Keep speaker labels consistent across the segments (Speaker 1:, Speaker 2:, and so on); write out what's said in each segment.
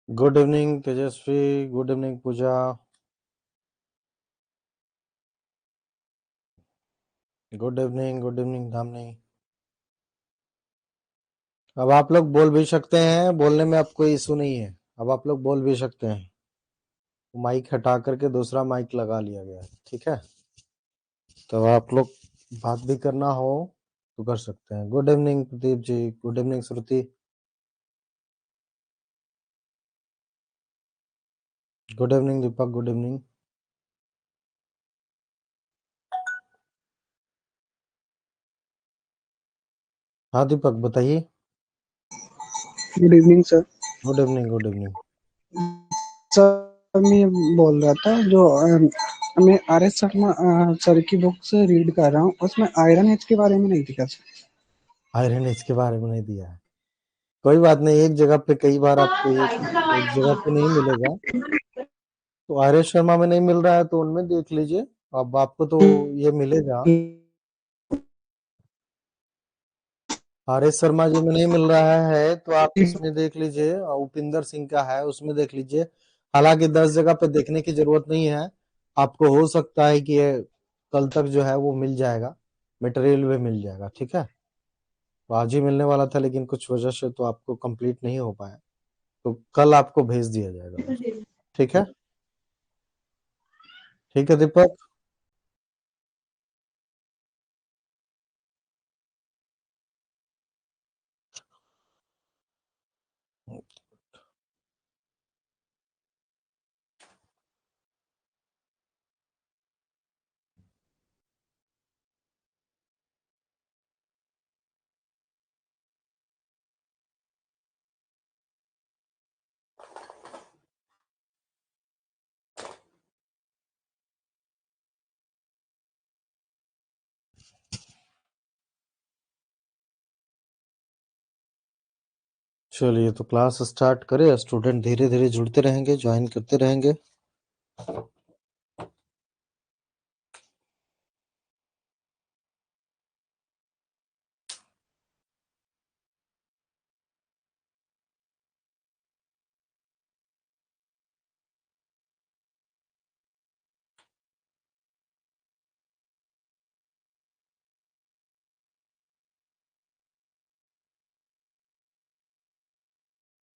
Speaker 1: Good evening तेजस्वी, good evening पूजा, good evening धामनी। अब आप लोग बोल भी सकते हैं, बोलने में अब कोई इशू नहीं है। अब आप लोग बोल भी सकते हैं। माइक हटा करके दूसरा माइक लगा लिया गया है, ठीक है। तो आप लोग बात भी करना हो तो कर सकते हैं। Good evening Pradeep ji, good evening श्रुति, गुड इवनिंग दीपक, गुड इवनिंग। हाँ दीपक बताइए।
Speaker 2: Good evening sir.
Speaker 1: Good evening, good evening.
Speaker 2: Sir मैं बोल रहा था जो मैं आर एस शर्मा सर की बुक से रीड कर रहा हूँ, उसमें आयरन एज के बारे में नहीं दिखा सर।
Speaker 1: आयरन एज के बारे में नहीं दिया है, कोई बात नहीं। एक जगह पे कई बार आपको एक जगह पे नहीं मिलेगा, तो आर एस शर्मा में नहीं मिल रहा है तो उनमें देख लीजिए। अब आपको तो ये मिलेगा, आर एस शर्मा जी में नहीं मिल रहा है तो आप इसमें देख लीजिए, उपिंदर सिंह का है उसमें देख लीजिए। हालांकि 10 जगह पे देखने की जरूरत नहीं है, आपको हो सकता है कि ये कल तक जो है वो मिल जाएगा, मटेरियल में मिल जाएगा, ठीक है। तो आज ही मिलने वाला था लेकिन कुछ वजह से तो आपको कंप्लीट नहीं हो पाया, तो कल आपको भेज दिया जाएगा, ठीक है। ठीक है दीपक। चलिए तो क्लास स्टार्ट करें। स्टूडेंट धीरे धीरे जुड़ते रहेंगे, ज्वाइन करते रहेंगे।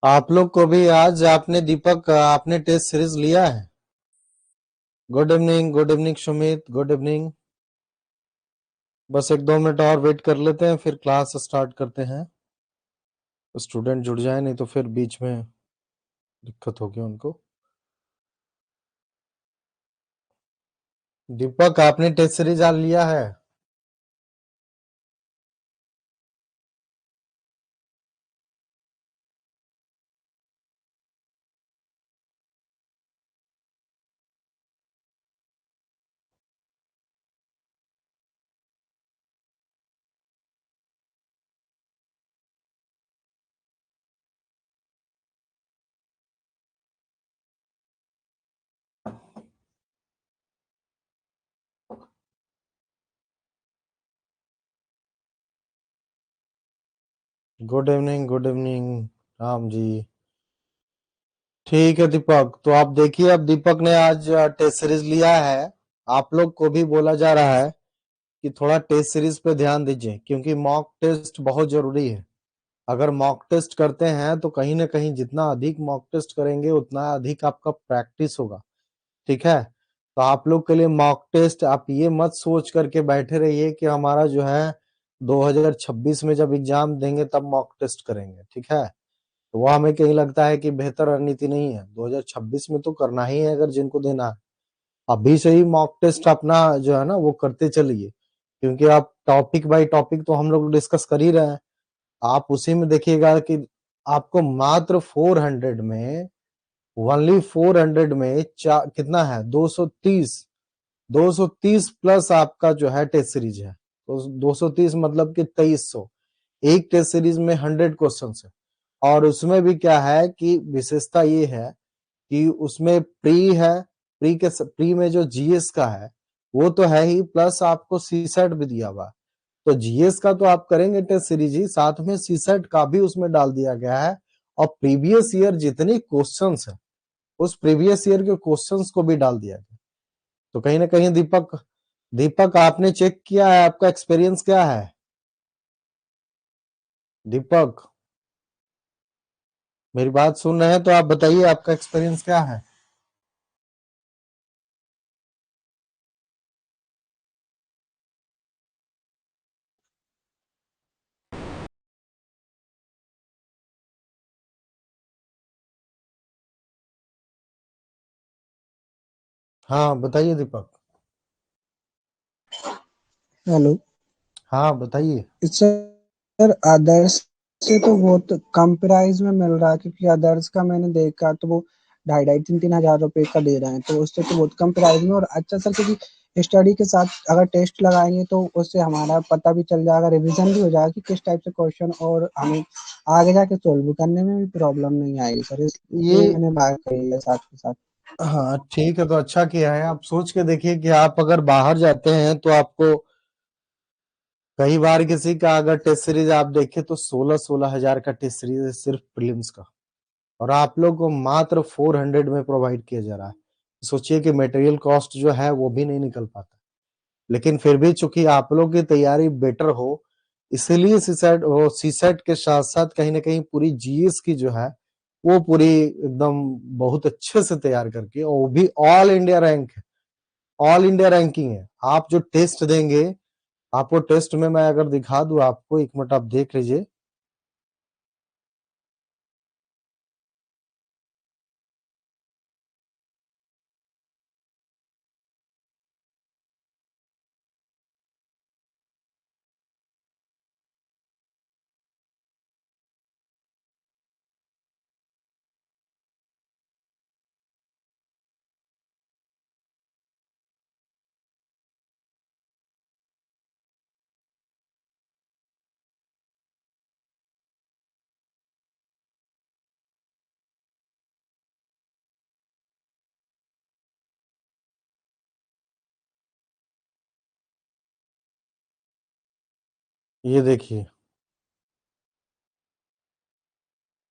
Speaker 1: आप लोग को भी आज आपने दीपक आपने टेस्ट सीरीज लिया है। Good evening Sumit, good evening. बस 1-2 मिनट और वेट कर लेते हैं, फिर क्लास स्टार्ट करते हैं। स्टूडेंट जुड़ जाए, नहीं तो फिर बीच में दिक्कत होगी उनको। दीपक आपने टेस्ट सीरीज आज लिया है। Good evening Ram ji. ठीक है दीपक, तो आप देखिए, अब दीपक ने आज टेस्ट सीरीज लिया है। आप लोग को भी बोला जा रहा है कि थोड़ा टेस्ट सीरीज पे ध्यान दीजिए, क्योंकि मॉक टेस्ट बहुत जरूरी है। अगर मॉक टेस्ट करते हैं तो कहीं ना कहीं जितना अधिक मॉक टेस्ट करेंगे उतना अधिक आपका प्रैक्टिस होगा, ठीक है। तो आप लोग के लिए मॉक टेस्ट, आप ये मत सोच करके बैठे रहिए कि हमारा जो है 2026 में जब एग्जाम देंगे तब मॉक टेस्ट करेंगे, ठीक है। तो वो हमें कहीं लगता है कि बेहतर रणनीति नहीं है, 2026 में तो करना ही है अगर जिनको देना है। अभी से ही मॉक टेस्ट अपना जो है ना वो करते चलिए, क्योंकि आप टॉपिक बाय टॉपिक तो हम लोग डिस्कस कर ही रहे हैं। आप उसी में देखिएगा कि आपको मात्र 400 में, ओनली 400 में कितना है, 230 प्लस आपका जो है टेस्ट सीरीज है। तो 230 मतलब कि 2300, एक टेस्ट सीरीज में 100 क्वेश्चन है। और उसमें भी क्या है कि विशेषता ये है कि उसमें प्री है, प्री में जो जीएस का है वो तो है ही, प्लस आपको सीसेट भी दिया हुआ। तो जीएस का तो आप करेंगे टेस्ट सीरीज ही, साथ में सीसेट का भी उसमें डाल दिया गया है। और प्रीवियस ईयर जितने क्वेश्चंस है उस प्रीवियस ईयर के क्वेश्चंस को भी डाल दिया गया। तो कहीं ना कहीं दीपक, दीपक आपने चेक किया है, आपका एक्सपीरियंस क्या है दीपक? मेरी बात सुन रहे हैं तो आप बताइए आपका एक्सपीरियंस क्या है। हाँ बताइए दीपक।
Speaker 2: हेलो।
Speaker 1: हाँ बताइए।
Speaker 2: सर अदर्स से तो बहुत कम प्राइस में मिल रहा है, क्योंकि अदर्स का मैंने देखा तो वो 2,500-3,000 रुपए का दे रहे हैं, तो उससे तो बहुत कम प्राइस में। और अच्छा सर, क्योंकि स्टडी के साथ अगर टेस्ट लगाएंगे तो उससे हमारा पता भी चल जाएगा, रिवीजन भी हो जाएगा कि किस टाइप से क्वेश्चन, और हमें आगे जाके सोल्व करने में भी प्रॉब्लम नहीं आएगी सर,
Speaker 1: ये
Speaker 2: इसलिए मैंने बात करी है साथ के साथ।
Speaker 1: हाँ ठीक है, तो अच्छा किया है। आप सोच के देखिए कि आप अगर बाहर जाते हैं तो आपको कई बार किसी का अगर टेस्ट सीरीज आप देखें तो 16-16 हजार का टेस्ट सीरीज है सिर्फ प्रीलिम्स का, और आप लोग को मात्र 400 में प्रोवाइड किया जा रहा है। सोचिए कि मटेरियल कॉस्ट जो है वो भी नहीं निकल पाता। लेकिन फिर भी चूंकि आप लोग की तैयारी बेटर हो, इसीलिए सीसेट के साथ साथ कहीं ना कहीं पूरी जीएस की जो है वो पूरी एकदम बहुत अच्छे से तैयार करके, और वो भी ऑल इंडिया रैंक है, ऑल इंडिया रैंकिंग है। आप जो टेस्ट देंगे, आपको टेस्ट में मैं अगर दिखा दूं आपको, एक मिनट आप देख लीजिए। ये देखिए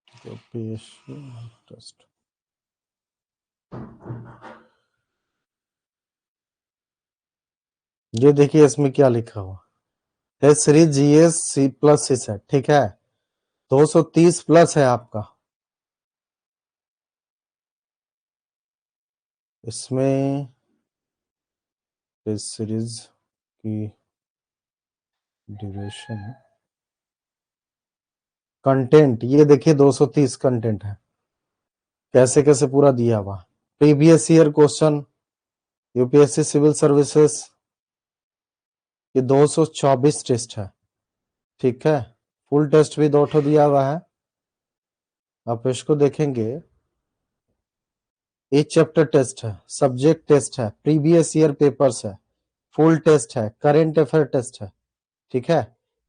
Speaker 1: टेस्ट, ये देखिए इसमें क्या लिखा हुआ है, सीरीज जीएस सी प्लस सी सेट, ठीक है। 230 प्लस है आपका इसमें टेस्ट सीरीज की ड्यूरेशन, कंटेंट ये देखिए 230 कंटेंट है, कैसे कैसे पूरा दिया हुआ। Previous year question, UPSC civil services, ये 224 टेस्ट है, ठीक है। फुल टेस्ट भी 2 ठो दिया हुआ है। आप इसको देखेंगे, एक चैप्टर टेस्ट है, सब्जेक्ट टेस्ट है, प्रीवियस ईयर पेपर्स है, फुल टेस्ट है, करेंट अफेयर टेस्ट है, ठीक है।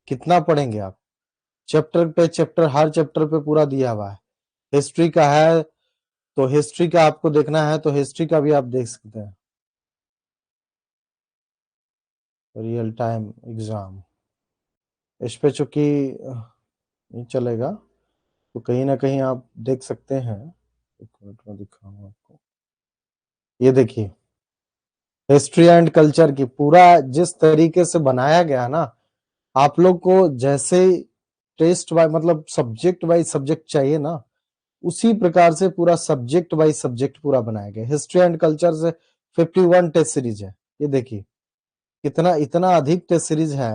Speaker 1: कितना पढ़ेंगे आप, चैप्टर पे चैप्टर, हर चैप्टर पे पूरा दिया हुआ है। हिस्ट्री का है तो हिस्ट्री का आपको देखना है तो हिस्ट्री का भी आप देख सकते हैं, रियल टाइम एग्जाम। इस पे चूंकि नहीं चलेगा तो कहीं ना कहीं आप देख सकते हैं। एक मिनट में दिखाऊंगा आपको, ये देखिए हिस्ट्री एंड कल्चर की पूरा जिस तरीके से बनाया गया ना, आप लोग को जैसे टेस्ट वाइज मतलब सब्जेक्ट वाइज सब्जेक्ट चाहिए ना, उसी प्रकार से पूरा सब्जेक्ट वाइज सब्जेक्ट पूरा बनाया गया। हिस्ट्री एंड कल्चर से 51 टेस्ट सीरीज है, ये देखिए कितना इतना अधिक टेस्ट सीरीज है।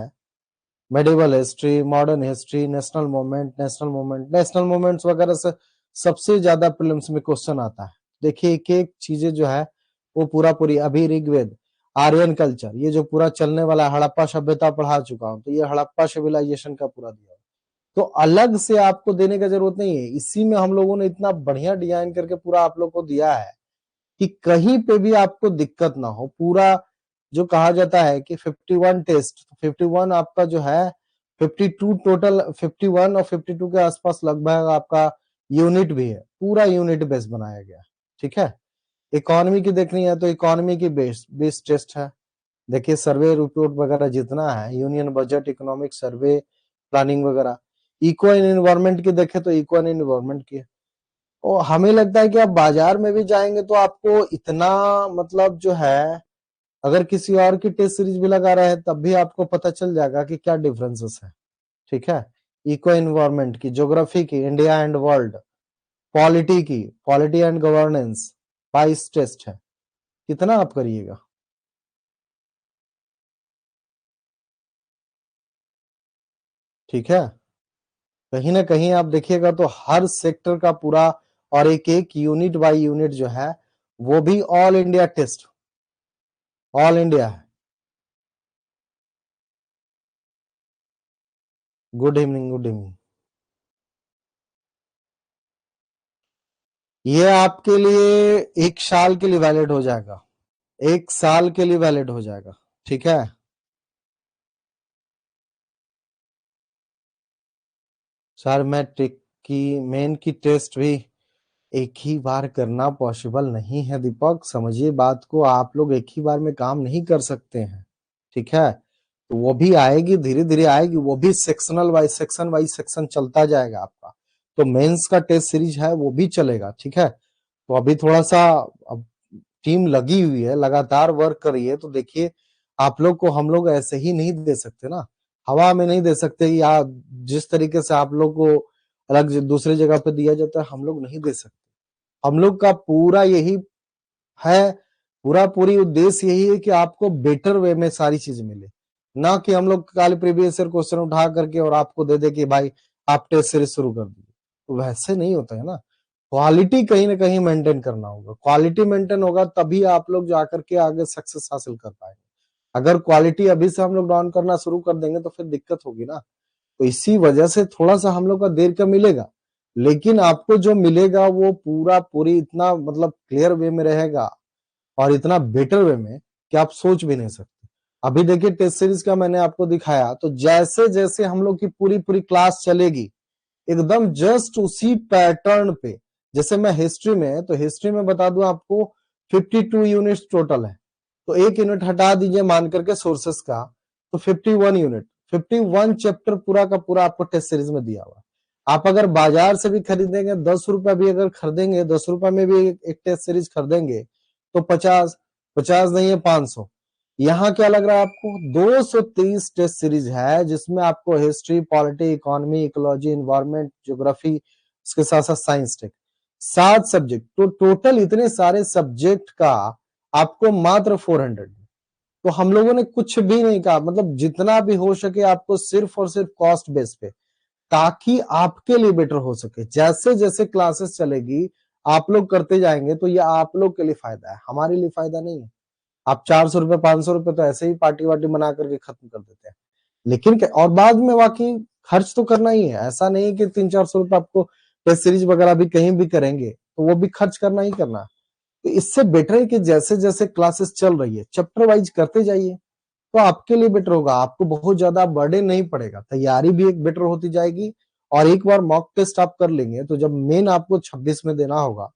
Speaker 1: Medieval history, modern history, national movement, national movements वगैरह से सबसे ज्यादा प्रीलिम्स में क्वेश्चन आता है। देखिए एक एक चीजें जो है वो पूरा पूरी, अभी ऋग्वेद, आर्यन कल्चर, ये जो पूरा चलने वाला हड़प्पा सभ्यता पढ़ा चुका हूं, तो ये हड़प्पा सिविलाइजेशन का पूरा दिया। तो अलग से आपको देने का जरूरत नहीं है, इसी में हम लोगों ने इतना बढ़िया डिजाइन करके पूरा आप लोग को दिया है कि कहीं पे भी आपको दिक्कत ना हो। पूरा जो कहा जाता है कि 51 टेस्ट, 51 आपका जो है 52 टोटल, 51 और 52 के आसपास लगभग आपका यूनिट भी है, पूरा यूनिट बेस बनाया गया। ठीक है, इकोनॉमी की देखनी है तो इकोनॉमी की बेस टेस्ट है। देखिए सर्वे रिपोर्ट वगैरह जितना है, union budget, economic survey, planning वगैरह। इको एंड एनवायरमेंट की देखे तो इको एंड एनवायरमेंट की है। और हमें लगता है कि आप बाजार में भी जाएंगे तो आपको इतना मतलब जो है, अगर किसी और की टेस्ट सीरीज भी लगा रहे हैं तब भी आपको पता चल जाएगा कि क्या डिफरेंसेस है। ठीक है, इको एनवायरमेंट की, ज्योग्राफी की, इंडिया एंड वर्ल्ड, पॉलिटी की, पॉलिटी एंड गवर्नेंस, 22 टेस्ट है। कितना आप करिएगा? ठीक है, कहीं ना कहीं आप देखिएगा तो हर सेक्टर का पूरा, और एक एक यूनिट बाय यूनिट जो है वो भी all India test, all India है। Good evening, good evening. ये आपके लिए 1 साल के लिए वैलिड हो जाएगा, 1 साल के लिए वैलिड हो जाएगा। ठीक है, सर मैं टेक की मेन की टेस्ट भी एक ही बार करना पॉसिबल नहीं है दीपक, समझिए बात को, आप लोग एक ही बार में काम नहीं कर सकते हैं। ठीक है, तो वो भी आएगी, धीरे धीरे आएगी, वो भी सेक्शनल वाइज सेक्शन चलता जाएगा आपका। तो मेंस का टेस्ट सीरीज है वो भी चलेगा। ठीक है, तो अभी थोड़ा सा अब टीम लगी हुई है, लगातार वर्क कर रही है, तो देखिए आप लोग को हम लोग ऐसे ही नहीं दे सकते ना, हवा में नहीं दे सकते, या जिस तरीके से आप लोग को अलग दूसरी जगह पे दिया जाता है हम लोग नहीं दे सकते। हम लोग का पूरा यही है, पूरा पूरी उद्देश्य यही है कि आपको बेटर वे में सारी चीज मिले, ना कि हम लोग कल प्रीवियस ईयर क्वेश्चन उठा करके और आपको दे दे कि भाई आप टेस्ट सीरीज शुरू कर दीजिए। तो वैसे नहीं होता है ना, क्वालिटी कहीं ना कहीं मेंटेन करना होगा, क्वालिटी मेंटेन होगा तभी आप लोग जाकर के आगे सक्सेस हासिल कर पाएंगे। अगर क्वालिटी अभी से हम लोग डाउन करना शुरू कर देंगे तो फिर दिक्कत होगी ना। तो इसी वजह से थोड़ा सा हम लोग का देर का मिलेगा, लेकिन आपको जो मिलेगा वो पूरा पूरी इतना मतलब क्लियर वे में रहेगा और इतना बेटर वे में कि आप सोच भी नहीं सकते। अभी देखिए टेस्ट सीरीज का मैंने आपको दिखाया, तो जैसे जैसे हम लोग की पूरी पूरी क्लास चलेगी एकदम जस्ट उसी पैटर्न पे, जैसे मैं हिस्ट्री में, तो हिस्ट्री में बता दूं आपको 52 यूनिट्स टोटल है, तो एक यूनिट हटा दीजिए मान करके सोर्सेस का, तो 51 यूनिट, 51 चैप्टर पूरा का पूरा आपको टेस्ट सीरीज में दिया हुआ। आप अगर बाजार से भी खरीदेंगे, 10 रुपए भी अगर खरीदेंगे, 10 रुपए में भी एक टेस्ट सीरीज खरीदेंगे तो 50, 50 नहीं है 500। यहाँ क्या लग रहा है आपको, 230 टेस्ट सीरीज है जिसमें आपको history, polity, economy, ecology, environment, geography, उसके साथ साथ साइंस टेक, 7 सब्जेक्ट, तो टोटल इतने सारे सब्जेक्ट का आपको मात्र 400। तो हम लोगों ने कुछ भी नहीं कहा, मतलब जितना भी हो सके आपको सिर्फ और सिर्फ कॉस्ट बेस पे, ताकि आपके लिए बेटर हो सके। जैसे जैसे क्लासेस चलेगी आप लोग करते जाएंगे तो ये आप लोग के लिए फायदा है, हमारे लिए फायदा नहीं है। आप 400 रुपए, 500 रुपए तो ऐसे ही पार्टी वार्टी बना करके खत्म कर देते हैं, लेकिन और बाद में वाकई खर्च तो करना ही है। ऐसा नहीं कि 300-400 रुपए आपको टेस्ट सीरीज वगैरह भी कहीं भी करेंगे तो वो भी खर्च करना ही करना है। तो इससे बेटर है कि जैसे जैसे क्लासेस चल रही है चैप्टर वाइज करते जाइए, तो आपके लिए बेटर होगा, आपको बहुत ज्यादा बर्डन नहीं पड़ेगा, तैयारी भी एक बेटर होती जाएगी। और एक बार मॉक टेस्ट आप कर लेंगे तो जब मेन आपको 26 में देना होगा,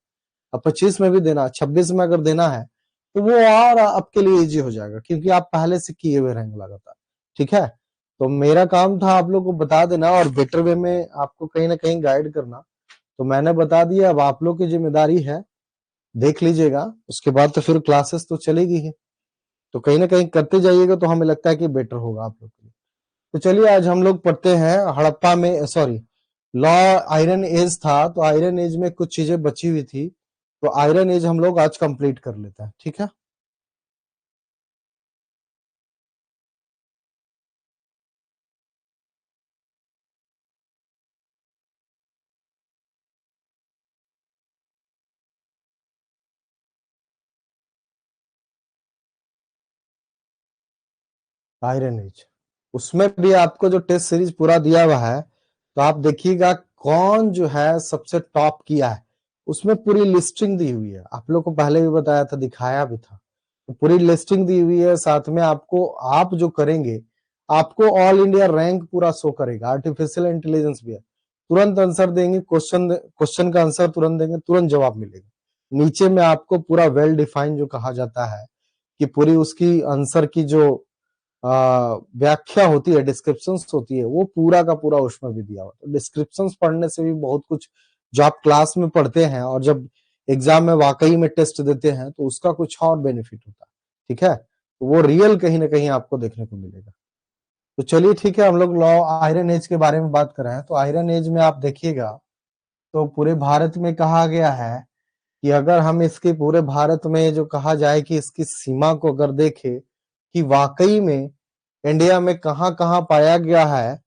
Speaker 1: अब 25 में भी देना, 26 में अगर देना है तो वो और आपके लिए इजी हो जाएगा, क्योंकि आप पहले से किए हुए रहेंगे लगातार। ठीक है, तो मेरा काम था आप लोग को बता देना और बेटर वे में आपको कहीं ना कहीं गाइड करना, तो मैंने बता दिया, अब आप लोग की जिम्मेदारी है, देख लीजिएगा, उसके बाद तो फिर क्लासेस तो चलेगी ही, तो कहीं ना कहीं करते जाइएगा तो हमें लगता है कि बेटर होगा आप लोग के लिए। तो चलिए आज हम लोग पढ़ते हैं हड़प्पा में, सॉरी, लॉ, आयरन एज था, तो आयरन एज में कुछ चीजें बची हुई थी, तो आयरन एज हम लोग आज कंप्लीट कर लेते हैं। ठीक है। आयरन एज, उसमें भी आपको जो टेस्ट सीरीज पूरा दिया हुआ है, तो आप देखिएगा कौन जो है सबसे टॉप किया है, उसमें पूरी लिस्टिंग दी हुई है। आप लोग को पहले भी बताया था, दिखाया भी था, तो पूरी लिस्टिंग दी हुई है। साथ में आपको, आप जो करेंगे, आपको ऑल इंडिया रैंक पूरा शो करेगा। आर्टिफिशियल इंटेलिजेंस भी है, तुरंत आंसर देंगे, क्वेश्चन का आंसर तुरंत देंगे, तुरंत जवाब मिलेगा। नीचे में आपको पूरा वेल डिफाइंड जो कहा जाता है कि पूरी उसकी आंसर की जो व्याख्या होती है, डिस्क्रिप्शंस होती है, वो पूरा का पूरा उसमें भी दिया हुआ। तो डिस्क्रिप्शंस पढ़ने से भी बहुत कुछ जो आप क्लास में पढ़ते हैं और जब एग्जाम में वाकई में टेस्ट देते हैं तो उसका कुछ और बेनिफिट होता है। ठीक है, तो वो रियल कहीं ना कहीं आपको देखने को मिलेगा। तो चलिए ठीक है, हम लोग लॉ आयरन एज के बारे में बात कर रहे हैं। तो आयरन एज में आप देखिएगा तो पूरे भारत में कहा गया है कि अगर हम इसके पूरे भारत में जो कहा जाए कि इसकी सीमा को अगर देखें कि वाकई में इंडिया में कहां कहां पाया गया है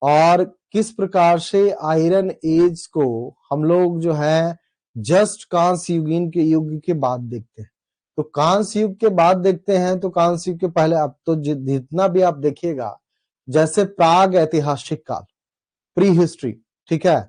Speaker 1: और किस प्रकार से आयरन एज को हम लोग जो है जस्ट कांस्य युगीन के युग के बाद देखते हैं। तो कांस्य युग के बाद देखते हैं तो कांस्य युग के पहले अब तो जितना भी आप देखिएगा, जैसे प्राग ऐतिहासिक काल, प्री हिस्ट्री, ठीक है,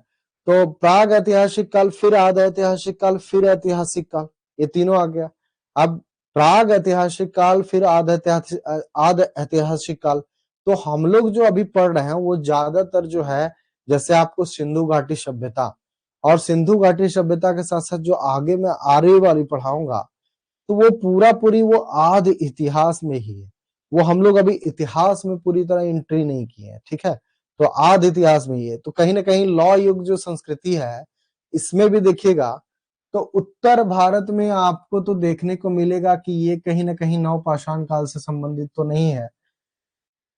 Speaker 1: तो प्राग ऐतिहासिक काल, फिर आद ऐतिहासिक काल, फिर ऐतिहासिक काल, ये तीनों आ गया। अब प्राग ऐतिहासिक काल, फिर आद ऐतिहासिक काल, तो हम लोग जो अभी पढ़ रहे हैं वो ज्यादातर जो है, जैसे आपको सिंधु घाटी सभ्यता, और सिंधु घाटी सभ्यता के साथ साथ जो आगे मैं आर्य वाली पढ़ाऊंगा, तो वो पूरा पूरी वो आद इतिहास में ही है। वो हम लोग अभी इतिहास में पूरी तरह एंट्री नहीं किए हैं, ठीक है, तो आद इतिहास में ही है। तो कहीं ना कहीं लॉ युग जो संस्कृति है, इसमें भी देखिएगा तो उत्तर भारत में आपको तो देखने को मिलेगा कि ये कहीं ना कहीं नवपाषाण काल से संबंधित तो नहीं है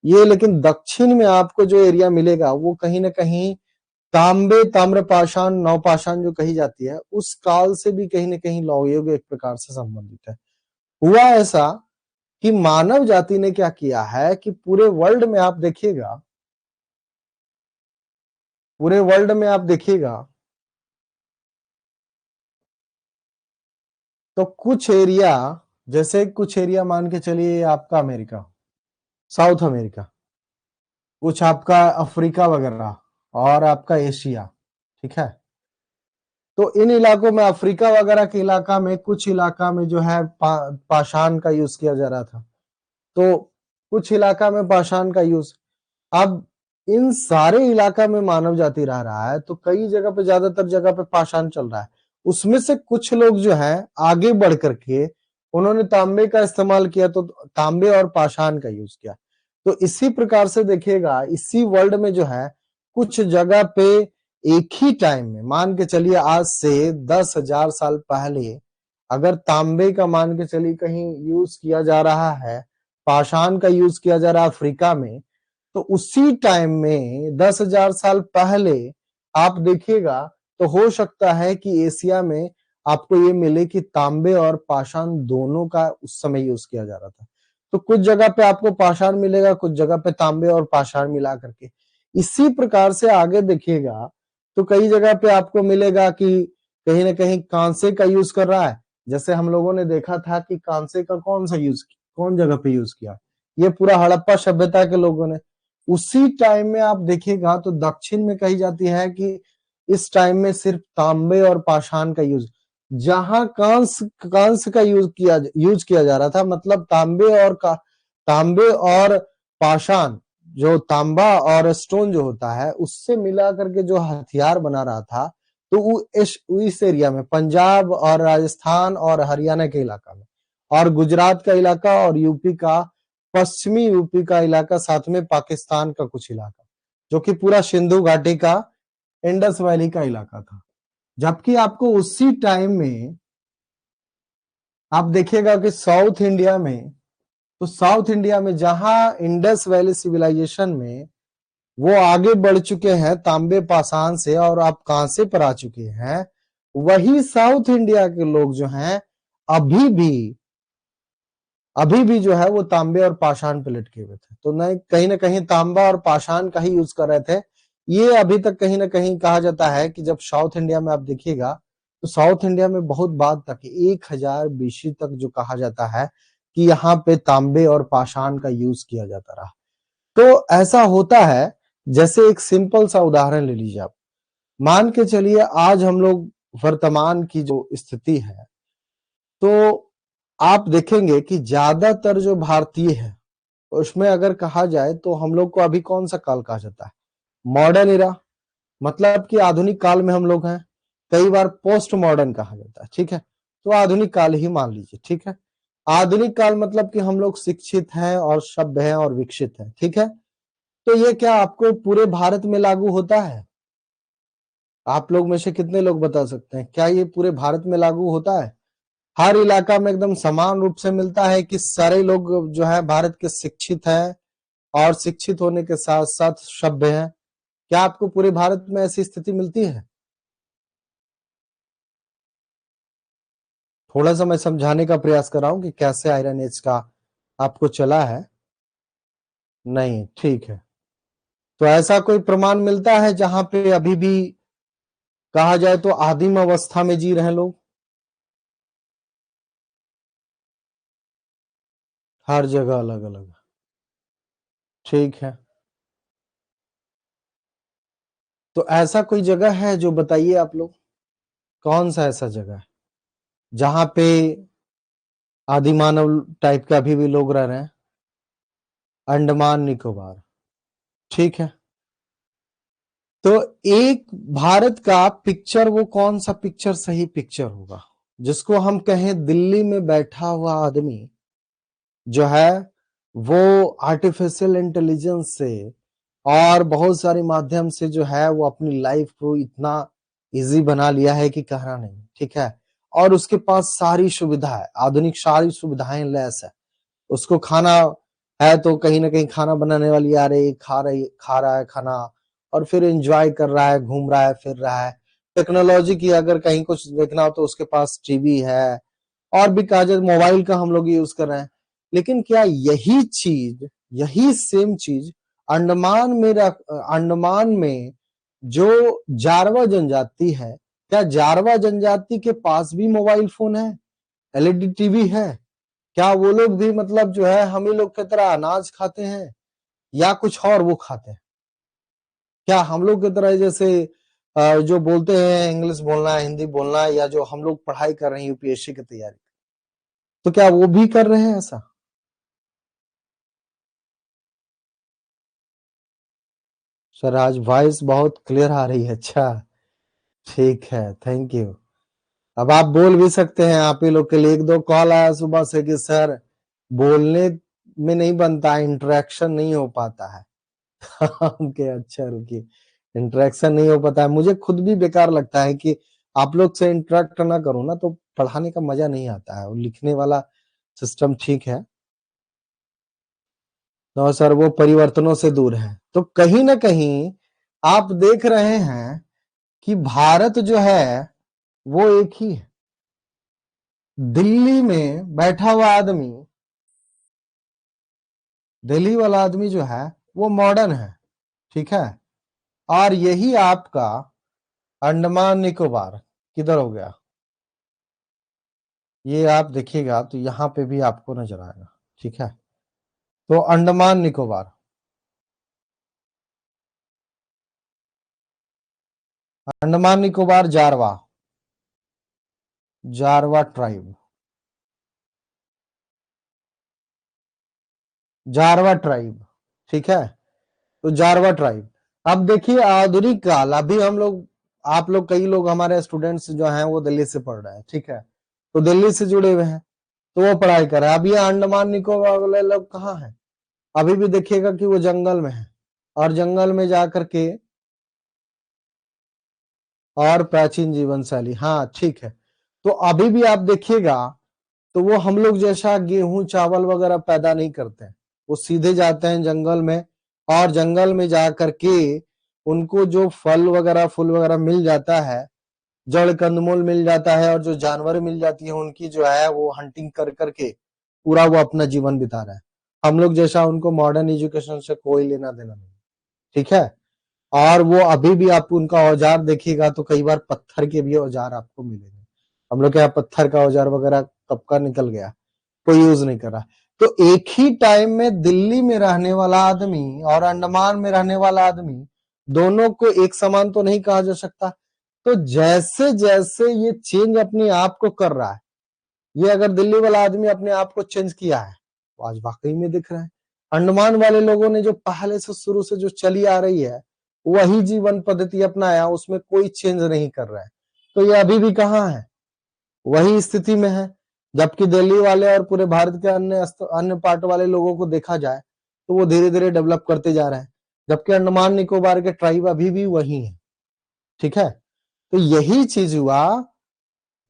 Speaker 1: ये, लेकिन दक्षिण में आपको जो एरिया मिलेगा वो कहीं ना कहीं तांबे, ताम्रपाषाण, नवपाषाण जो कही जाती है, उस काल से भी कहीं ना कहीं लौह युग एक प्रकार से संबंधित है। हुआ ऐसा कि मानव जाति ने क्या किया है कि पूरे वर्ल्ड में आप देखिएगा, पूरे वर्ल्ड में आप देखिएगा तो कुछ एरिया, जैसे कुछ एरिया मान के चलिए आपका अमेरिका, साउथ अमेरिका, कुछ आपका अफ्रीका वगैरह, और आपका एशिया, ठीक है। तो इन इलाकों में, अफ्रीका वगैरह के इलाका में, कुछ इलाका में जो है पाषाण का यूज किया जा रहा था, तो कुछ इलाका में पाषाण का यूज। अब इन सारे इलाका में मानव जाति रह रहा है, तो कई जगह पे, ज्यादातर जगह पे पाषाण चल रहा है। उसमें से कुछ लोग जो है आगे बढ़ करके उन्होंने तांबे का इस्तेमाल किया, तो तांबे और पाषाण का यूज किया। तो इसी प्रकार से देखिएगा, इसी वर्ल्ड में जो है कुछ जगह पे एक ही टाइम में, मान के चलिए आज से 10,000 साल पहले अगर तांबे का मान के चलिए कहीं यूज किया जा रहा है, पाषाण का यूज किया जा रहा है अफ्रीका में, तो उसी टाइम में 10,000 साल पहले आप देखिएगा तो हो सकता है कि एशिया में आपको ये मिले कि तांबे और पाषाण दोनों का उस समय यूज किया जा रहा था। तो कुछ जगह पे आपको पाषाण मिलेगा, कुछ जगह पे तांबे और पाषाण मिला करके। इसी प्रकार से आगे देखिएगा तो कई जगह पे आपको मिलेगा कि कहीं ना कहीं कांसे का यूज कर रहा है। जैसे हम लोगों ने देखा था कि कांसे का कौन सा यूज, कौन जगह पे यूज किया, ये पूरा हड़प्पा सभ्यता के लोगों ने। उसी टाइम में आप देखिएगा तो दक्षिण में कही जाती है कि इस टाइम में सिर्फ तांबे और पाषाण का यूज, जहां कांस का यूज किया जा रहा था, मतलब तांबे और पाषाण, जो तांबा और स्टोन जो होता है उससे मिला करके जो हथियार बना रहा था, तो इस एरिया में, पंजाब और राजस्थान और हरियाणा के इलाका में, और गुजरात का इलाका, और यूपी का, पश्चिमी यूपी का इलाका, साथ में पाकिस्तान का कुछ इलाका, जो कि पूरा सिंधु घाटी का, इंडस वैली का इलाका था। जबकि आपको उसी टाइम में आप देखिएगा कि साउथ इंडिया में जहां इंडस वैली सिविलाइजेशन में वो आगे बढ़ चुके हैं तांबे पाषाण से और आप कांसे पर आ चुके हैं, वही साउथ इंडिया के लोग जो हैं अभी भी जो है वो तांबे और पाषाण पे लटके हुए थे। तो कहीं ना कहीं तांबा और पाषाण का ही यूज कर रहे थे। ये अभी तक कहीं ना कहीं कहा जाता है कि जब साउथ इंडिया में आप देखिएगा तो साउथ इंडिया में बहुत बाद तक 1000 BC तक जो कहा जाता है कि यहाँ पे तांबे और पाषाण का यूज किया जाता रहा। तो ऐसा होता है, जैसे एक सिंपल सा उदाहरण ले लीजिए आप, मान के चलिए आज हम लोग वर्तमान की जो स्थिति है, तो आप देखेंगे कि ज्यादातर जो भारतीय है उसमें अगर कहा जाए तो हम लोग को अभी कौन सा काल कहा जाता है, मॉडर्न इरा, मतलब कि आधुनिक काल में हम लोग हैं। कई बार पोस्ट मॉडर्न कहा जाता है, ठीक है, तो आधुनिक काल ही मान लीजिए, ठीक है। आधुनिक काल मतलब कि हम लोग शिक्षित हैं और सभ्य हैं और विकसित हैं, ठीक है। तो ये क्या आपको पूरे भारत में लागू होता है? आप लोग में से कितने लोग बता सकते हैं, क्या ये पूरे भारत में लागू होता है? हर इलाका में एकदम समान रूप से मिलता है कि सारे लोग जो है भारत के शिक्षित हैं और शिक्षित होने के साथ साथ सभ्य हैं? क्या आपको पूरे भारत में ऐसी स्थिति मिलती है? थोड़ा सा मैं समझाने का प्रयास कर रहा हूं कि कैसे आयरन एज का आपको चला है। नहीं, ठीक है। तो ऐसा कोई प्रमाण मिलता है जहां पे अभी भी कहा जाए तो आदिम अवस्था में जी रहे लोग? हर जगह अलग अलग, ठीक है। तो ऐसा कोई जगह है जो बताइए आप लोग, कौन सा ऐसा जगह है जहां पे आदि मानव टाइप के अभी भी लोग रह रहे हैं? अंडमान निकोबार, ठीक है। तो एक भारत का पिक्चर, वो कौन सा पिक्चर सही पिक्चर होगा जिसको हम कहें दिल्ली में बैठा हुआ आदमी जो है वो आर्टिफिशियल इंटेलिजेंस से और बहुत सारे माध्यम से जो है वो अपनी लाइफ को इतना इजी बना लिया है कि कहना नहीं, ठीक है। और उसके पास सारी सुविधा है, आधुनिक सारी सुविधाएं लैस है। उसको खाना है तो कहीं ना कहीं खाना बनाने वाली आ रही, खा रहा है खाना, और फिर एंजॉय कर रहा है, घूम रहा है, फिर रहा है। टेक्नोलॉजी की अगर कहीं कुछ देखना हो तो उसके पास टीवी है, और भी कहा जाए मोबाइल का हम लोग यूज कर रहे हैं। लेकिन क्या यही चीज, यही सेम चीज अंडमान में जो जारवा जनजाति है, क्या जारवा जनजाति के पास भी मोबाइल फोन है, एलईडी टीवी है? क्या वो लोग भी मतलब जो है हम ही लोग की तरह अनाज खाते हैं या कुछ और वो खाते हैं? क्या हम लोग की तरह जैसे जो बोलते हैं इंग्लिश बोलना है, हिंदी बोलना है, या जो हम लोग पढ़ाई कर रहे हैं यूपीएससी की तैयारी, तो क्या वो भी कर रहे हैं ऐसा? सर आज वॉइस बहुत क्लियर आ रही है, अच्छा, ठीक है, थैंक यू। अब आप बोल भी सकते हैं, आप ही लोग के लिए एक दो कॉल आया सुबह से कि सर बोलने में नहीं बनता, इंटरेक्शन नहीं हो पाता है। ओके, अच्छा, रुकिए, इंटरेक्शन नहीं हो पाता है, मुझे खुद भी बेकार लगता है कि आप लोग से इंटरेक्ट ना करूं ना तो पढ़ाने का मजा नहीं आता है, और लिखने वाला सिस्टम ठीक है तो सर वो परिवर्तनों से दूर है। तो कहीं ना कहीं आप देख रहे हैं कि भारत जो है वो एक ही है। दिल्ली में बैठा हुआ आदमी, दिल्ली वाला आदमी जो है वो मॉडर्न है, ठीक है। और यही आपका अंडमान निकोबार किधर हो गया, ये आप देखिएगा तो यहाँ पे भी आपको नजर आएगा, ठीक है। तो अंडमान निकोबार, अंडमान निकोबार जारवा, जारवा ट्राइब, जारवा ट्राइब, ठीक है। तो जारवा ट्राइब, अब देखिए आधुनिक काल, अभी हम लोग, आप लोग, कई लोग हमारे स्टूडेंट्स जो हैं वो दिल्ली से पढ़ रहे हैं, ठीक है, तो दिल्ली से जुड़े हुए हैं तो वो पढ़ाई कर रहे हैं। अब ये अंडमान निकोबार वाले लोग कहाँ हैं? अभी भी देखिएगा कि वो जंगल में है, और जंगल में जाकर के, और प्राचीन जीवन शैली, हाँ ठीक है। तो अभी भी आप देखिएगा तो वो हम लोग जैसा गेहूं चावल वगैरह पैदा नहीं करते हैं, वो सीधे जाते हैं जंगल में, और जंगल में जा करके उनको जो फल वगैरह फूल वगैरह मिल जाता है, जड़ कंदमूल मिल जाता है, और जो जानवर मिल जाती है उनकी जो है वो हंटिंग कर करके पूरा वो अपना जीवन बिता रहा है। हम लोग जैसा उनको मॉडर्न एजुकेशन से कोई लेना देना नहीं, ठीक है। और वो अभी भी आप उनका औजार देखिएगा तो कई बार पत्थर के भी औजार आपको मिलेंगे। हम लोग के यहाँ पत्थर का औजार वगैरह कब का निकल गया, कोई यूज नहीं कर रहा। तो एक ही टाइम में दिल्ली में रहने वाला आदमी और अंडमान में रहने वाला आदमी, दोनों को एक समान तो नहीं कहा जा सकता। तो जैसे जैसे ये चेंज अपने आप को कर रहा है, ये अगर दिल्ली वाला आदमी अपने आप को चेंज किया है तो आज वाकई में दिख रहा है। अंडमान वाले लोगों ने जो पहले से शुरू से जो चली आ रही है वही जीवन पद्धति अपनाया, उसमें कोई चेंज नहीं कर रहा है। तो ये अभी भी कहाँ है, वही स्थिति में है। जबकि दिल्ली वाले और पूरे भारत के अन्य पार्ट वाले लोगों को देखा जाए तो वो धीरे धीरे डेवलप करते जा रहे हैं, जबकि अंडमान निकोबार के ट्राइब अभी भी वही है। ठीक है, तो यही चीज हुआ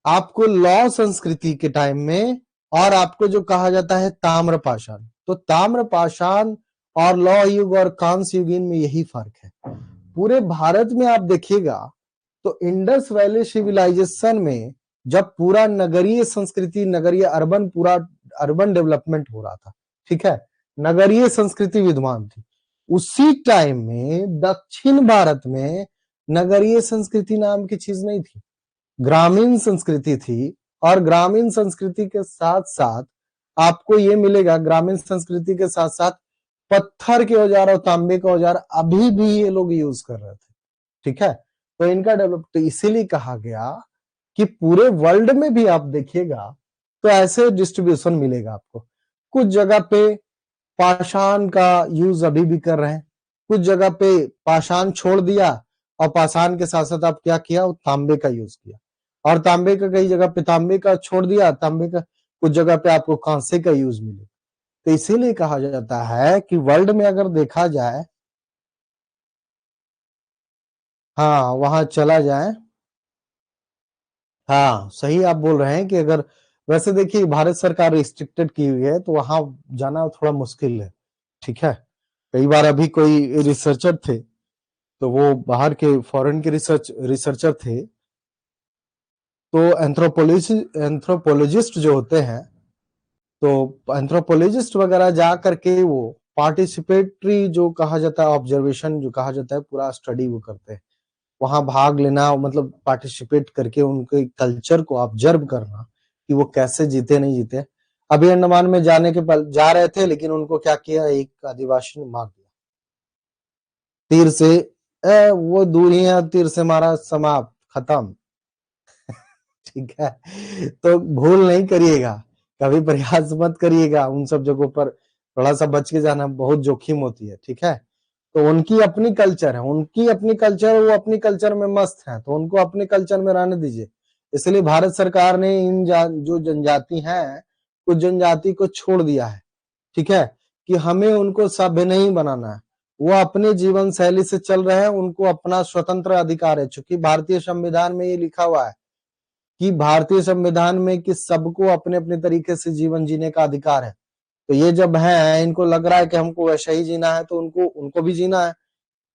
Speaker 1: आपको लौ संस्कृति के टाइम में, और आपको जो कहा जाता है ताम्रपाषाण। तो ताम्रपाषाण और लौ युग और कांस्य युगीन में यही फर्क है। पूरे भारत में आप देखिएगा तो इंडस वैली सिविलाइजेशन में जब पूरा नगरीय संस्कृति, नगरीय अर्बन, पूरा अर्बन डेवलपमेंट हो रहा था, ठीक है, नगरीय संस्कृति विद्यमान थी, उसी टाइम में दक्षिण भारत में नगरीय संस्कृति नाम की चीज नहीं थी, ग्रामीण संस्कृति थी। और ग्रामीण संस्कृति के साथ साथ आपको ये मिलेगा, ग्रामीण संस्कृति के साथ साथ पत्थर के औजार और तांबे का औजार अभी भी ये लोग यूज कर रहे थे। ठीक है, तो इनका डेवलप, तो इसीलिए कहा गया कि पूरे वर्ल्ड में भी आप देखिएगा तो ऐसे डिस्ट्रीब्यूशन मिलेगा आपको। कुछ जगह पे पाषाण का यूज अभी भी कर रहे हैं, कुछ जगह पे पाषाण छोड़ दिया और पाषाण के साथ साथ आप क्या किया, तांबे का यूज किया, और तांबे का कई जगह पे तांबे का छोड़ दिया, तांबे का कुछ जगह पे आपको कांसे का यूज मिले। तो इसीलिए कहा जाता है कि वर्ल्ड में अगर देखा जाए, हाँ वहां चला जाए, हाँ सही आप बोल रहे हैं कि अगर, वैसे देखिए भारत सरकार रिस्ट्रिक्टेड की हुई है तो वहां जाना थोड़ा मुश्किल है। ठीक है, कई बार अभी कोई रिसर्चर थे तो वो बाहर के फॉरेन के रिसर्चर थे, तो एंथ्रोपोलॉजिस्ट जो होते हैं, तो एंथ्रोपोलॉजिस्ट वगैरह जा करके वो पार्टिसिपेटरी जो कहा जाता है, ऑब्जर्वेशन जो कहा जाता है, पूरा स्टडी वो करते हैं। वहां भाग लेना मतलब पार्टिसिपेट करके उनके कल्चर को ऑब्जर्व करना कि वो कैसे जीते नहीं जीते। अभी अंडमान में जाने के पल जा रहे थे, लेकिन उनको क्या किया, एक आदिवासी ने मार दिया तीर से। वो दूरी है, तीर से मारा, समाप्त, खत्म। ठीक है, तो भूल नहीं करिएगा, कभी प्रयास मत करिएगा उन सब जगहों पर, थोड़ा सा बच के जाना, बहुत जोखिम होती है। ठीक है, तो उनकी अपनी कल्चर है, उनकी अपनी कल्चर, वो अपनी कल्चर में मस्त है, तो उनको अपने कल्चर में रहने दीजिए। इसलिए भारत सरकार ने इन जो जनजाति हैं, कुछ जनजाति को छोड़ दिया है। ठीक है, कि हमें उनको सभ्य नहीं बनाना है, वो अपने जीवन शैली से चल रहे हैं, उनको अपना स्वतंत्र अधिकार है। चूंकि भारतीय संविधान में ये लिखा हुआ है कि भारतीय संविधान में कि सबको अपने अपने तरीके से जीवन जीने का अधिकार है। तो ये जब है, इनको लग रहा है कि हमको वैसा ही जीना है, तो उनको उनको भी जीना है,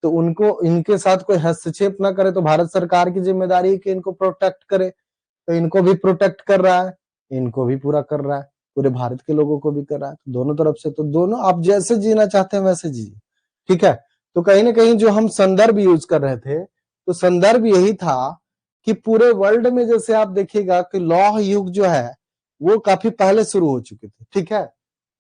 Speaker 1: तो उनको इनके साथ कोई हस्तक्षेप ना करे। तो भारत सरकार की जिम्मेदारी है कि इनको प्रोटेक्ट करे, तो इनको भी प्रोटेक्ट कर रहा है, इनको भी पूरा कर रहा है, पूरे भारत के लोगों को भी कर रहा है, तो दोनों तरफ से। तो दोनों आप जैसे जीना चाहते हैं वैसे जीजिए। ठीक है, तो कहीं ना कहीं जो हम संदर्भ यूज कर रहे थे, तो संदर्भ यही था कि पूरे वर्ल्ड में जैसे आप देखिएगा कि लौह युग जो है वो काफी पहले शुरू हो चुके थे। ठीक है,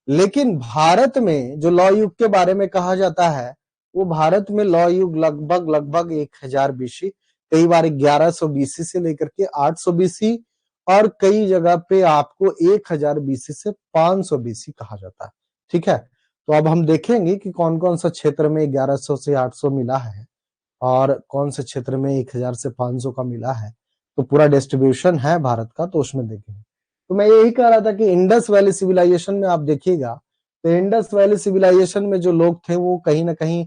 Speaker 1: लेकिन भारत में जो लौ युग के बारे में कहा जाता है, वो भारत में लौ युग लगभग लगभग 1000 बीसी, कई बार 1100 बीसी से लेकर के 800 बीसी, और कई जगह पे आपको 1000 बीसी से 500 बीसी कहा जाता है। ठीक है, तो अब हम देखेंगे कि कौन कौन सा क्षेत्र में 1100 से 800 मिला है और कौन से क्षेत्र में 1000 से 500 का मिला है। तो पूरा डिस्ट्रीब्यूशन है भारत का, तो उसमें देखेंगे। तो मैं यही कह रहा था कि इंडस वैली सिविलाइजेशन में आप देखिएगा तो इंडस वैली सिविलाइजेशन में जो लोग थे वो कहीं ना कहीं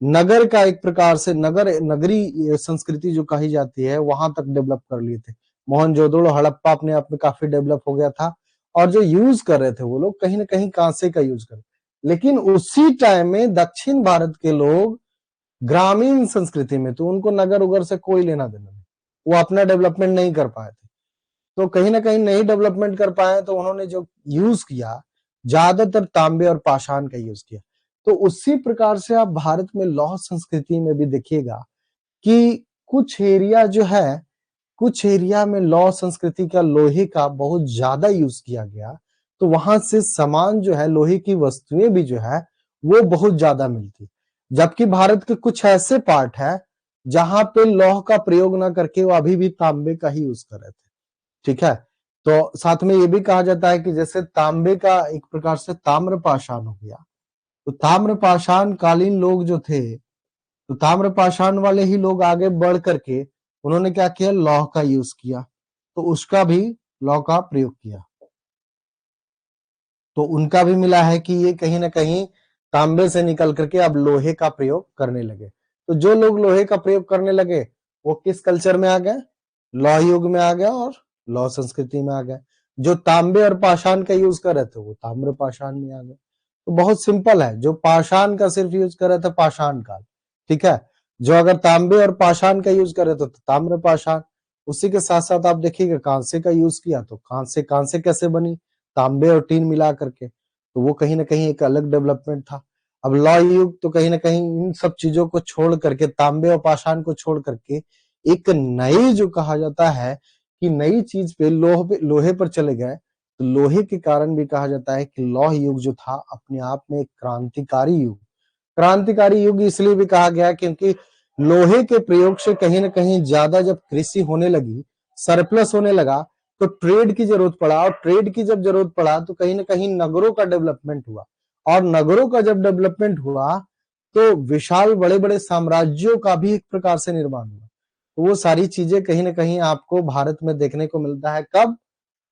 Speaker 1: नगर का एक प्रकार से नगरी संस्कृति जो कही जाती है वहां तक डेवलप कर लिए थे। मोहनजोदड़ो, हड़प्पा अपने आप में काफी डेवलप हो गया था, और जो यूज कर रहे थे वो लोग कहीं ना कहीं कांसे का यूज कर। लेकिन उसी टाइम में दक्षिण भारत के लोग ग्रामीण संस्कृति में, तो उनको नगर उगर से कोई लेना देना नहीं, वो अपना डेवलपमेंट नहीं कर पाए थे। तो कहीं ना कहीं नहीं डेवलपमेंट कर पाए, तो उन्होंने जो यूज किया ज्यादातर तांबे और पाषाण का यूज किया। तो उसी प्रकार से आप भारत में लौह संस्कृति में भी देखिएगा कि कुछ एरिया जो है, कुछ एरिया में लौह संस्कृति का, लोहे का बहुत ज्यादा यूज किया गया, तो वहां से सामान जो है, लोहे की वस्तुएं भी जो है वो बहुत ज्यादा मिलती। जबकि भारत के कुछ ऐसे पार्ट है जहां पे लौह का प्रयोग ना करके वो अभी भी तांबे का ही यूज कर रहे थे। ठीक है, तो साथ में ये भी कहा जाता है कि जैसे तांबे का एक प्रकार से ताम्र पाषाण हो गया, तो ताम्र पाषाण कालीन लोग जो थे, तो ताम्र पाषाण वाले ही लोग आगे बढ़ करके उन्होंने क्या किया, लौह का यूज किया, तो उसका भी लौह का प्रयोग किया। तो उनका भी मिला है कि ये कहीं ना कहीं तांबे से निकल करके अब लोहे का प्रयोग करने लगे। तो जो लोग लोहे का प्रयोग करने लगे वो किस कल्चर में आ गए, लौह युग में आ गया और लौह संस्कृति में आ गए। जो तांबे और पाषाण का यूज कर रहे थे वो ताम्र पाषाण में आ गए। तो बहुत सिंपल है, जो पाषाण का सिर्फ यूज कर रहे थे पाषाण काल, ठीक है, जो अगर तांबे और पाषाण का यूज कर रहे थे तो ताम्र पाषाण। उसी के साथ साथ आप देखिएगा कांसे का यूज किया, तो कांसे कांसे कैसे बनी, तांबे और टीन मिला करके, तो वो कहीं ना कहीं एक अलग डेवलपमेंट था। अब लौह युग तो कहीं ना कहीं इन सब चीजों को छोड़ करके, तांबे और पाषाण को छोड़ करके एक नई जो कहा जाता है कि नई चीज पे लोहे पर चले गए। तो लोहे के कारण भी कहा जाता है कि लौह युग जो था अपने आप में एक क्रांतिकारी युग। क्रांतिकारी युग इसलिए भी कहा गया क्योंकि लोहे के प्रयोग से कहीं ना कहीं ज्यादा जब कृषि होने लगी, सरप्लस होने लगा, तो ट्रेड की जरूरत पड़ा, और ट्रेड की जब जरूरत पड़ा तो कहीं ना कहीं नगरों का डेवलपमेंट हुआ, और नगरों का जब डेवलपमेंट हुआ तो विशाल बड़े बड़े साम्राज्यों का भी एक प्रकार से निर्माण हुआ। तो वो सारी चीजें कहीं ना कहीं आपको भारत में देखने को मिलता है। कब,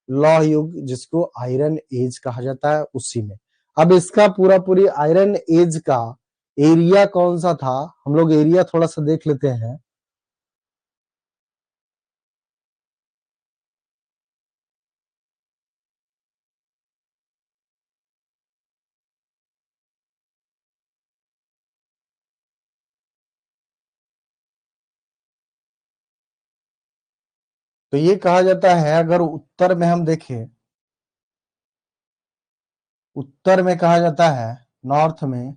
Speaker 1: लौह युग, जिसको आयरन एज कहा जाता है, उसी में। अब इसका पूरा पूरी आयरन एज का एरिया कौन सा था, हम लोग एरिया थोड़ा सा देख लेते हैं। तो ये कहा जाता है, अगर उत्तर में हम देखें, उत्तर में कहा जाता है, नॉर्थ में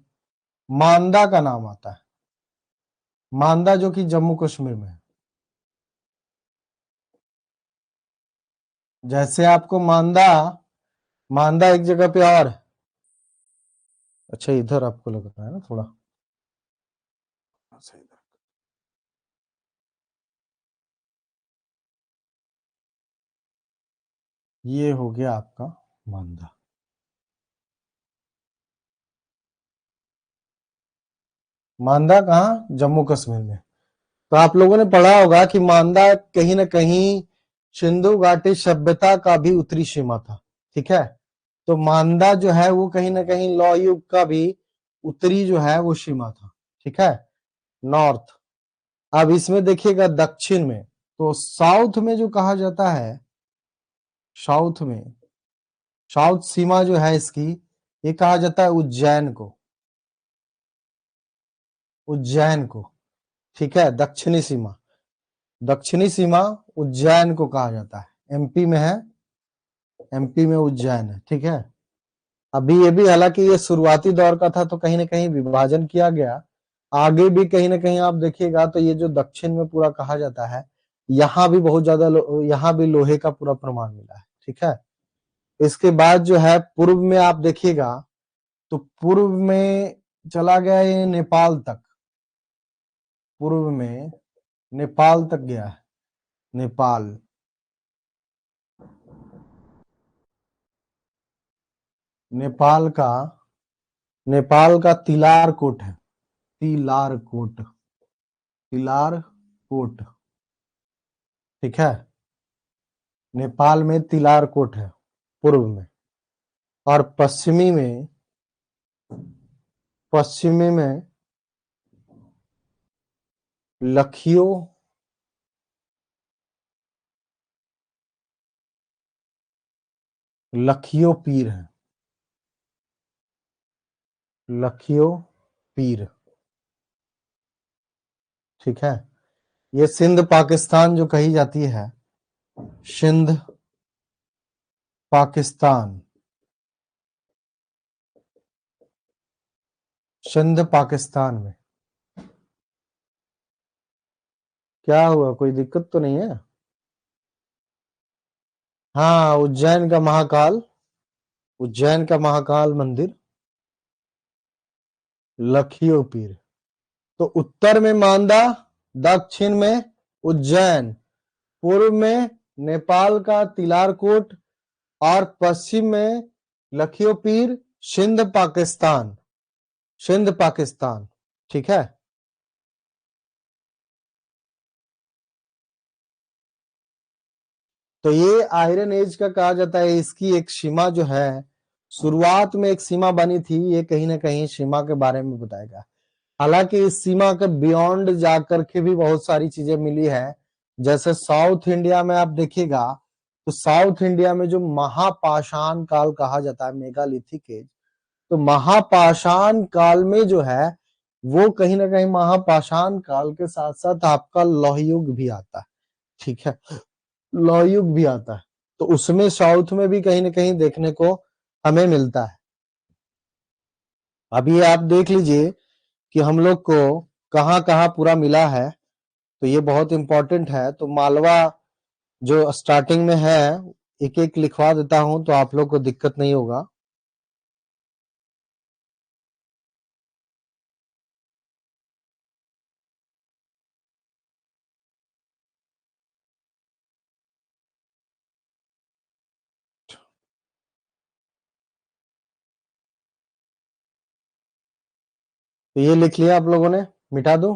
Speaker 1: मांदा का नाम आता है। मांदा जो कि जम्मू कश्मीर में है। जैसे आपको मांदा, मांदा एक जगह पे और है। अच्छा, इधर आपको लग रहा है ना थोड़ा। अच्छा, इधर ये हो गया आपका मांदा। मांदा कहाँ, जम्मू कश्मीर में। तो आप लोगों ने पढ़ा होगा कि मांदा कहीं ना कहीं सिंधु घाटी सभ्यता का भी उत्तरी सीमा था। ठीक है, तो मांदा जो है वो कहीं ना कहीं लौह युग का भी उत्तरी जो है वो सीमा था। ठीक है, नॉर्थ। अब इसमें देखिएगा दक्षिण में, तो साउथ में जो कहा जाता है, साउथ में, साउथ सीमा जो है इसकी, ये कहा जाता है उज्जैन को, उज्जैन को। ठीक है, दक्षिणी सीमा, दक्षिणी सीमा उज्जैन को कहा जाता है, एमपी में है, एमपी में उज्जैन है। ठीक है, अभी ये भी, हालांकि ये शुरुआती दौर का था तो कहीं ना कहीं विभाजन किया गया। आगे भी कहीं ना कहीं आप देखिएगा तो ये जो दक्षिण में पूरा कहा जाता है, यहाँ भी बहुत ज्यादा यहाँ भी लोहे का पूरा प्रमाण मिला है। ठीक है, इसके बाद जो है पूर्व में आप देखिएगा, तो पूर्व में चला गया ये नेपाल तक, पूर्व में नेपाल तक गया है, नेपाल। नेपाल का, नेपाल का तिलार कोट है, तिलार कोट, तिलार कोट। ठीक है, नेपाल में तिलार कोट है पूर्व में, और पश्चिमी में, पश्चिमी में लखियो, लखियो पीर है, लखियो पीर। ठीक है, ये सिंध पाकिस्तान जो कही जाती है, सिंध पाकिस्तान, सिंध पाकिस्तान में। क्या हुआ, कोई दिक्कत तो नहीं है? हाँ, उज्जैन का महाकाल, उज्जैन का महाकाल मंदिर लखियो पीर। तो उत्तर में मांदा, दक्षिण में उज्जैन, पूर्व में नेपाल का तिलारकोट और पश्चिम में लखियो पीर, सिंध पाकिस्तान, सिंध पाकिस्तान। ठीक है। तो ये आयरन एज का कहा जाता है। इसकी एक सीमा जो है, शुरुआत में एक सीमा बनी थी, ये कहीं ना कहीं सीमा के बारे में बताएगा। हालांकि इस सीमा के बियॉन्ड जाकर के भी बहुत सारी चीजें मिली है। जैसे साउथ इंडिया में आप देखिएगा, तो साउथ इंडिया में जो महापाषाण काल कहा जाता है, मेगालिथिक एज, तो महापाषाण काल में जो है वो कहीं ना कहीं महापाषाण काल के साथ साथ आपका लौह युग भी आता है। ठीक है, लौह युग भी आता है। तो उसमें साउथ में भी कहीं ना कहीं देखने को हमें मिलता है। अब ये आप देख लीजिए कि हम लोग को कहाँ कहाँ पूरा मिला है, तो ये बहुत इंपॉर्टेंट है। तो मालवा जो स्टार्टिंग में है, एक एक लिखवा देता हूं तो आप लोग को दिक्कत नहीं होगा। तो ये लिख लिया आप लोगों ने, मिटा दो।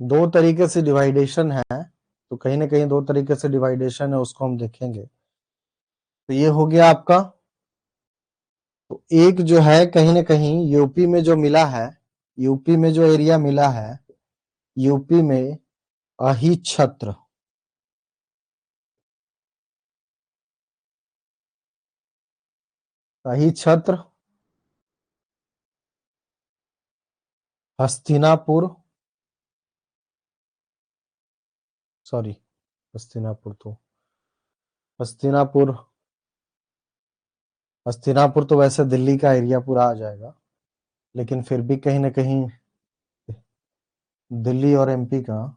Speaker 1: दो तरीके से डिवाइडेशन है, तो कहीं ना कहीं दो तरीके से डिवाइडेशन है, उसको हम देखेंगे। तो ये हो गया आपका। तो एक जो है कहीं ना कहीं यूपी में जो मिला है, यूपी में जो एरिया मिला है, यूपी में अही छत्र, अही छत्र, हस्तिनापुर, सॉरी, हस्तिनापुर तो हस्तिनापुर, हस्तिनापुर तो वैसे दिल्ली का एरिया पूरा आ जाएगा, लेकिन फिर भी कहीं ना कहीं दिल्ली और एमपी का।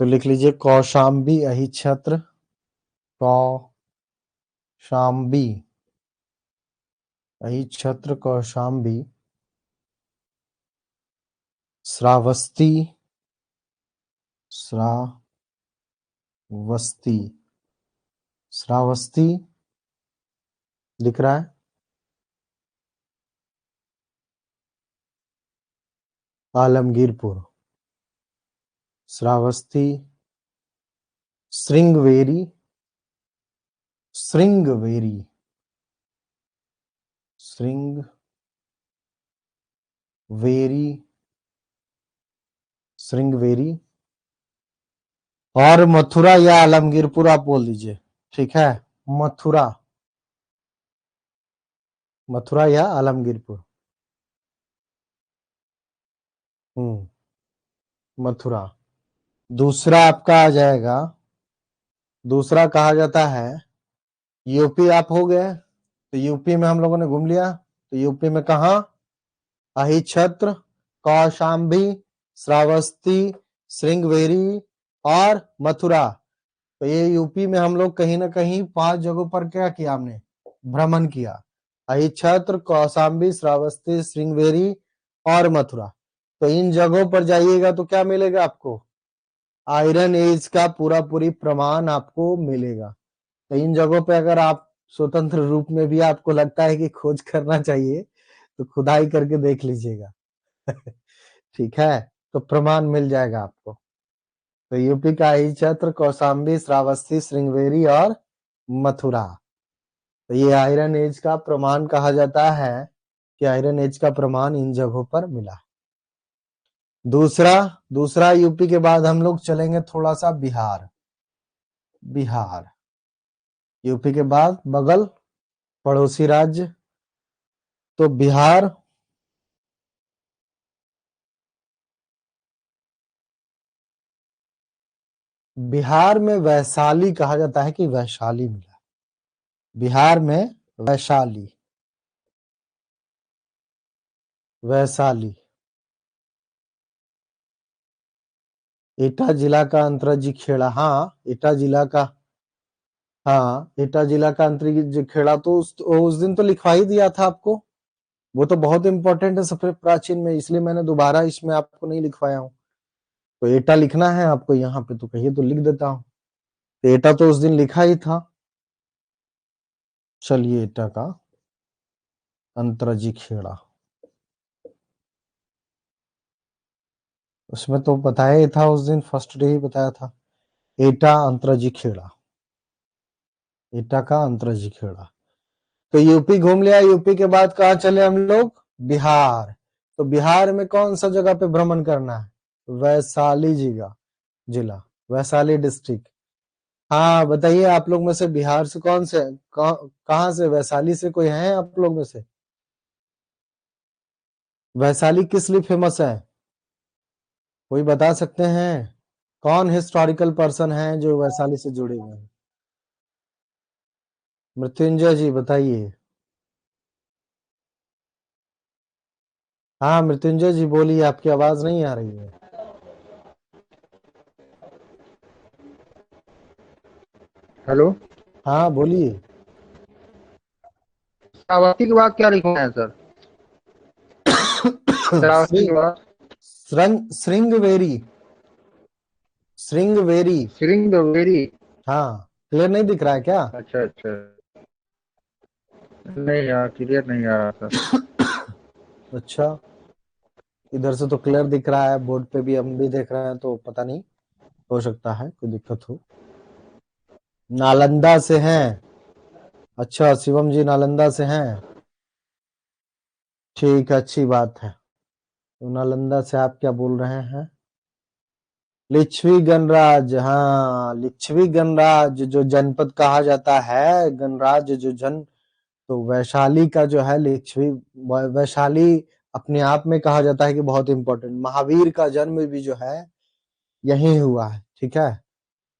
Speaker 1: तो लिख लीजिए कौशाम्बी अही छत्र, कौशाम्बी अही छत्र, कौशाम्बी, श्रावस्ती, श्रावस्ती, श्रावस्ती दिख रहा है, आलमगीरपुर, श्रावस्ती, श्रृंगवेरी, श्रृंगवेरी, श्रृंगवेरी, श्रृंगवेरी, और मथुरा या आलमगीरपुर आप बोल दीजिए। ठीक है, मथुरा, मथुरा या आलमगीरपुर। मथुरा। दूसरा आपका आ जाएगा, दूसरा कहा जाता है यूपी। आप हो गए, तो यूपी में हम लोगों ने घूम लिया। तो यूपी में कहा, अहिछत्र, कौशाम्बी, श्रावस्ती, श्रृंगवेरी और मथुरा। तो ये यूपी में हम लोग कहीं ना कहीं 5 जगहों पर क्या किया, हमने भ्रमण किया। अहिछत्र, कौशाम्बी, श्रावस्ती, श्रृंगवेरी और मथुरा। तो इन जगहों पर जाइएगा तो क्या मिलेगा आपको, आयरन एज का पूरा पूरी प्रमाण आपको मिलेगा। तो इन जगहों पे अगर आप स्वतंत्र रूप में भी आपको लगता है कि खोज करना चाहिए, तो खुदाई करके देख लीजिएगा। ठीक है, तो प्रमाण मिल जाएगा आपको। तो यूपी का ही क्षेत्र, कौशाम्बी, श्रावस्ती, श्रृंगवेरी और मथुरा। तो ये आयरन एज का प्रमाण कहा जाता है कि आयरन एज का प्रमाण इन जगहों पर मिला। दूसरा, दूसरा यूपी के बाद हम लोग चलेंगे थोड़ा सा बिहार। बिहार, यूपी के बाद बगल पड़ोसी राज्य, तो बिहार। बिहार में वैशाली कहा जाता है कि वैशाली मिला। बिहार में वैशाली, वैशाली। एटा जिला का अंतरजी खेड़ा, हाँ एटा जिला का, हाँ एटा जिला का अंतरजी खेड़ा तो उस दिन तो लिखवा ही दिया था आपको। वो तो बहुत इंपॉर्टेंट है सबसे प्राचीन में, इसलिए मैंने दोबारा इसमें आपको नहीं लिखवाया हूँ। तो एटा लिखना है आपको यहाँ पे तो कहिए तो लिख देता हूँ। तो एटा तो उस दिन लिखा ही था। चलिए एटा का अंतरजी खेड़ा, उसमें तो बताया ही था उस दिन, फर्स्ट डे ही बताया था। एटा अंतरजी खेड़ा, एटा का अंतरजी खेड़ा। तो यूपी घूम लिया, यूपी के बाद कहाँ चले हम लोग, बिहार। तो बिहार में कौन सा जगह पे भ्रमण करना है, वैशाली जिला, वैशाली डिस्ट्रिक्ट। हाँ बताइए आप लोग में से बिहार से कौन से, कहाँ से, वैशाली से कोई है आप लोग में से? वैशाली किस लिए फेमस है, कोई बता सकते हैं? कौन हिस्टोरिकल पर्सन है जो वैशाली से जुड़े हुए हैं? मृत्युंजय जी बताइए। हाँ मृत्युंजय जी बोलिए, आपकी आवाज नहीं आ रही है।
Speaker 3: हेलो।
Speaker 1: हाँ बोलिए।
Speaker 3: श्रावस्ती के बाद क्या लिखना है सर? श्रावस्ती के बाद
Speaker 1: श्रृंगवेरी, श्रृंगवेरी।
Speaker 3: श्रृंगवेरी।
Speaker 1: हाँ क्लियर नहीं दिख रहा है क्या?
Speaker 3: अच्छा अच्छा, नहीं यार क्लियर नहीं आ रहा सर।
Speaker 1: अच्छा, इधर से तो क्लियर दिख रहा है, बोर्ड पे भी हम भी देख रहे हैं, तो पता नहीं, हो सकता है कोई दिक्कत हो। नालंदा से हैं? अच्छा शिवम जी नालंदा से हैं, ठीक है अच्छी बात है। तो नालंदा से आप क्या बोल रहे हैं? लिच्छवी गणराज्य, हाँ लिच्छवी गणराज्य जो जनपद कहा जाता है, गणराज्य जो जन, तो वैशाली का जो है लिच्छवी, वैशाली अपने आप में कहा जाता है कि बहुत इंपॉर्टेंट, महावीर का जन्म भी जो है यही हुआ है, ठीक है।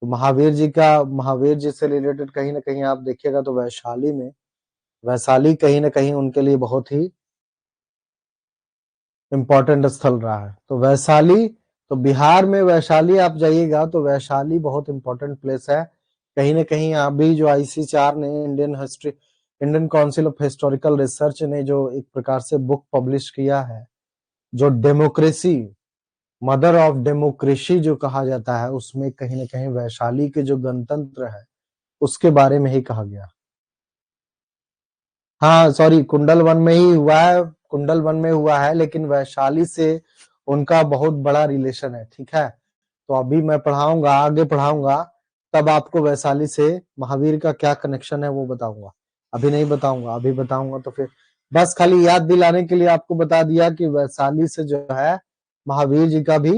Speaker 1: तो महावीर जी से रिलेटेड कहीं ना कहीं आप देखिएगा तो वैशाली में, वैशाली कहीं ना कहीं उनके लिए बहुत ही इंपॉर्टेंट स्थल रहा है। तो वैशाली, तो बिहार में वैशाली आप जाइएगा तो वैशाली बहुत इंपॉर्टेंट प्लेस है। कहीं ना कहीं अभी जो ICCR ने, Indian council of historical research ने जो एक प्रकार से बुक पब्लिश किया है, जो डेमोक्रेसी, मदर ऑफ डेमोक्रेसी जो कहा जाता है, उसमें कहीं ना कहीं वैशाली के जो गणतंत्र है उसके बारे में ही कहा गया। हाँ सॉरी, कुंडल वन में ही हुआ है, कुंडल वन में हुआ है, लेकिन वैशाली से उनका बहुत बड़ा रिलेशन है, ठीक है। तो अभी मैं पढ़ाऊंगा, आगे पढ़ाऊंगा, तब आपको वैशाली से महावीर का क्या कनेक्शन है वो बताऊंगा। अभी नहीं बताऊंगा, अभी बताऊंगा तो फिर बस खाली याद दिलाने के लिए आपको बता दिया कि वैशाली से जो है महावीर जी का भी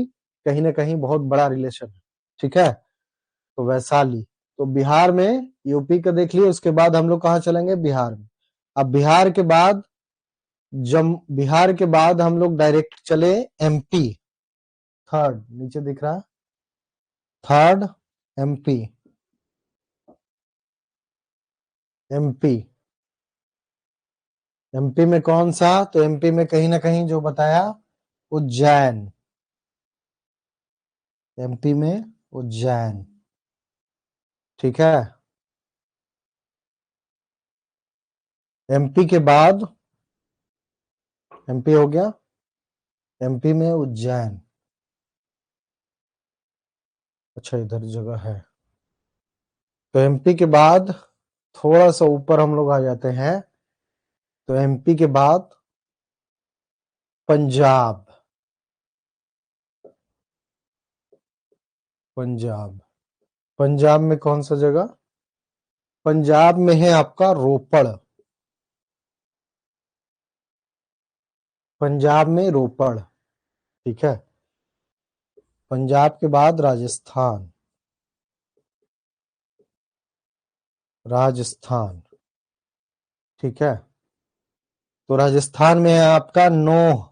Speaker 1: कहीं ना कहीं बहुत बड़ा रिलेशन है, ठीक है। तो वैशाली, तो बिहार में, यूपी का देख लिए, उसके बाद हम लोग कहाँ चलेंगे, बिहार में। अब बिहार के बाद हम लोग डायरेक्ट चले MP, थर्ड नीचे दिख रहा है, थर्ड MP, MP, MP में कौन सा, तो MP में कहीं ना कहीं जो बताया, उज्जैन, MP में उज्जैन, ठीक है। MP के बाद, MP हो गया, MP में उज्जैन, अच्छा इधर जगह है। तो MP के बाद थोड़ा सा ऊपर हम लोग आ जाते हैं, तो MP के बाद पंजाब, पंजाब, पंजाब में कौन सा जगह, पंजाब में है आपका रोपड़, पंजाब में रोपड़, ठीक है। पंजाब के बाद राजस्थान, राजस्थान, ठीक है। तो राजस्थान में है आपका नोह,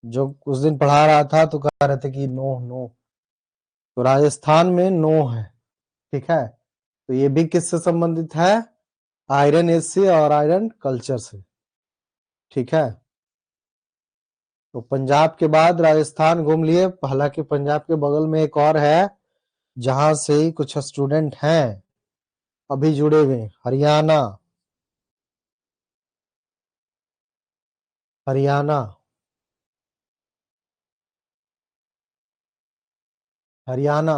Speaker 1: जो उस दिन पढ़ा रहा था तो कह रहे थे कि नोह नोह, तो राजस्थान में नोह है, ठीक है। तो ये भी किससे संबंधित है, आयरन एज से और आयरन कल्चर से। ठीक है, तो पंजाब के बाद राजस्थान घूम लिए, हालांकि पंजाब के बगल में एक और है जहां से कुछ स्टूडेंट हैं अभी जुड़े हुए, हरियाणा। हरियाणा, हरियाणा,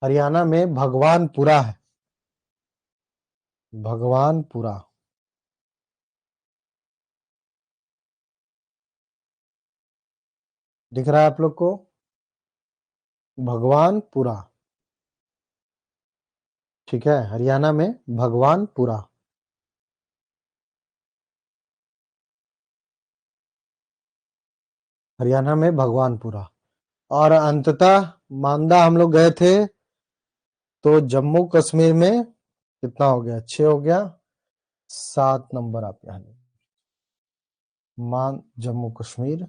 Speaker 1: हरियाणा में भगवानपुरा है, भगवानपुरा। दिख रहा है आप लोग को, भगवानपुरा। ठीक है, हरियाणा में भगवानपुरा। हरियाणा में भगवानपुरा। और अंततः मांदा हम लोग गए थे, तो जम्मू कश्मीर में कितना हो गया, 6 हो गया, 7 नंबर आप यहाँ मान जम्मू कश्मीर।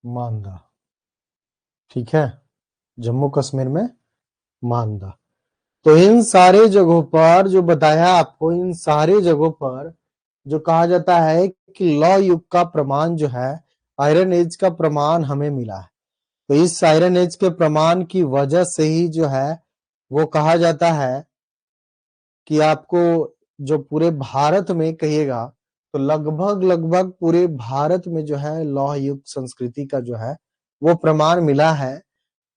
Speaker 1: मांदा, ठीक है, जम्मू कश्मीर में मांदा। तो इन सारे जगहों पर जो बताया आपको, इन सारे जगहों पर जो कहा जाता है कि लौ युग का प्रमाण जो है, आयरन एज का प्रमाण हमें मिला है। तो इस आयरन एज के प्रमाण की वजह से ही जो है वो कहा जाता है कि आपको जो पूरे भारत में कहिएगा तो लगभग लगभग पूरे भारत में जो है लौह युग संस्कृति का जो है वो प्रमाण मिला है।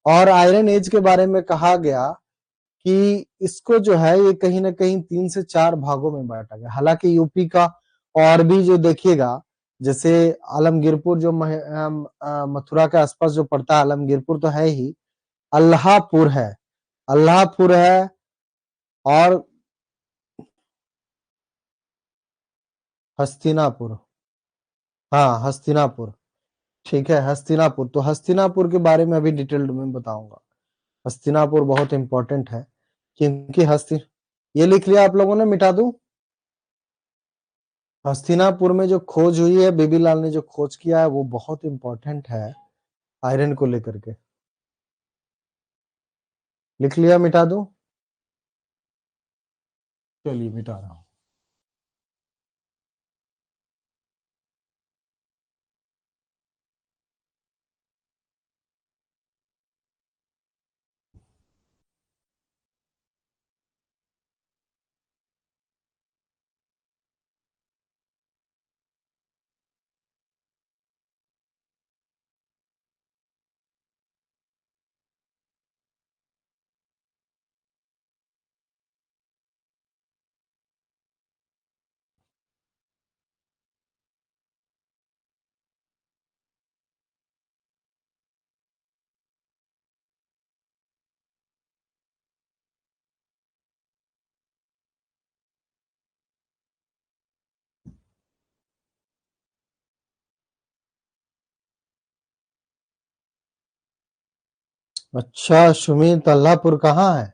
Speaker 1: और आयरन एज के बारे में कहा गया कि इसको जो है ये कहीं ना कहीं 3 से 4 भागों में बांटा गया। हालांकि यूपी का और भी जो देखिएगा, जैसे आलमगीरपुर जो मथुरा के आसपास जो पड़ता है, आलमगीरपुर तो है ही, अल्लाहपुर है, अल्लाहपुर है, और हस्तिनापुर। हाँ, हस्तिनापुर। ठीक है, हस्तिनापुर। तो हस्तिनापुर के बारे में अभी डिटेल्ड में बताऊंगा। हस्तिनापुर बहुत इंपॉर्टेंट है, क्योंकि ये लिख लिया आप लोगों ने, मिटा दूं? हस्तिनापुर में जो खोज हुई है, बेबीलाल ने जो खोज किया है, वो बहुत इंपॉर्टेंट है आयरन को लेकर के। लिख लिया, मिटा दूं? चलिए मिटा रहा हूं। अच्छा सुमित, अल्लाहपुर कहाँ है?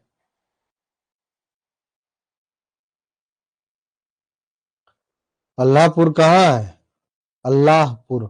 Speaker 1: अल्लाहपुर कहाँ है? अल्लाहपुर।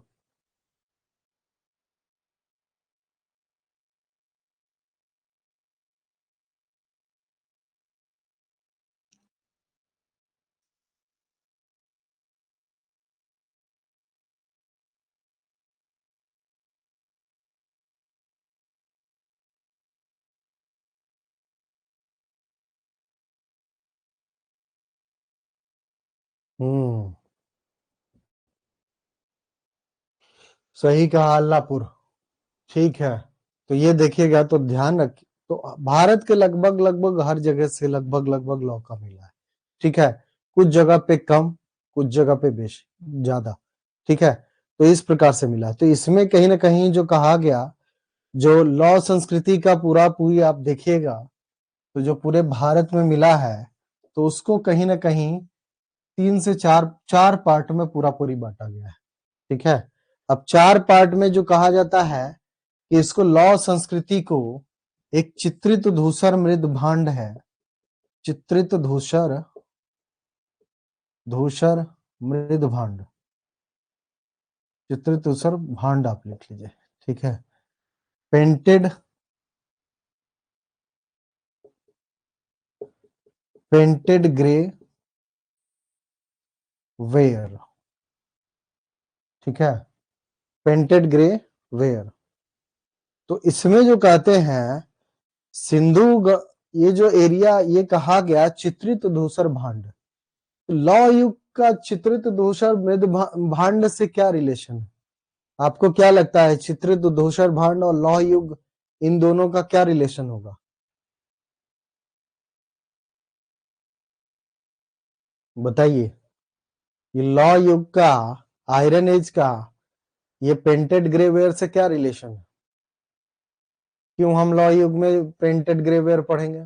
Speaker 1: हम्म, सही कहा, अल्लाहपुर। ठीक है, तो ये देखिएगा तो ध्यान रखिए, तो भारत के लगभग लगभग हर जगह से लगभग लगभग लौका मिला है। ठीक है, कुछ जगह पे कम, कुछ जगह पे बेशी ज्यादा। ठीक है, तो इस प्रकार से मिला है। तो इसमें कहीं ना कहीं जो कहा गया, जो लौ संस्कृति का पूरा पूरी आप देखिएगा, तो जो पूरे भारत में मिला है, तो उसको कहीं ना कहीं 3 से 4 चार पार्ट में पूरा पूरी बांटा गया है। ठीक है, अब 4 पार्ट में जो कहा जाता है कि इसको लौ संस्कृति को एक चित्रित धूसर मृद भांड है, चित्रित धूसर धूसर मृद भांड। चित्रित धूसर भांड आप लिख लीजिए, ठीक है। पेंटेड ग्रे वेयर, ठीक है, पेंटेड ग्रे वेयर। तो इसमें जो कहते हैं ये जो एरिया ये कहा गया चित्रित धूसर भांड, लौह युग का चित्रित धूसर मृद भांड से क्या रिलेशन है? आपको क्या लगता है चित्रित धूसर भांड और लौह युग इन दोनों का क्या रिलेशन होगा? बताइए। ये लौह युग का, आयरन एज का, ये पेंटेड ग्रेवेयर से क्या रिलेशन है? क्यों हम लौह युग में पेंटेड ग्रेवेयर पढ़ेंगे?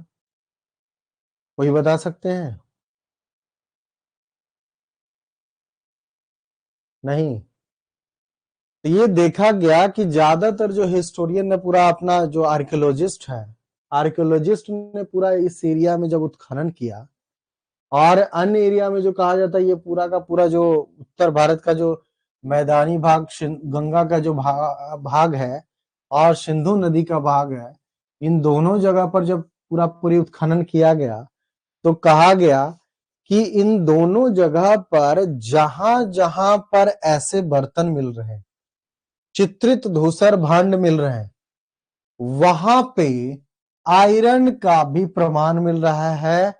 Speaker 1: कोई बता सकते हैं? नहीं। तो ये देखा गया कि ज्यादातर जो हिस्टोरियन ने पूरा अपना जो आर्कियोलॉजिस्ट ने पूरा इस एरिया में जब उत्खनन किया, और अन्य एरिया में जो कहा जाता है ये पूरा का पूरा जो उत्तर भारत का जो मैदानी भाग, गंगा का जो भाग है और सिंधु नदी का भाग है, इन दोनों जगह पर जब पूरी उत्खनन किया गया तो कहा गया कि इन दोनों जगह पर जहां जहां पर ऐसे बर्तन मिल रहे हैं, चित्रित धूसर भांड मिल रहे हैं, वहां पे आयरन का भी प्रमाण मिल रहा है।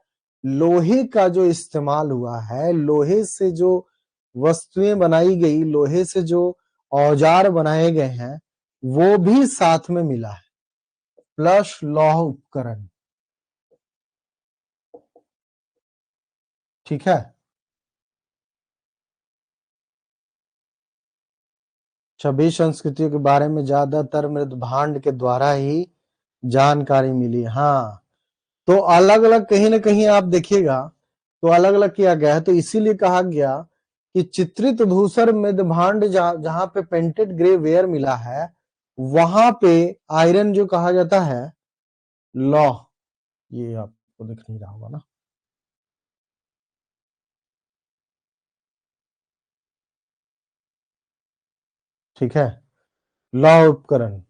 Speaker 1: लोहे का जो इस्तेमाल हुआ है, लोहे से जो वस्तुएं बनाई गई, लोहे से जो औजार बनाए गए हैं, वो भी साथ में मिला है, प्लस लौह उपकरण, ठीक है। सभी संस्कृतियों के बारे में ज्यादातर मृद भांड के द्वारा ही जानकारी मिली। हाँ, तो अलग अलग कहीं ना कहीं आप देखिएगा तो अलग अलग किया गया है। तो इसीलिए कहा गया कि चित्रित धूसर मृद भांड जहां पे पेंटेड ग्रे वेयर मिला है, वहां पे आयरन जो कहा जाता है लौह, ये आपको दिख नहीं रहा होगा ना, ठीक है, लौह उपकरण।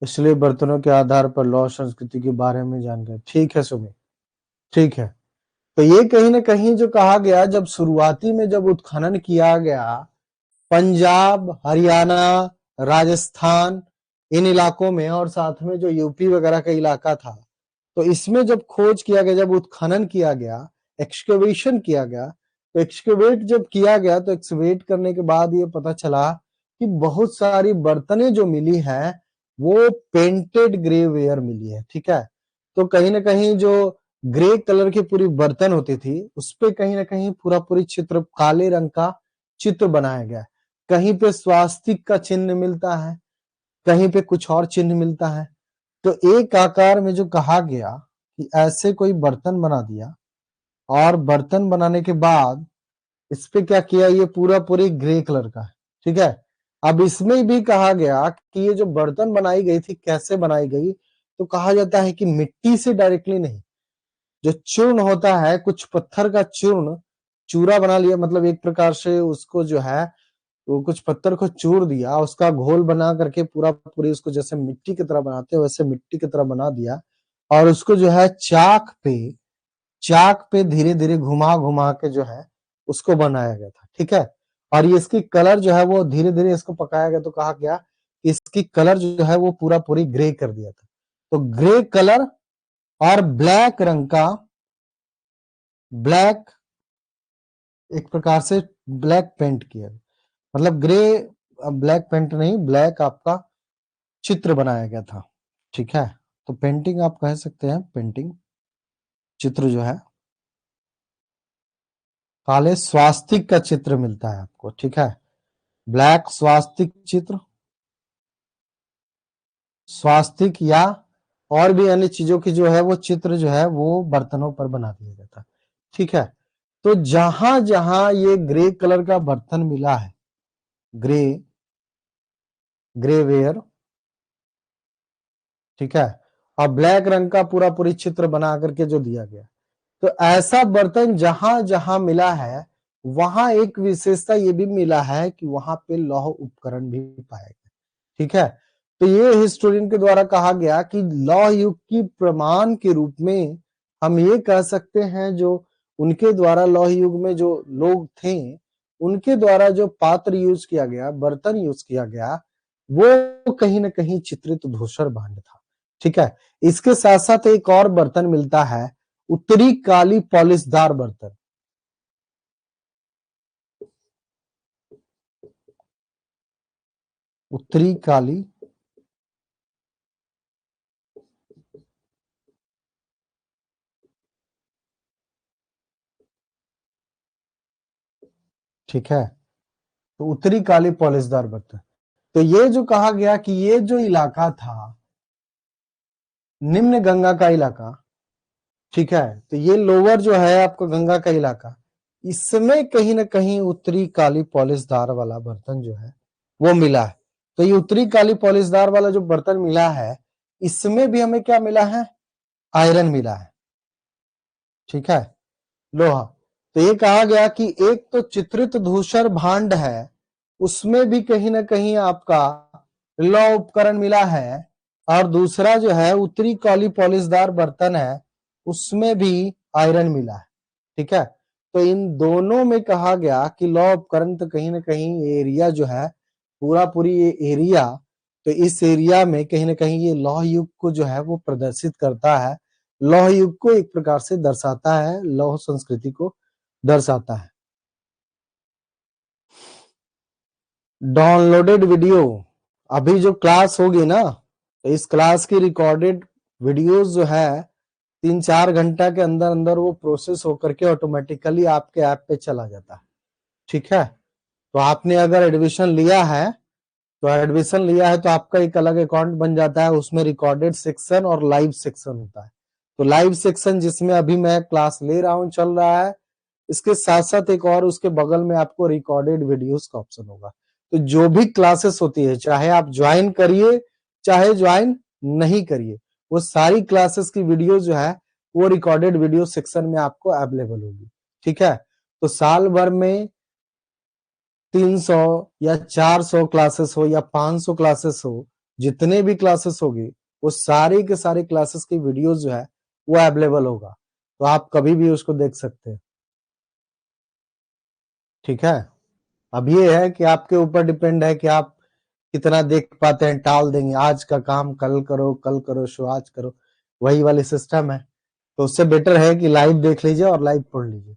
Speaker 1: इसलिए बर्तनों के आधार पर लौह संस्कृति के बारे में जानकारी, ठीक है सुमित, ठीक है। तो ये कहीं ना कहीं जो कहा गया, जब शुरुआती में जब उत्खनन किया गया पंजाब, हरियाणा, राजस्थान, इन इलाकों में, और साथ में जो यूपी वगैरह का इलाका था, तो इसमें जब खोज किया गया, जब उत्खनन किया गया, एक्सकेवेशन किया गया, तो एक्सकेवेट जब किया गया तो एक्सकेवेट करने के बाद ये पता चला कि बहुत सारी बर्तनें जो मिली है वो पेंटेड ग्रे वेयर मिली है, ठीक है। तो कहीं ना कहीं जो ग्रे कलर की पूरी बर्तन होती थी उस पे कहीं ना कहीं पूरी चित्र, काले रंग का चित्र बनाया गया। कहीं पे स्वास्तिक का चिन्ह मिलता है, कहीं पे कुछ और चिन्ह मिलता है। तो एक आकार में जो कहा गया कि ऐसे कोई बर्तन बना दिया, और बर्तन बनाने के बाद इस पे क्या किया, ये पूरी ग्रे कलर का है, ठीक है। अब इसमें भी कहा गया कि ये जो बर्तन बनाई गई थी कैसे बनाई गई, तो कहा जाता है कि मिट्टी से डायरेक्टली नहीं, जो चूर्ण होता है, कुछ पत्थर का चूर्ण, चूरा बना लिया, मतलब एक प्रकार से उसको जो है वो कुछ पत्थर को चूर दिया, उसका घोल बना करके पूरी उसको जैसे मिट्टी की तरह बनाते हैं वैसे मिट्टी की तरह बना दिया, और उसको जो है चाक पे धीरे धीरे घुमा घुमा के जो है उसको बनाया गया था, ठीक है। और ये इसकी कलर जो है वो धीरे धीरे इसको पकाया गया, तो कहा गया कि इसकी कलर जो है वो पूरी ग्रे कर दिया था। तो ग्रे कलर और ब्लैक रंग का, ब्लैक एक प्रकार से ब्लैक पेंट किया, मतलब ग्रे, ब्लैक पेंट नहीं, ब्लैक आपका चित्र बनाया गया था, ठीक है। तो पेंटिंग आप कह सकते हैं, पेंटिंग चित्र जो है, काले स्वास्तिक का चित्र मिलता है आपको, ठीक है। ब्लैक स्वास्तिक चित्र, स्वास्तिक या और भी अन्य चीजों की जो है वो चित्र जो है वो बर्तनों पर बना दिया जाता है, ठीक है। तो जहां जहां ये ग्रे कलर का बर्तन मिला है, ग्रे वेयर, ठीक है, और ब्लैक रंग का पूरी चित्र बना करके जो दिया गया, तो ऐसा बर्तन जहां जहां मिला है वहां एक विशेषता ये भी मिला है कि वहां पे लौह उपकरण भी पाए गए। ठीक है, तो ये हिस्टोरियन के द्वारा कहा गया कि लौह युग की प्रमाण के रूप में हम ये कह सकते हैं, जो उनके द्वारा लौह युग में जो लोग थे उनके द्वारा जो पात्र यूज किया गया, बर्तन यूज किया गया, वो कहीं ना कहीं चित्रित धूसर भांड था। ठीक है, इसके साथ साथ एक और बर्तन मिलता है, उत्तरी काली पॉलिशदार बर्तन। उत्तरी काली ठीक है, तो उत्तरी काली पॉलिशदार बर्तन। तो ये जो कहा गया कि ये जो इलाका था निम्न गंगा का इलाका, ठीक है, तो ये लोअर जो है आपका गंगा का इलाका, इसमें कहीं ना कहीं उत्तरी काली पॉलिशदार वाला बर्तन जो है वो मिला है। तो ये उत्तरी काली पॉलिशदार वाला जो बर्तन मिला है इसमें भी हमें क्या मिला है, आयरन मिला है। ठीक है, लोहा। तो ये कहा गया कि एक तो चित्रित धूसर भांड है, उसमें भी कहीं ना कहीं आपका लौह उपकरण मिला है, और दूसरा जो है उत्तरी काली पॉलिशदार बर्तन है उसमें भी आयरन मिला है। ठीक है, तो इन दोनों में कहा गया कि लौह उपकरण तो कहीं ना कहीं एरिया जो है पूरा पूरी ये एरिया, तो इस एरिया में कहीं ना कहीं ये लौह युग को जो है वो प्रदर्शित करता है, लौह युग को एक प्रकार से दर्शाता है, लौह संस्कृति को दर्शाता है। डाउनलोडेड वीडियो, अभी जो क्लास होगी ना, तो इस क्लास की रिकॉर्डेड वीडियोस जो है 3-4 घंटा के अंदर अंदर वो प्रोसेस होकर के ऑटोमेटिकली आपके ऐप पे चला जाता है। ठीक है, तो आपने अगर एडमिशन लिया है तो आपका एक अलग अकाउंट बन जाता है, उसमें रिकॉर्डेड सेक्शन और लाइव सेक्शन होता है। तो लाइव सेक्शन जिसमें अभी मैं क्लास ले रहा हूं चल रहा है, इसके साथ साथ एक और उसके बगल में आपको रिकॉर्डेड वीडियोस का ऑप्शन होगा। तो जो भी क्लासेस होती है चाहे आप ज्वाइन करिए चाहे ज्वाइन नहीं करिए, वो सारी क्लासेस की वीडियो जो है वो रिकॉर्डेड वीडियो सेक्शन में आपको अवेलेबल होगी। ठीक है, तो साल भर में 300 या 400 क्लासेस हो या 500 क्लासेस हो, जितने भी क्लासेस होगी वो सारे के सारे क्लासेस की वीडियोस जो है वो अवेलेबल होगा, तो आप कभी भी उसको देख सकते हैं। ठीक है, अब ये है कि आपके ऊपर डिपेंड है कि आप कितना देख पाते हैं, टाल देंगे आज का काम कल करो शो आज करो, वही वाली सिस्टम है। तो उससे बेटर है कि लाइव देख लीजिए और लाइव पढ़ लीजिए।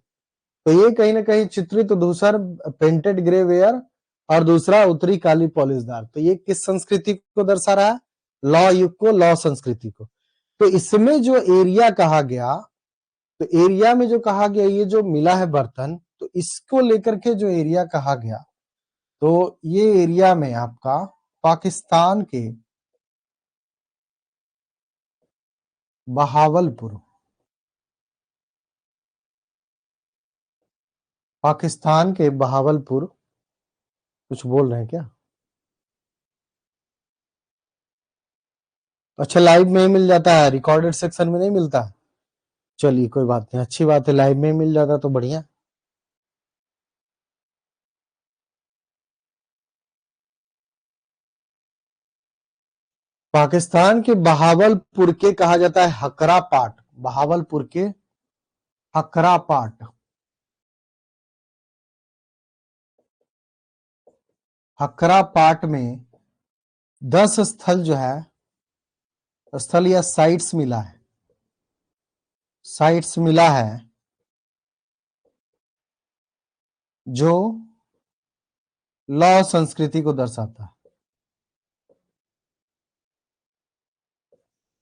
Speaker 1: तो ये कहीं ना कहीं चित्रित धूसर पेंटेड ग्रे वेयर और दूसरा उत्तरी काली पॉलिशदार, तो ये किस संस्कृति को दर्शा रहा है, लौह युग को, लौह संस्कृति को। तो इसमें जो एरिया कहा गया, तो एरिया में जो कहा गया ये जो मिला है बर्तन, तो इसको लेकर के जो एरिया कहा गया, तो ये एरिया में आपका पाकिस्तान के बहावलपुर, पाकिस्तान के बहावलपुर, कुछ बोल रहे हैं क्या? अच्छा, लाइव में ही मिल जाता है, रिकॉर्डेड सेक्शन में नहीं मिलता? चलिए कोई बात नहीं, अच्छी बात है, लाइव में ही मिल जाता तो बढ़िया। पाकिस्तान के बहावलपुर के कहा जाता है हकरा पाट, बहावलपुर के हकरा पाट। हकरा पाट में 10 स्थल जो है, स्थल या साइट्स मिला है, साइट्स मिला है जो लौह संस्कृति को दर्शाता है।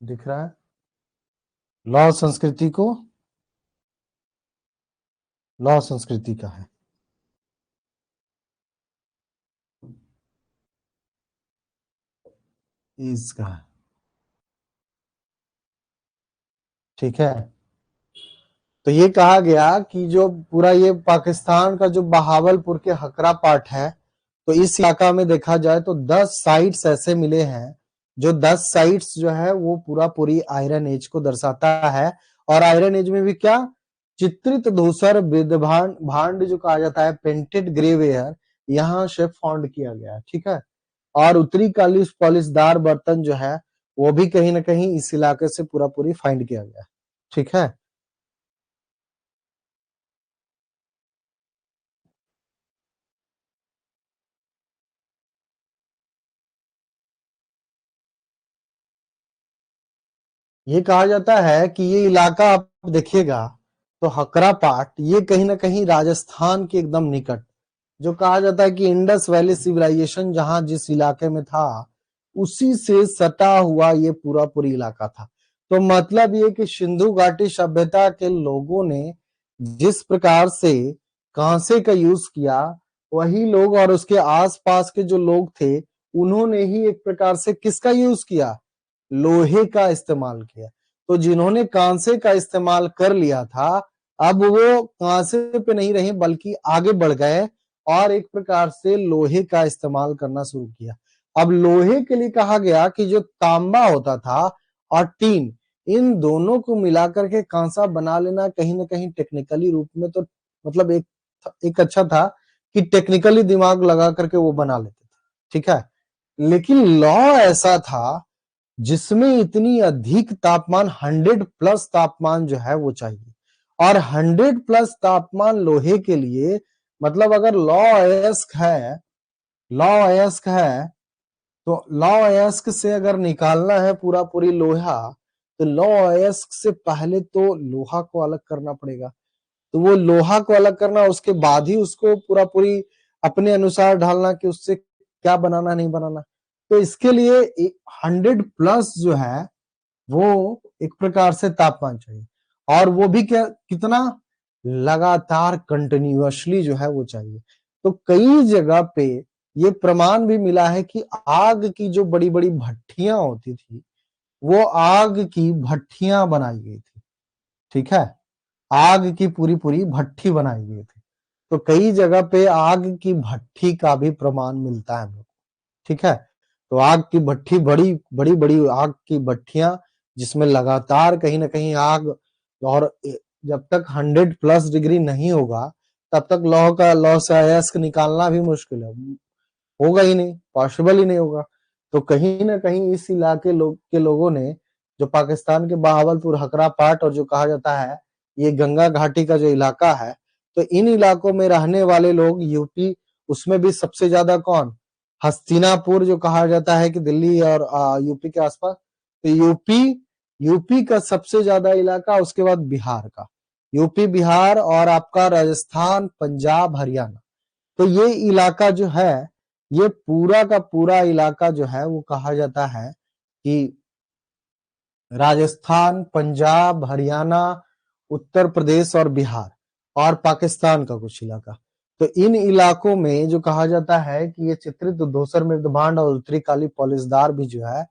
Speaker 1: दिख रहा है, लौह संस्कृति को, लौह संस्कृति का है। इसका है, ठीक है। तो ये कहा गया कि जो पूरा ये पाकिस्तान का जो बहावलपुर के हकरा पार्ट है, तो इस इलाका में देखा जाए तो 10 साइट्स ऐसे मिले हैं, जो 10 साइट्स जो है वो पूरा पूरी आयरन एज को दर्शाता है। और आयरन एज में भी क्या, चित्रित धूसर विद्भांड भांड जो कहा जाता है, पेंटेड ग्रेवेयर, यहाँ से फाउंड किया गया है, ठीक है। और उत्तरी काली पॉलिशदार बर्तन जो है वो भी कहीं ना कहीं इस इलाके से पूरा पूरी फाइंड किया गया है, ठीक है। ये कहा जाता है कि ये इलाका आप देखिएगा तो हकरा पाट, ये कहीं ना कहीं राजस्थान के एकदम निकट, जो कहा जाता है कि इंडस वैली सिविलाइजेशन जहां जिस इलाके में था उसी से सटा हुआ ये पूरा पूरी इलाका था। तो मतलब ये कि सिंधु घाटी सभ्यता के लोगों ने जिस प्रकार से कांसे का यूज किया, वही लोग और उसके आसपास के जो लोग थे उन्होंने ही एक प्रकार से किसका यूज किया, लोहे का इस्तेमाल किया। तो जिन्होंने कांसे का इस्तेमाल कर लिया था, अब वो कांसे पे नहीं रहे बल्कि आगे बढ़ गए और एक प्रकार से लोहे का इस्तेमाल करना शुरू किया। अब लोहे के लिए कहा गया कि जो तांबा होता था और टीन, इन दोनों को मिलाकर के कांसा बना लेना कहीं ना कहीं टेक्निकली रूप में तो मतलब एक अच्छा था कि टेक्निकली दिमाग लगा करके वो बना लेते थे, ठीक है। लेकिन लॉ ऐसा था जिसमें इतनी अधिक तापमान, 100 प्लस तापमान जो है वो चाहिए, और 100 प्लस तापमान लोहे के लिए मतलब अगर लॉ अयस्क है तो लॉ अयस्क से अगर निकालना है पूरा पूरी लोहा, तो लॉ अयस्क से पहले तो लोहा को अलग करना पड़ेगा। तो वो लोहा को अलग करना, उसके बाद ही उसको पूरा पूरी अपने अनुसार ढालना कि उससे क्या बनाना नहीं बनाना। तो इसके लिए 100 प्लस जो है वो एक प्रकार से तापमान चाहिए, और वो भी क्या कितना, लगातार कंटिन्यूअसली जो है वो चाहिए। तो कई जगह पे ये प्रमाण भी मिला है कि आग की जो बड़ी बड़ी भट्टियां होती थी, वो आग की भट्टियां बनाई गई थी, ठीक है। आग की पूरी पूरी भट्टी बनाई गई थी। तो कई जगह पे आग की भट्टी का भी प्रमाण मिलता है हम लोग, ठीक है। तो आग की भट्टी, बड़ी बड़ी बड़ी आग की भट्टियां जिसमें लगातार कहीं ना कहीं आग, और जब तक 100 प्लस डिग्री नहीं होगा तब तक लौह से अयस्क निकालना भी मुश्किल है, होगा ही नहीं, पॉसिबल ही नहीं होगा। तो कहीं ना कहीं इस इलाके के लोगों ने, जो पाकिस्तान के बहावलपुर, हकरा पाट और जो कहा जाता है ये गंगा घाटी का जो इलाका है, तो इन इलाकों में रहने वाले लोग यूपी, उसमें भी सबसे ज्यादा कौन, हस्तिनापुर जो कहा जाता है कि दिल्ली और यूपी के आसपास, तो यूपी का सबसे ज्यादा इलाका, उसके बाद बिहार का, यूपी बिहार और आपका राजस्थान पंजाब हरियाणा। तो ये इलाका जो है, ये पूरा का पूरा इलाका जो है वो कहा जाता है कि राजस्थान, पंजाब, हरियाणा, उत्तर प्रदेश और बिहार और पाकिस्तान का कुछ इलाका। तो इन इलाकों में जो कहा जाता है कि ये चित्रित धूसर मृदभांड और उत्तरी काली पॉलिशदार भी जो है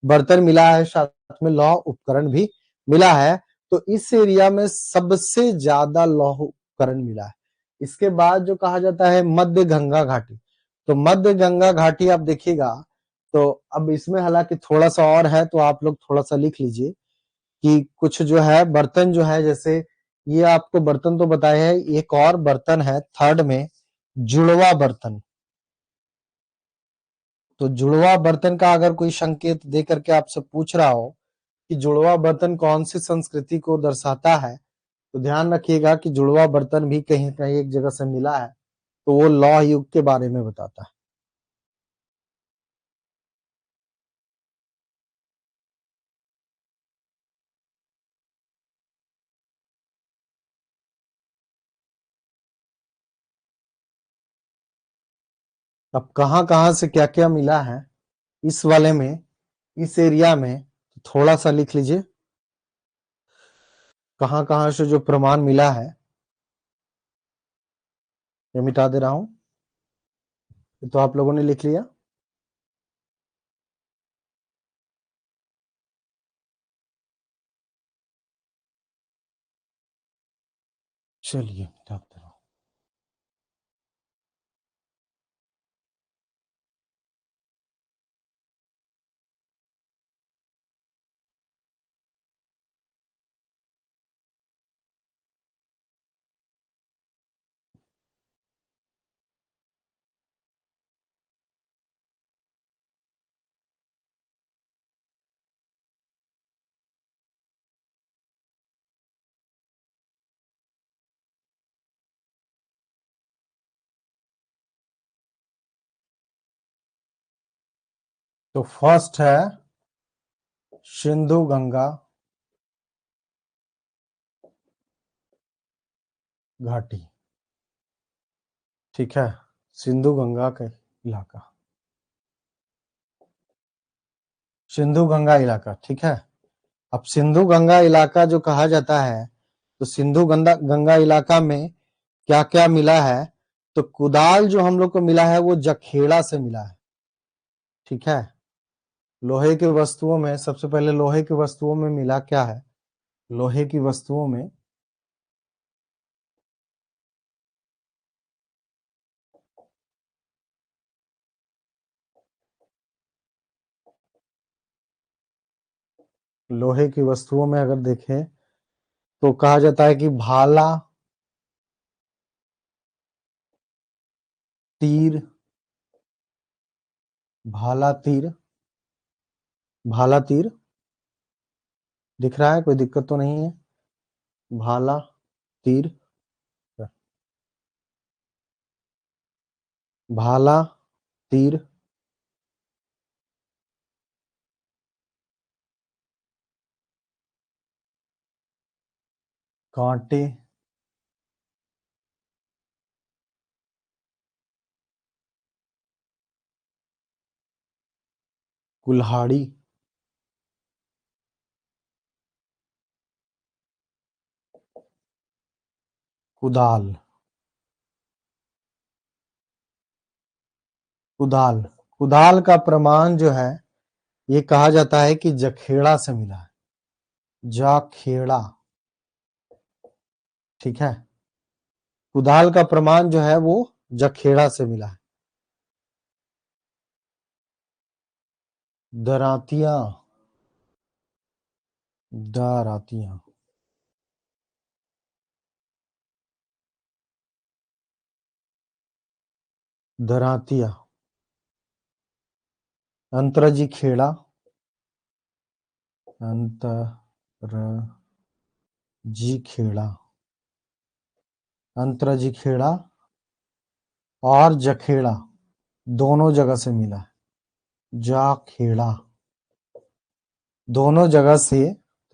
Speaker 1: बर्तन मिला है, साथ में लौह उपकरण भी मिला है। तो इस एरिया में सबसे ज्यादा लौह उपकरण मिला है। इसके बाद जो कहा जाता है मध्य गंगा घाटी, तो मध्य गंगा घाटी आप देखिएगा, तो अब इसमें हालांकि थोड़ा सा और है, तो आप लोग थोड़ा सा लिख लीजिए कि कुछ जो है बर्तन जो है, जैसे ये आपको बर्तन तो बताए हैं, एक और बर्तन है थर्ड में, जुड़वा बर्तन। तो जुड़वा बर्तन का अगर कोई संकेत दे करके आपसे पूछ रहा हो कि जुड़वा बर्तन कौन सी संस्कृति को दर्शाता है, तो ध्यान रखिएगा कि जुड़वा बर्तन भी कहीं कहीं एक जगह से मिला है, तो वो लौह युग के बारे में बताता है। अब कहाँ कहाँ से क्या क्या मिला है इस वाले में, इस एरिया में, तो थोड़ा सा लिख लीजिए कहाँ कहाँ से जो प्रमाण मिला है। ये मिटा दे रहा हूं, ये तो आप लोगों ने लिख लिया। चलिए मिटा दे रहा हूं। तो फर्स्ट है सिंधु गंगा घाटी, ठीक है, सिंधु गंगा का इलाका, सिंधु गंगा इलाका, ठीक है। अब सिंधु गंगा इलाका जो कहा जाता है, तो सिंधु गंगा इलाका में क्या क्या मिला है, तो कुदाल जो हम लोग को मिला है वो जखेड़ा से मिला है, ठीक है। लोहे की वस्तुओं में सबसे पहले लोहे की वस्तुओं में मिला क्या है, लोहे की वस्तुओं में लोहे की वस्तुओं में अगर देखें तो कहा जाता है कि भाला, तीर, भाला तीर, भाला तीर दिख रहा है, कोई दिक्कत तो नहीं है, भाला तीर, भाला तीर, कांटे, कुल्हाड़ी, कुदाल, कुदाल, कुदाल का प्रमाण जो है ये कहा जाता है कि जखेड़ा से मिला है, जाखेड़ा, ठीक है। कुदाल का प्रमाण जो है वो जखेड़ा से मिला है। दरातियां, दरातियां, दरातिया, अंतरजी खेड़ा, अंतरजी खेड़ा, अंतरजी खेड़ा और जखेड़ा दोनों जगह से मिला है, जाखेड़ा दोनों जगह से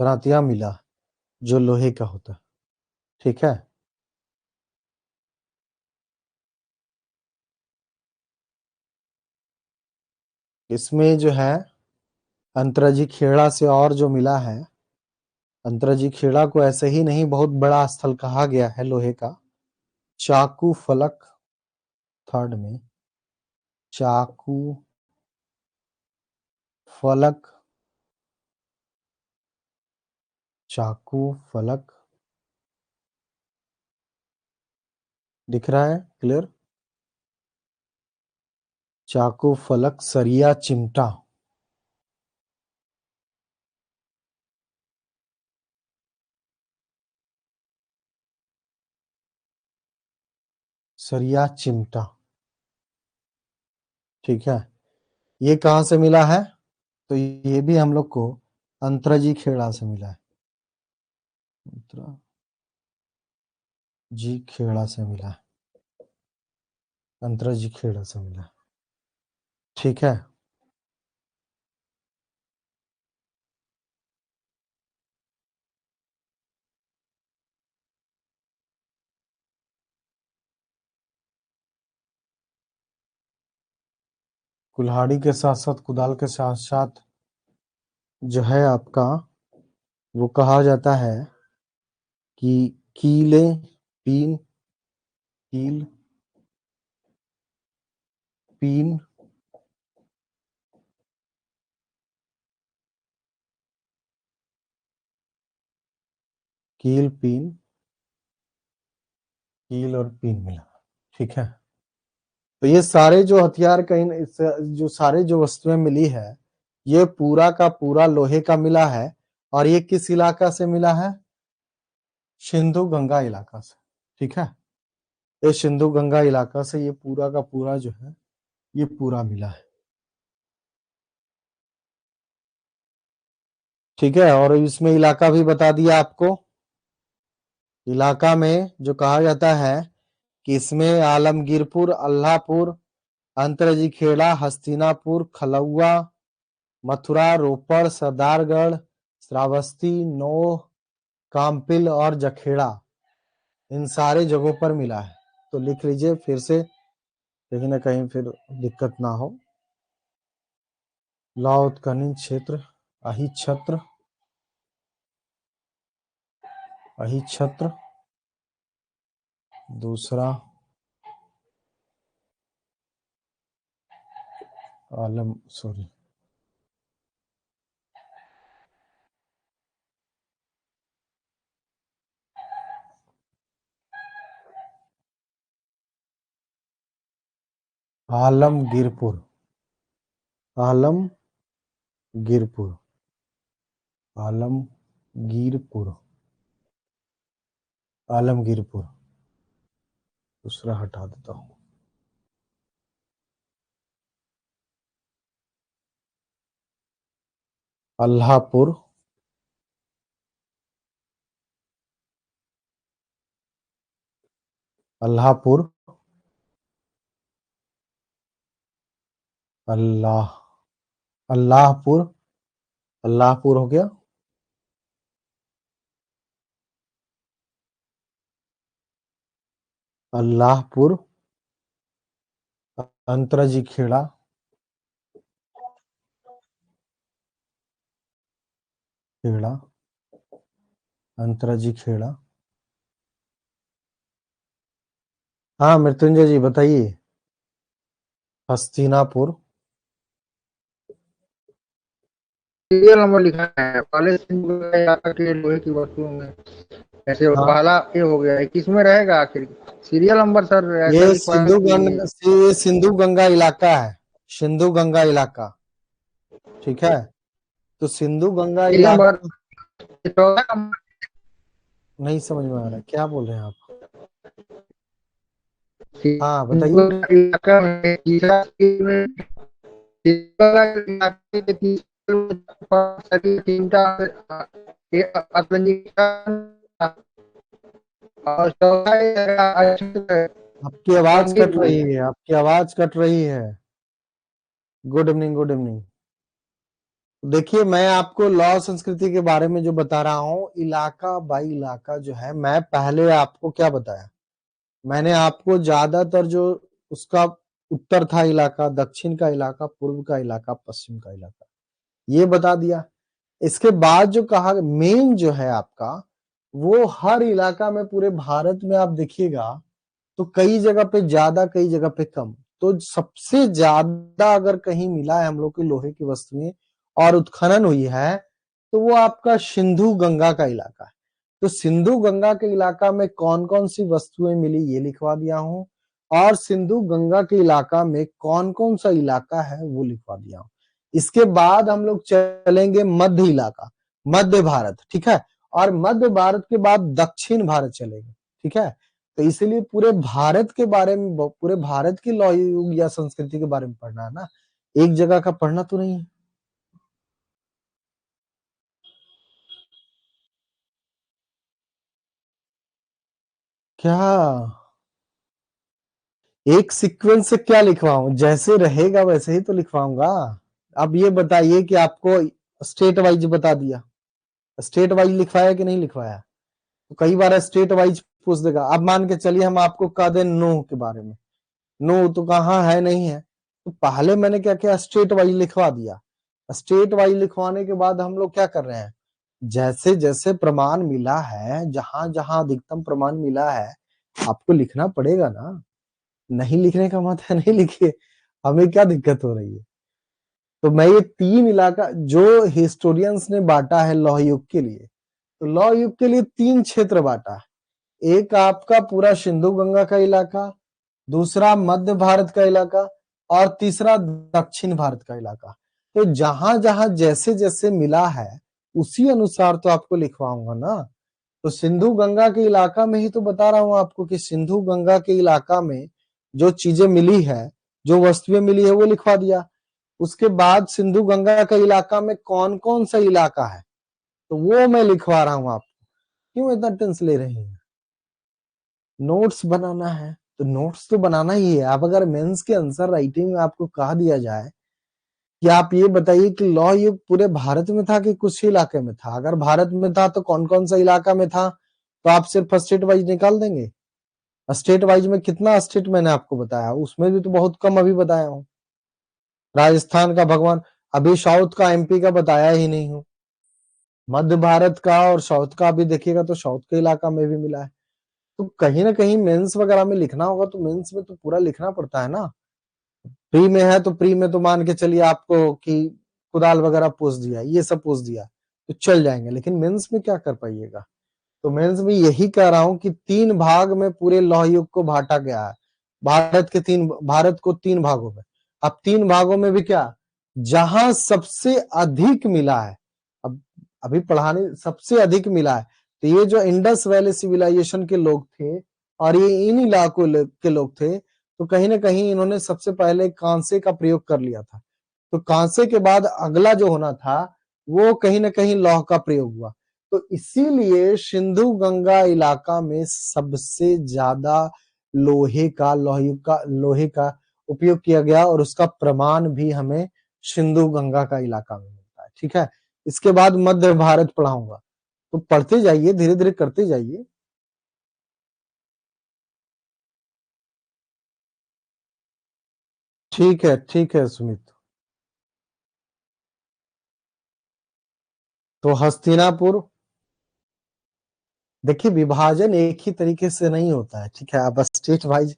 Speaker 1: दरातिया मिला है, जो लोहे का होता है, ठीक है। इसमें जो है अंतरजी खेड़ा से और जो मिला है, अंतरजी खेड़ा को ऐसे ही नहीं बहुत बड़ा स्थल कहा गया है लोहे का, चाकू फलक, थर्ड में चाकू फलक, चाकू फलक दिख रहा है क्लियर, चाकू फलक, सरिया चिमटा, सरिया चिमटा, ठीक है। ये कहां से मिला है, तो ये भी हम लोग को अंतरजी खेड़ा से मिला है, अंतरजी खेड़ा से मिला है, अंतरजी खेड़ा से मिला है, ठीक है। कुल्हाड़ी के साथ साथ कुदाल के साथ साथ जो है आपका वो कहा जाता है कि कीले, पीन, कील, पीन, कील, पीन, कील और पीन मिला, ठीक है। तो ये सारे जो हथियार कहीं जो सारे जो वस्तुएं मिली है ये पूरा का पूरा लोहे का मिला है, और ये किस इलाका से मिला है, सिंधु गंगा इलाका से, ठीक है। ये सिंधु गंगा इलाका से ये पूरा का पूरा जो है ये पूरा मिला है, ठीक है। और इसमें इलाका भी बता दिया आपको, इलाका में जो कहा जाता है कि इसमें आलमगीरपुर, अल्लाहपुर, अंतरजी खेड़ा, हस्तिनापुर, खलौआ, मथुरा, रोपड़, सरदारगढ़, श्रावस्ती, नोह, काम्पिल और जखेड़ा, इन सारे जगहों पर मिला है। तो लिख लीजिए फिर से, लेकिन न कहीं फिर दिक्कत ना हो। लौह उत्खनन क्षेत्र अहिच्छत्र, अहिच्छत्र, दूसरा आलम सॉरी आलमगीरपुर, आलमगीरपुर, आलमगीरपुर, आलमगीरपुर, दूसरा हटा देता हूं। अल्लाहपुर, अल्लाहपुर, अल्लाहपुर, अल्लाहपुर हो गया। अल्लाहपुर, अंतरजी खेड़ा, खेड़ा, अंतरजी खेड़ा। हाँ मृत्युंजय जी बताइए। हस्तिनापुर,
Speaker 3: सीरियल नंबर लिखा है पहले के लोहे की वस्तुओं में, ऐसे
Speaker 1: हाँ
Speaker 3: पहला ये हो गया है, किसमें रहेगा आखिर सीरियल नंबर सर? ऐसा
Speaker 1: ये
Speaker 3: लिखवाया कि
Speaker 1: सिंधु गंगा इलाका है, सिंधु गंगा इलाका, ठीक है। तो सिंधु गंगा
Speaker 3: सीरियल नंबर
Speaker 1: इलाका
Speaker 3: 14 नंबर
Speaker 1: नहीं समझ में आ रहा है, क्या बोल रहे हैं आप? हाँ
Speaker 3: सिंधु
Speaker 1: बताइए।
Speaker 3: इलाका में तीसरा में इलाके के चिंता और
Speaker 1: आपकी आवाज कट रही है, आपकी आवाज कट रही है। Good evening, good evening. देखिए मैं आपको लॉ संस्कृति के बारे में जो बता रहा हूँ, इलाका बाई इलाका जो है, मैं पहले आपको क्या बताया, मैंने आपको ज्यादातर जो उसका उत्तर था इलाका, दक्षिण का इलाका, पूर्व का इलाका, पश्चिम का इलाका, ये बता दिया। इसके बाद जो कहा मेन जो है आपका, वो हर इलाका में पूरे भारत में आप देखिएगा तो कई जगह पे ज्यादा, कई जगह पे कम। तो सबसे ज्यादा अगर कहीं मिला है हम लोग की लोहे की वस्तुएं और उत्खनन हुई है, तो वो आपका सिंधु गंगा का इलाका है। तो सिंधु गंगा के इलाका में कौन कौन सी वस्तुएं मिली ये लिखवा दिया हूं, और सिंधु गंगा के इलाका में कौन कौन सा इलाका है वो लिखवा दिया हूं। इसके बाद हम लोग चलेंगे मध्य इलाका, मध्य भारत, ठीक है। और मध्य भारत के बाद दक्षिण भारत चलेंगे, ठीक है। तो इसीलिए पूरे भारत के बारे में, पूरे भारत की लौह युग या संस्कृति के बारे में पढ़ना है ना, एक जगह का पढ़ना तो नहीं है। क्या एक सीक्वेंस से क्या लिखवाऊं? जैसे रहेगा वैसे ही तो लिखवाऊंगा। अब ये बताइए कि आपको स्टेट वाइज बता दिया, स्टेट वाइज लिखवाया कि नहीं लिखवाया? तो कई बार स्टेट वाइज पूछ देगा। अब मान के चलिए हम आपको कह दें नूह के बारे में, नूह तो कहाँ है, नहीं है। तो पहले मैंने क्या किया, स्टेट वाइज लिखवा दिया। स्टेट वाइज लिखवाने के बाद हम लोग क्या कर रहे हैं, जैसे जैसे प्रमाण मिला है, जहां जहां अधिकतम प्रमाण मिला है, आपको लिखना पड़ेगा ना। नहीं लिखने का मत है नहीं लिखिए, हमें क्या दिक्कत हो रही है। तो मैं ये तीन इलाका जो हिस्टोरियंस ने बांटा है लौह युग के लिए, तो लौह युग के लिए तीन क्षेत्र बांटा है। एक आपका पूरा सिंधु गंगा का इलाका, दूसरा मध्य भारत का इलाका, और तीसरा दक्षिण भारत का इलाका। तो जहां जहां जैसे जैसे मिला है उसी अनुसार तो आपको लिखवाऊंगा ना। तो सिंधु गंगा के इलाका में ही तो बता रहा हूं आपको कि सिंधु गंगा के इलाका में जो चीजें मिली है, जो वस्तुएं मिली है वो लिखवा दिया। उसके बाद सिंधु गंगा के इलाका में कौन कौन सा इलाका है तो वो मैं लिखवा रहा हूं आपको। क्यों इतना टेंशन ले रहे हैं? नोट्स बनाना है तो नोट्स तो बनाना ही है। आप अगर मेंस के आंसर राइटिंग में आपको कहा दिया जाए कि आप ये बताइए कि लौह युग पूरे भारत में था कि कुछ ही इलाके में था? अगर भारत में था तो कौन कौन सा इलाका में था, तो आप सिर्फ स्टेट वाइज निकाल देंगे। स्टेट वाइज में कितना स्टेट मैंने आपको बताया, उसमें भी तो बहुत कम अभी बताया हूँ। राजस्थान का भगवान, अभी साउथ का एमपी का बताया ही नहीं हूँ। मध्य भारत का और साउथ का अभी देखिएगा तो साउथ के इलाका में भी मिला है। तो कहीं ना कहीं मेंस वगैरह में लिखना होगा तो मेंस में तो पूरा लिखना पड़ता है ना। प्री में है तो प्री में तो मान के चलिए आपको कि कुदाल वगैरह पूछ दिया, ये सब पूछ दिया तो चल जाएंगे, लेकिन मेंस में क्या कर पाइएगा। तो मेंस में यही कह रहा हूं कि 3 भाग में पूरे लौह युग को बांटा गया है। भारत को 3 भागों में। अब 3 भागों में भी क्या, जहां सबसे अधिक मिला है, अब अभी पढ़ाने सबसे अधिक मिला है, तो ये जो इंडस वैली सिविलाइजेशन के लोग थे और ये इन इलाकों के लोग थे, तो कहीं ना कहीं इन्होंने सबसे पहले कांसे का प्रयोग कर लिया था। तो कांसे के बाद अगला जो होना था वो कहीं ना कहीं लौह का प्रयोग हुआ। तो इसीलिए सिंधु गंगा इलाका में सबसे ज्यादा लोहे का उपयोग किया गया और उसका प्रमाण भी हमें सिंधु गंगा का इलाका में मिलता है। ठीक है, इसके बाद मध्य भारत पढ़ाऊंगा, तो पढ़ते जाइए, धीरे धीरे करते जाइए। ठीक है सुमित। तो हस्तिनापुर, देखिए विभाजन एक ही तरीके से नहीं होता है। ठीक है, आप स्टेट वाइज,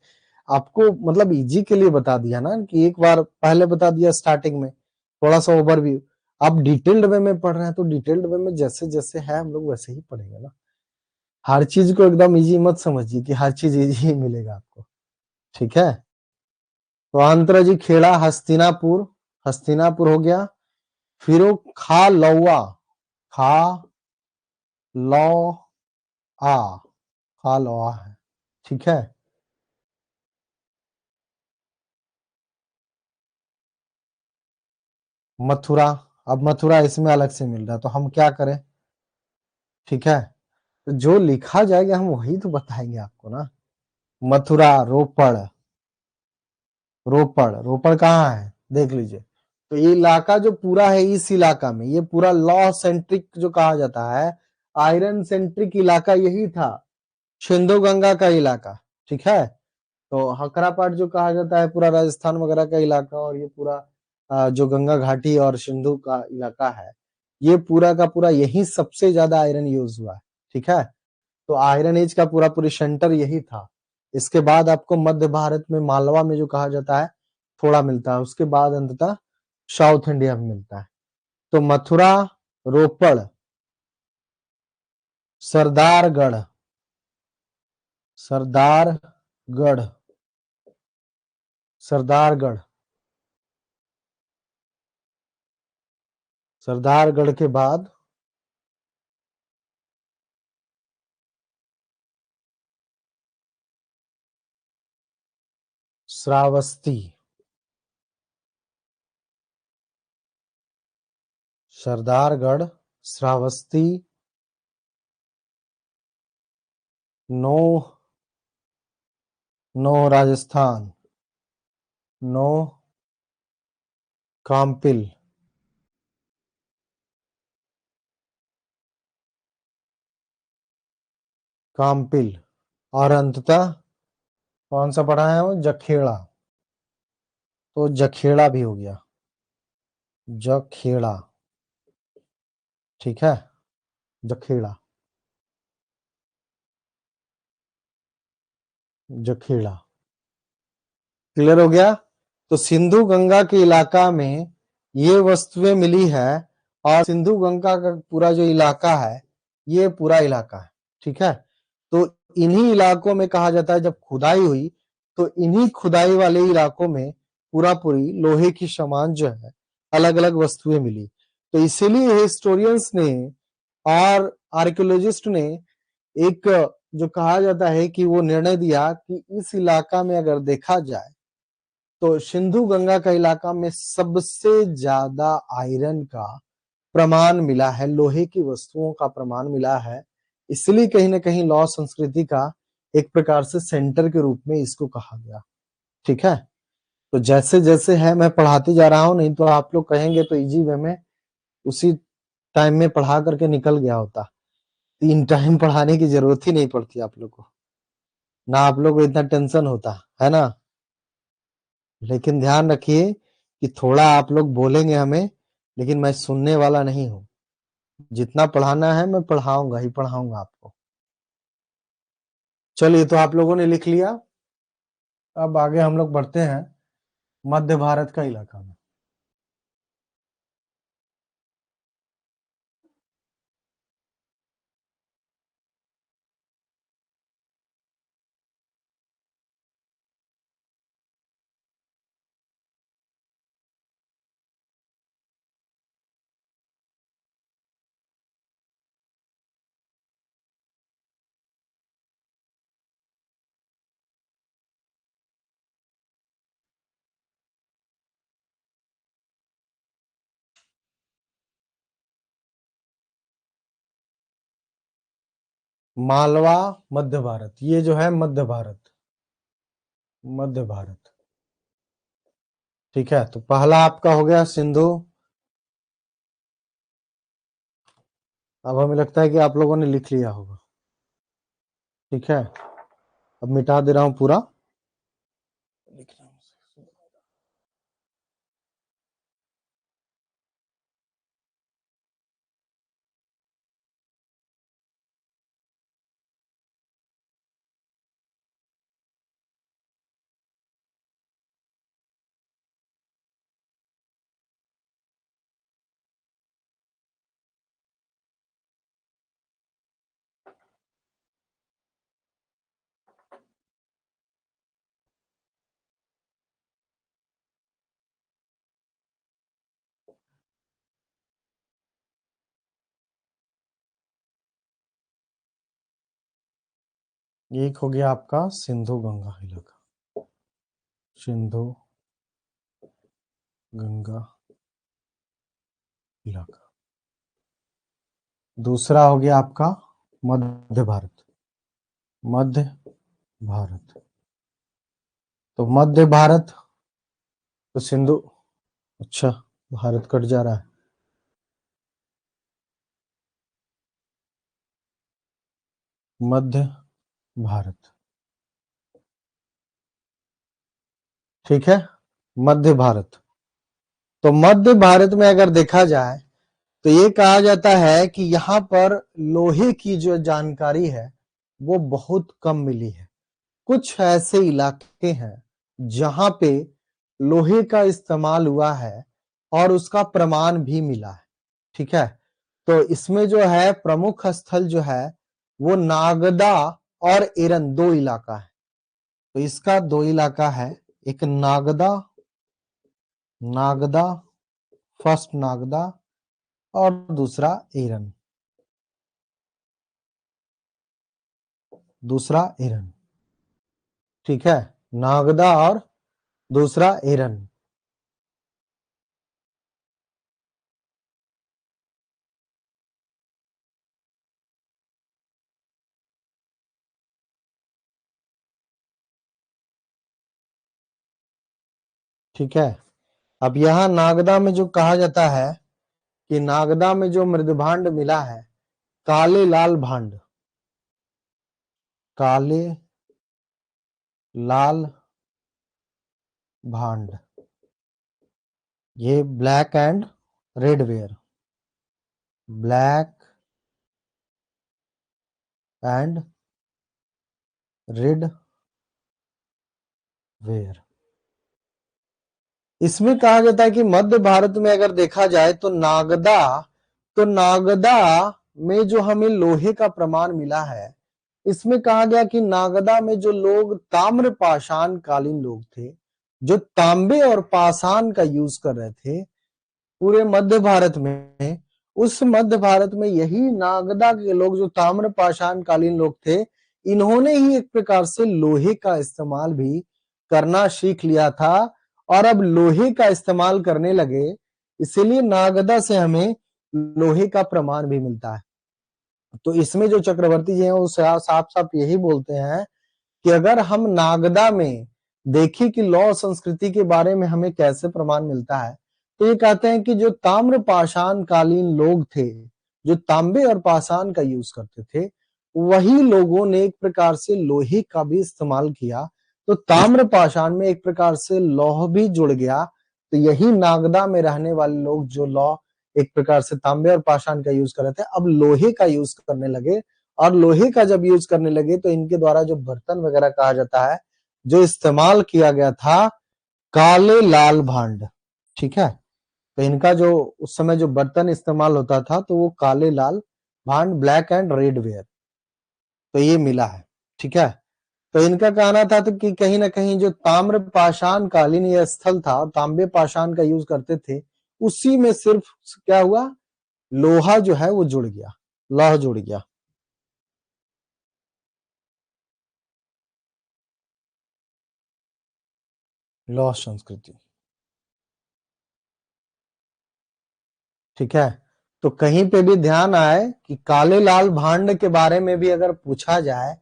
Speaker 1: आपको मतलब इजी के लिए बता दिया ना कि एक बार पहले बता दिया स्टार्टिंग में थोड़ा सा ओवरव्यू। आप डिटेल्ड वे में पढ़ रहे हैं तो डिटेल्ड वे में जैसे जैसे है हम लोग वैसे ही पढ़ेंगे ना। हर चीज को एकदम इजी मत समझिए कि हर चीज इजी ही मिलेगा आपको। ठीक है, तो आंतरा जी खेड़ा हस्तिनापुर, हस्तिनापुर हो गया। फिर वो खा लौआ, खा लौ आ, खा लौआ है। ठीक है, मथुरा, अब मथुरा इसमें अलग से मिल रहा है तो हम क्या करें। ठीक है, तो जो लिखा जाएगा हम वही तो बताएंगे आपको ना। मथुरा, रोपड़, रोपड़ कहाँ है देख लीजिए। तो ये इलाका जो पूरा है, इस इलाका में ये पूरा लॉ सेंट्रिक जो कहा जाता है, आयरन सेंट्रिक इलाका यही था, सिंधु गंगा का इलाका। ठीक है, तो हकरा पाट जो कहा जाता है पूरा राजस्थान वगैरह का इलाका, और ये पूरा जो गंगा घाटी और सिंधु का इलाका है, ये पूरा का पूरा यही सबसे ज्यादा आयरन यूज हुआ है। ठीक है, तो आयरन एज का पूरा पूरी सेंटर यही था। इसके बाद आपको मध्य भारत में मालवा में जो कहा जाता है थोड़ा मिलता है, उसके बाद अंततः साउथ इंडिया में मिलता है। तो मथुरा, रोपड़, सरदारगढ़, सरदारगढ़, सरदारगढ़, सरदारगढ़ के बाद Shravasti, Sardargarh, Shravasti, no, no Rajasthan, no Kampil, Kampil, और अंततः कौन सा पढ़ा है वो, जखेड़ा। तो जखेड़ा भी हो गया, जखेड़ा। ठीक है, जखेड़ा, जखेड़ा क्लियर हो गया। तो सिंधु गंगा के इलाका में ये वस्तुएं मिली है, और सिंधु गंगा का पूरा जो इलाका है ये पूरा इलाका है। ठीक है, तो इन्हीं इलाकों में कहा जाता है जब खुदाई हुई तो इन्हीं खुदाई वाले इलाकों में पूरा पूरी लोहे की सामान जो है अलग अलग वस्तुएं मिली। तो इसीलिए हिस्टोरियंस ने और आर्कियोलॉजिस्ट ने एक जो कहा जाता है कि वो निर्णय दिया कि इस इलाका में अगर देखा जाए तो सिंधु गंगा का इलाका में सबसे ज्यादा आयरन का प्रमाण मिला है, लोहे की वस्तुओं का प्रमाण मिला है। इसलिए कहीं ना कहीं लौह संस्कृति का एक प्रकार से सेंटर के रूप में इसको कहा गया। ठीक है, तो जैसे जैसे है मैं पढ़ाते जा रहा हूँ, नहीं तो आप लोग कहेंगे तो इजी वे में उसी टाइम में पढ़ा करके निकल गया होता। 3 टाइम पढ़ाने की जरूरत ही नहीं पड़ती आप लोग को, ना आप लोग को इतना टेंशन होता है ना। लेकिन ध्यान रखिए कि थोड़ा आप लोग बोलेंगे हमें, लेकिन मैं सुनने वाला नहीं हूँ। जितना पढ़ाना है मैं पढ़ाऊंगा ही पढ़ाऊंगा आपको। चलिए, तो आप लोगों ने लिख लिया। अब आगे हम लोग बढ़ते हैं मध्य भारत का इलाका में। मालवा मध्य भारत, ये जो है मध्य भारत, मध्य भारत। ठीक है, तो पहला आपका हो गया सिंधु। अब हमें लगता है कि आप लोगों ने लिख लिया होगा। ठीक है, अब मिटा दे रहा हूं पूरा। एक हो गया आपका सिंधु गंगा इलाका, सिंधु गंगा इलाका। दूसरा हो गया आपका मध्य भारत, मध्य भारत। तो मध्य भारत, तो सिंधु, अच्छा भारत कट जा रहा है। मध्य भारत, ठीक है, मध्य भारत। तो मध्य भारत में अगर देखा जाए तो ये कहा जाता है कि यहाँ पर लोहे की जो जानकारी है वो बहुत कम मिली है। कुछ ऐसे इलाके हैं जहां पे लोहे का इस्तेमाल हुआ है और उसका प्रमाण भी मिला है। ठीक है, तो इसमें जो है प्रमुख स्थल जो है वो नागदा और एरन, 2 इलाका है। तो इसका 2 इलाका है, एक नागदा, नागदा, फर्स्ट नागदा, और दूसरा एरन, दूसरा एरन। ठीक है, नागदा और दूसरा एरन। ठीक है, अब यहां नागदा में जो कहा जाता है कि नागदा में जो मृदभांड मिला है, काले लाल भांड, काले लाल भांड, ये black and red ware, black and red ware. इसमें कहा जाता है कि मध्य भारत में अगर देखा जाए तो नागदा, तो नागदा में जो हमें लोहे का प्रमाण मिला है, इसमें कहा गया कि नागदा में जो लोग ताम्र पाषाण कालीन लोग थे, जो तांबे और पाषाण का यूज कर रहे थे पूरे मध्य भारत में, उस मध्य भारत में यही नागदा के लोग जो ताम्र पाषाण कालीन लोग थे, इन्होंने ही एक प्रकार से लोहे का इस्तेमाल भी करना सीख लिया था और अब लोहे का इस्तेमाल करने लगे। इसीलिए नागदा से हमें लोहे का प्रमाण भी मिलता है। तो इसमें जो चक्रवर्ती जी हैं वो साफ साफ यही बोलते हैं कि अगर हम नागदा में देखिए कि लौह संस्कृति के बारे में हमें कैसे प्रमाण मिलता है। तो ये कहते हैं कि जो ताम्र पाषाण कालीन लोग थे, जो तांबे और पाषाण का यूज करते थे, वही लोगों ने एक प्रकार से लोहे का भी इस्तेमाल किया। तो ताम्र पाषाण में एक प्रकार से लौह भी जुड़ गया। तो यही नागदा में रहने वाले लोग जो लौह एक प्रकार से तांबे और पाषाण का यूज कर रहे थे, अब लोहे का यूज करने लगे। और लोहे का जब यूज करने लगे तो इनके द्वारा जो बर्तन वगैरह कहा जाता है, जो इस्तेमाल किया गया था काले लाल भांड, ठीक है। तो इनका जो उस समय जो बर्तन इस्तेमाल होता था तो वो काले लाल भांड, ब्लैक एंड रेड वेयर, तो ये मिला है, ठीक है। तो इनका कहना था तो कि कहीं ना कहीं जो ताम्र पाषाण कालीन यह स्थल था और तांबे पाषाण का यूज करते थे, उसी में सिर्फ क्या हुआ, लोहा जो है वो जुड़ गया, लौह जुड़ गया। लौह संस्कृति, ठीक है। तो कहीं पे भी ध्यान आए कि काले लाल भांड के बारे में भी अगर पूछा जाए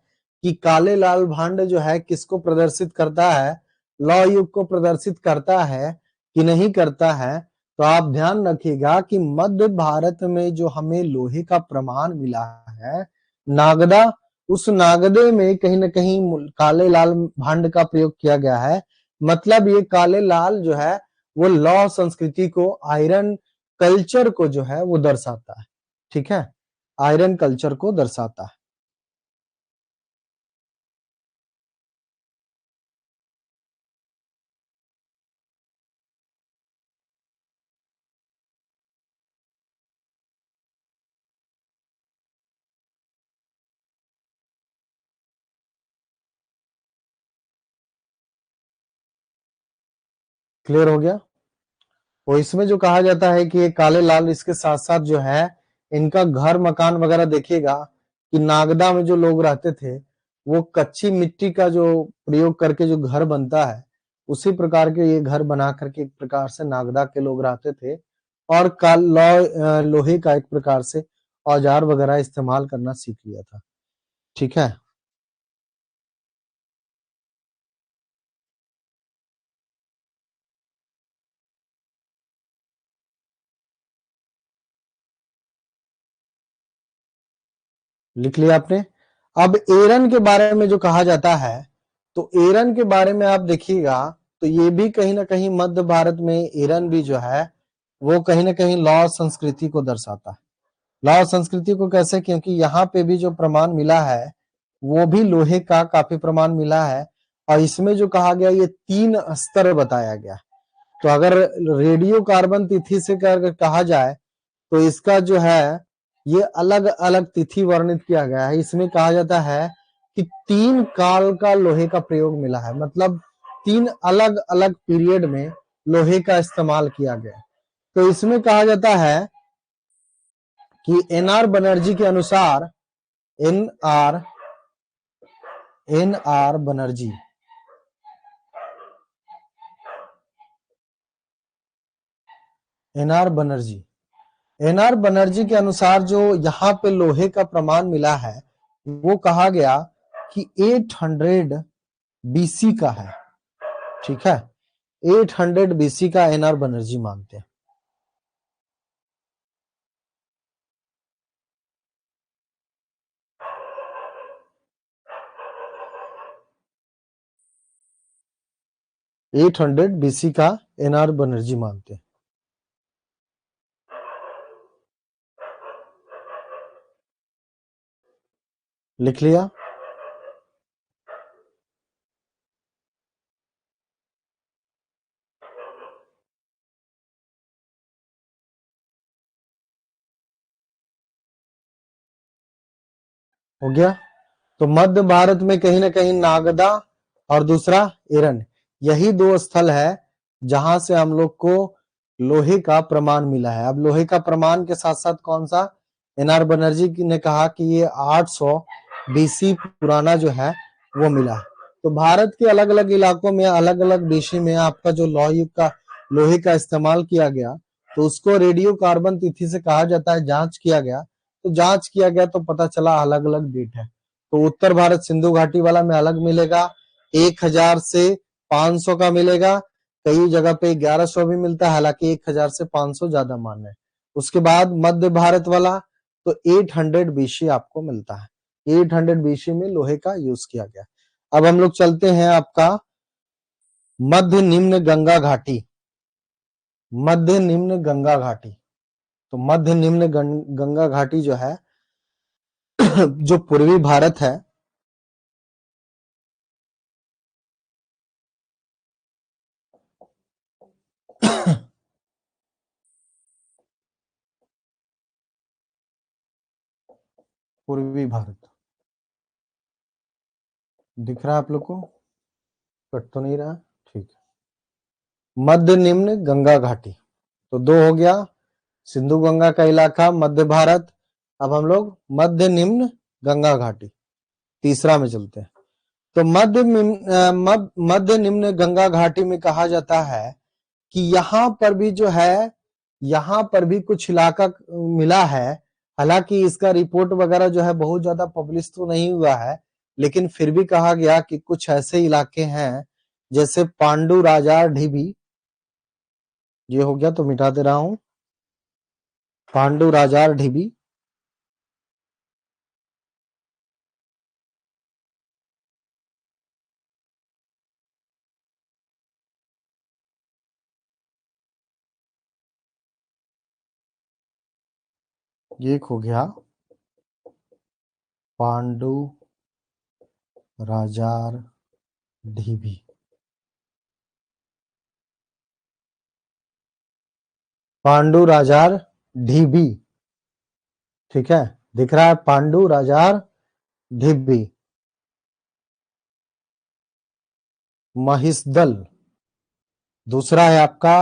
Speaker 1: कि काले लाल भांड जो है किसको प्रदर्शित करता है, लौह युग को प्रदर्शित करता है कि नहीं करता है, तो आप ध्यान रखिएगा कि मध्य भारत में जो हमें लोहे का प्रमाण मिला है नागदा, उस नागदे में कहीं ना कहीं काले लाल भांड का प्रयोग किया गया है। मतलब ये काले लाल जो है वो लौह संस्कृति को, आयरन कल्चर को जो है वो दर्शाता है, ठीक है, आयरन कल्चर को दर्शाता है। क्लियर हो गया। और इसमें जो कहा जाता है कि ये काले लाल, इसके साथ साथ जो है इनका घर मकान वगैरह देखिएगा कि नागदा में जो लोग रहते थे वो कच्ची मिट्टी का जो प्रयोग करके जो घर बनता है, उसी प्रकार के ये घर बना करके एक प्रकार से नागदा के लोग रहते थे। और लोहे का एक प्रकार से औजार वगैरह इस्तेमाल करना सीख लिया था, ठीक है। लिख लिया आपने। अब एरन के बारे में जो कहा जाता है, तो एरन के बारे में आप देखिएगा तो ये भी कहीं ना कहीं मध्य भारत में एरन भी जो है वो कहीं ना कहीं लौह संस्कृति को दर्शाता है। लौह संस्कृति को कैसे, क्योंकि यहाँ पे भी जो प्रमाण मिला है वो भी लोहे का काफी प्रमाण मिला है। और इसमें जो कहा गया ये 3 स्तर बताया गया। तो अगर रेडियो कार्बन तिथि से कहा जाए तो इसका जो है ये अलग अलग तिथि वर्णित किया गया है। इसमें कहा जाता है कि 3 काल का लोहे का प्रयोग मिला है, मतलब 3 अलग अलग पीरियड में लोहे का इस्तेमाल किया गया। तो इसमें कहा जाता है कि एनआर बनर्जी के अनुसार, NR NR Banerjee NR Banerjee NR Banerjee के अनुसार जो यहाँ पे लोहे का प्रमाण मिला है वो कहा गया कि 800 बीसी का है, ठीक है। 800 बीसी का एनआर बनर्जी मानते हैं। एट हंड्रेड बीसी का एनआर बनर्जी मानते हैं। लिख लिया। हो गया। तो मध्य भारत में कहीं ना कहीं नागदा और दूसरा एरन, यही 2 स्थल है जहां से हम लोग को लोहे का प्रमाण मिला है। अब लोहे का प्रमाण के साथ साथ कौन सा, एनआर बनर्जी ने कहा कि ये 800 बीसी पुराना जो है वो मिला है। तो भारत के अलग अलग इलाकों में अलग अलग बीसी में आपका जो लौह युग का लोहे का इस्तेमाल किया गया, तो उसको रेडियो कार्बन तिथि से कहा जाता है। जांच किया गया तो जांच किया गया तो पता चला अलग अलग डेट है। तो उत्तर भारत सिंधु घाटी वाला में अलग मिलेगा 1000 से 500 का मिलेगा, कई जगह पे 1100 भी मिलता है, हालांकि 1000 से 500 ज्यादा मान्य है। उसके बाद मध्य भारत वाला तो 800 बीसी आपको मिलता है, 800 बीसी में लोहे का यूज किया गया। अब हम लोग चलते हैं आपका मध्य निम्न गंगा घाटी, मध्य निम्न गंगा घाटी। तो मध्य निम्न गंगा घाटी जो है जो पूर्वी भारत है, पूर्वी भारत दिख रहा है आप लोग को, कट तो नहीं रहा, ठीक है। मध्य निम्न गंगा घाटी तो 2 हो गया, सिंधु गंगा का इलाका मध्य भारत। अब हम लोग मध्य निम्न गंगा घाटी तीसरा में चलते हैं। तो मध्य निम्न गंगा घाटी में कहा जाता है कि यहां पर भी जो है, यहां पर भी कुछ इलाका मिला है, हालांकि इसका रिपोर्ट वगैरह जो है बहुत ज्यादा पब्लिश तो नहीं हुआ है, लेकिन फिर भी कहा गया कि कुछ ऐसे इलाके हैं जैसे पांडु राजार ढीबी, ये हो गया तो मिटा दे रहा हूं, पांडु राजार ढीबी, ये हो गया पांडु राजार ढीबी। पांडु राजार ढीबी, ठीक है, दिख रहा है पांडु राजार ढीबी। महिषदल दूसरा है आपका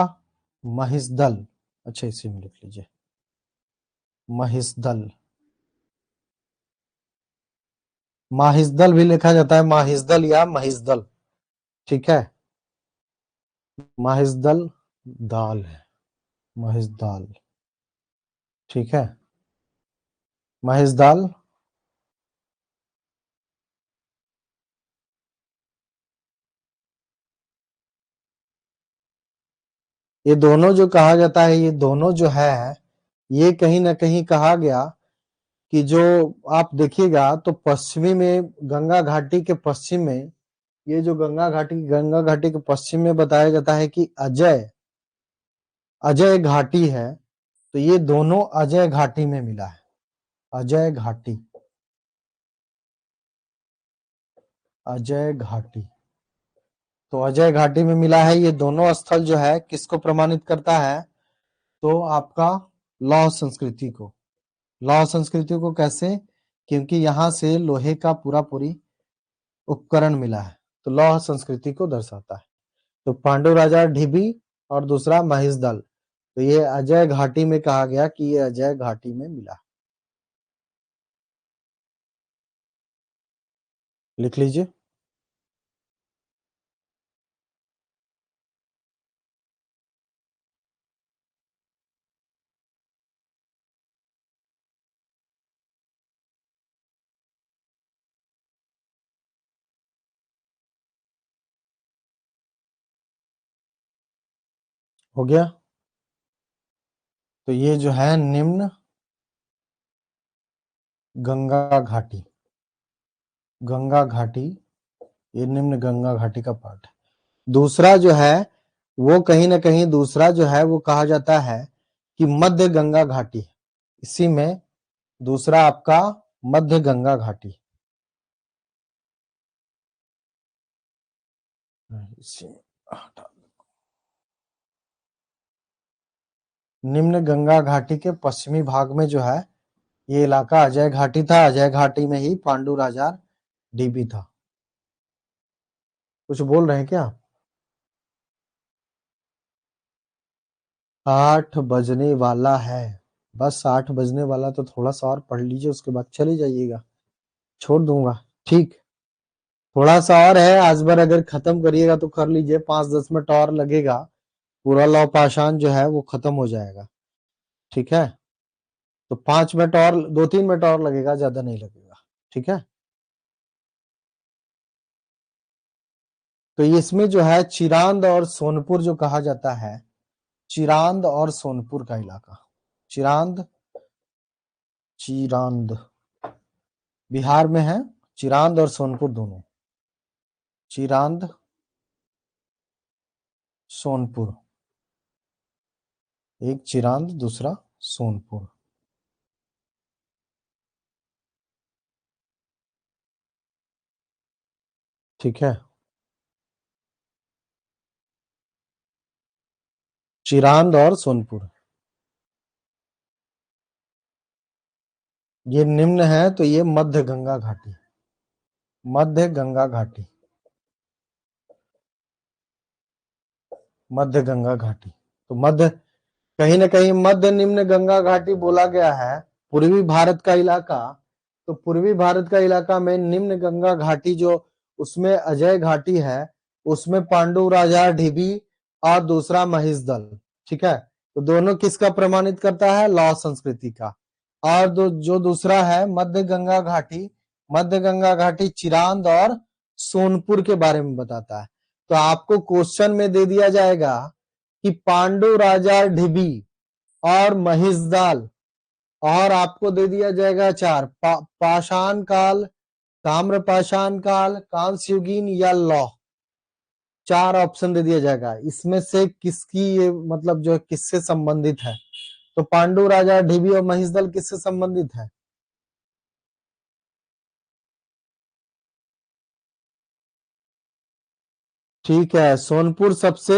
Speaker 1: महिषदल, अच्छा इसी में लिख लीजिए महिषदल, महिषदल भी लिखा जाता है, महिषदल या महिषदल, ठीक है, महिषदल दाल है, महिषदाल, ठीक है, महिषदाल। ये दोनों जो कहा जाता है, ये दोनों जो है, ये कहीं ना कहीं कहा गया कि जो आप देखिएगा तो पश्चिमी में गंगा घाटी के पश्चिम में, ये जो गंगा घाटी के पश्चिम में बताया जाता है कि अजय अजय घाटी है, तो ये दोनों अजय घाटी में मिला है, अजय घाटी, अजय घाटी, तो अजय घाटी में मिला है। ये दोनों स्थल जो है किसको प्रमाणित करता है, तो आपका लौह संस्कृति को, लौह संस्कृति को कैसे, क्योंकि यहां से लोहे का पूरा पूरी उपकरण मिला है, तो लौह संस्कृति को दर्शाता है। तो पांडु राजा ढीबी और दूसरा महिषदल, तो ये अजय घाटी में कहा गया कि ये अजय घाटी में मिला, लिख लीजिए। हो गया, तो ये जो है निम्न गंगा घाटी, गंगा घाटी, ये निम्न गंगा घाटी का पार्ट है। दूसरा जो है वो कहीं ना कहीं दूसरा जो है वो कहा जाता है कि मध्य गंगा घाटी, इसी में दूसरा आपका मध्य गंगा घाटी, निम्न गंगा घाटी के पश्चिमी भाग में जो है ये इलाका अजय घाटी था, अजय घाटी में ही पांडु राजा डीबी था। कुछ बोल रहे हैं क्या? 8 बजने वाला है, बस 8 बजने वाला, तो थोड़ा सा और पढ़ लीजिए, उसके बाद चले जाइएगा, छोड़ दूंगा, ठीक, थोड़ा सा और है, आज बार अगर खत्म करिएगा तो कर लीजिए, 5-10 मिनट और लगेगा, पूरा लौ पाषाण जो है वो खत्म हो जाएगा, ठीक है, तो 5 मिनट और, 2-3 मिनट और लगेगा, ज्यादा नहीं लगेगा, ठीक है। तो इसमें जो है चिरांद और सोनपुर जो कहा जाता है, चिरांद और सोनपुर का इलाका, चिरांद चिरांद बिहार में है, चिरांद और सोनपुर दोनों, चिरांद सोनपुर, एक चिरांद दूसरा सोनपुर। ठीक है, चिरांद और सोनपुर ये निम्न है, तो ये मध्य गंगा घाटी, मध्य गंगा घाटी, मध्य गंगा घाटी। तो मध्य, कहीं ना कहीं मध्य निम्न गंगा घाटी बोला गया है, पूर्वी भारत का इलाका। तो पूर्वी भारत का इलाका में निम्न गंगा घाटी जो, उसमें अजय घाटी है, उसमें पांडु राजा ढिबी और दूसरा महिषदल। ठीक है, तो दोनों किसका प्रमाणित करता है? लौह संस्कृति का। और जो दूसरा है मध्य गंगा घाटी, मध्य गंगा घाटी चिरांद और सोनपुर के बारे में बताता है। तो आपको क्वेश्चन में दे दिया जाएगा कि पांडु राजा ढिबी और महिषदाल, और आपको दे दिया जाएगा चार, पाषाण काल, ताम्र पाषाण काल, कांस्य युगीन या लौह। चार ऑप्शन दे दिया जाएगा, इसमें से किसकी ये मतलब जो किससे संबंधित है? तो पांडु राजा ढिबी और महिषदल किससे संबंधित है? ठीक है, सोनपुर सबसे,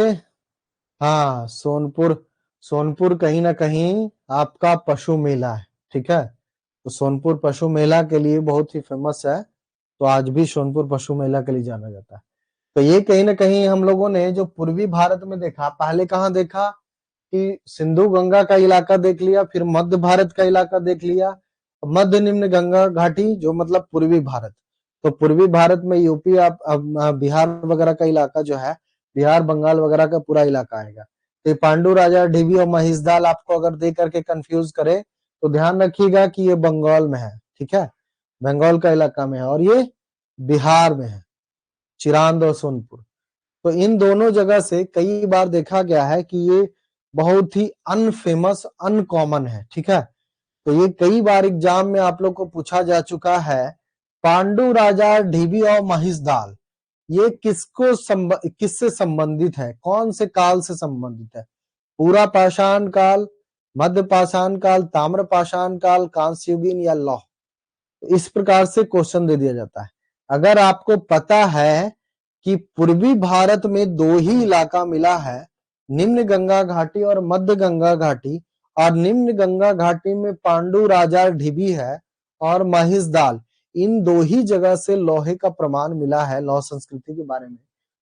Speaker 1: हाँ सोनपुर, सोनपुर कहीं ना कहीं आपका पशु मेला है। ठीक है, तो सोनपुर पशु मेला के लिए बहुत ही फेमस है, तो आज भी सोनपुर पशु मेला के लिए जाना जाता है। तो ये कहीं ना कहीं हम लोगों ने जो पूर्वी भारत में देखा, पहले कहाँ देखा कि सिंधु गंगा का इलाका देख लिया, फिर मध्य भारत का इलाका देख लिया, मध्य निम्न गंगा घाटी जो मतलब पूर्वी भारत। तो पूर्वी भारत में यूपी, आप बिहार वगैरह का इलाका जो है, बिहार बंगाल वगैरह का पूरा इलाका आएगा। तो पांडु राजा ढिबी और महिषदाल आपको अगर दे करके कंफ्यूज करे तो ध्यान रखिएगा कि ये बंगाल में है। ठीक है, बंगाल का इलाका में है, और ये बिहार में है, चिरांद और सोनपुर। तो इन दोनों जगह से कई बार देखा गया है कि ये बहुत ही अनफेमस, अनकॉमन है। ठीक है, तो ये कई बार एग्जाम में आप लोग को पूछा जा चुका है। पांडु राजा ढिबी और महिषदाल ये किससे संबंधित है, कौन से काल से संबंधित है? पूरा पाषाण काल, मध्य पाषाण काल, ताम्र पाषाण काल, कांस्य युगीन या लौह? इस प्रकार से क्वेश्चन दे दिया जाता है। अगर आपको पता है कि पूर्वी भारत में दो ही इलाका मिला है, निम्न गंगा घाटी और मध्य गंगा घाटी, और निम्न गंगा घाटी में पांडु राजा ढिबी है और महिषदाल, इन दो ही जगह से लोहे का प्रमाण मिला है, लौह संस्कृति के बारे में,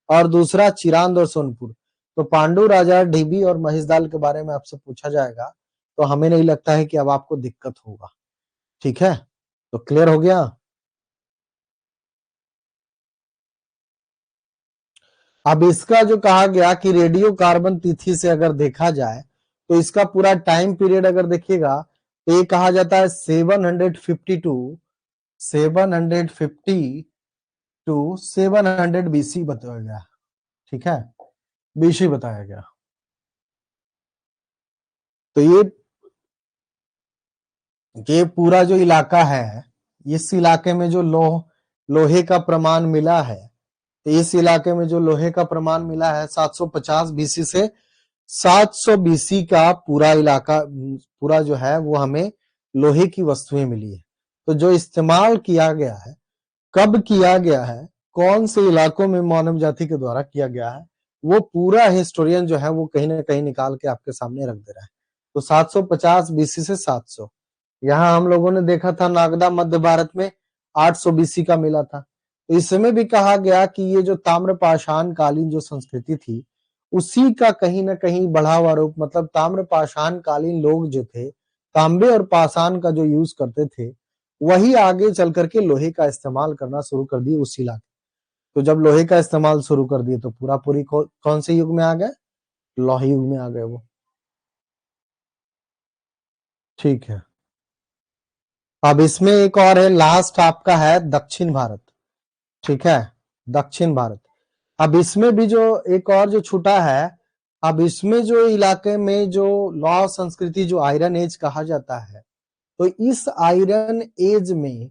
Speaker 1: और दूसरा चिरांद और सोनपुर। तो पांडु राजा ढिबी और महिषदाल के बारे में आपसे पूछा जाएगा, तो हमें नहीं लगता है कि अब आपको दिक्कत होगा। ठीक है, तो क्लियर हो गया। अब इसका जो कहा गया कि रेडियो कार्बन तिथि से अगर देखा जाए, तो इसका पूरा टाइम पीरियड अगर देखिएगा तो ये कहा जाता है 750 टू 700 बीसी बताया गया। ठीक है, बीसी बताया गया। तो ये पूरा जो इलाका है, इस इलाके में जो लोहे का प्रमाण मिला है, तो इस इलाके में जो लोहे का प्रमाण मिला है 750 बीसी से 700 बीसी का पूरा इलाका, पूरा जो है वो हमें लोहे की वस्तुएं मिली है। तो जो इस्तेमाल किया गया है, कब किया गया है, कौन से इलाकों में मानव जाति के द्वारा किया गया है, वो पूरा हिस्टोरियन जो है वो कहीं ना कहीं निकाल के आपके सामने रख दे रहा है। तो 750 बीसी से 700, यहाँ हम लोगों ने देखा था नागदा मध्य भारत में 800 बीसी का मिला था। तो इसमें भी कहा गया कि ये जो ताम्र पाषाण कालीन जो संस्कृति थी, उसी का कहीं ना कहीं बढ़ावा रूप, मतलब ताम्र पाषाण कालीन लोग जो थे, तांबे और पाषाण का जो यूज करते थे, वही आगे चल करके लोहे का इस्तेमाल करना शुरू कर दिए उस इलाके। तो जब लोहे का इस्तेमाल शुरू कर दिए तो पूरा पूरी कौन से युग में आ गए? लोह युग में आ गए वो। ठीक है, अब इसमें एक और है, लास्ट आपका है दक्षिण भारत। ठीक है, दक्षिण भारत। अब इसमें भी जो एक और जो छूटा है, अब इसमें जो इलाके में जो लौह संस्कृति जो आयरन एज कहा जाता है, तो इस आयरन एज में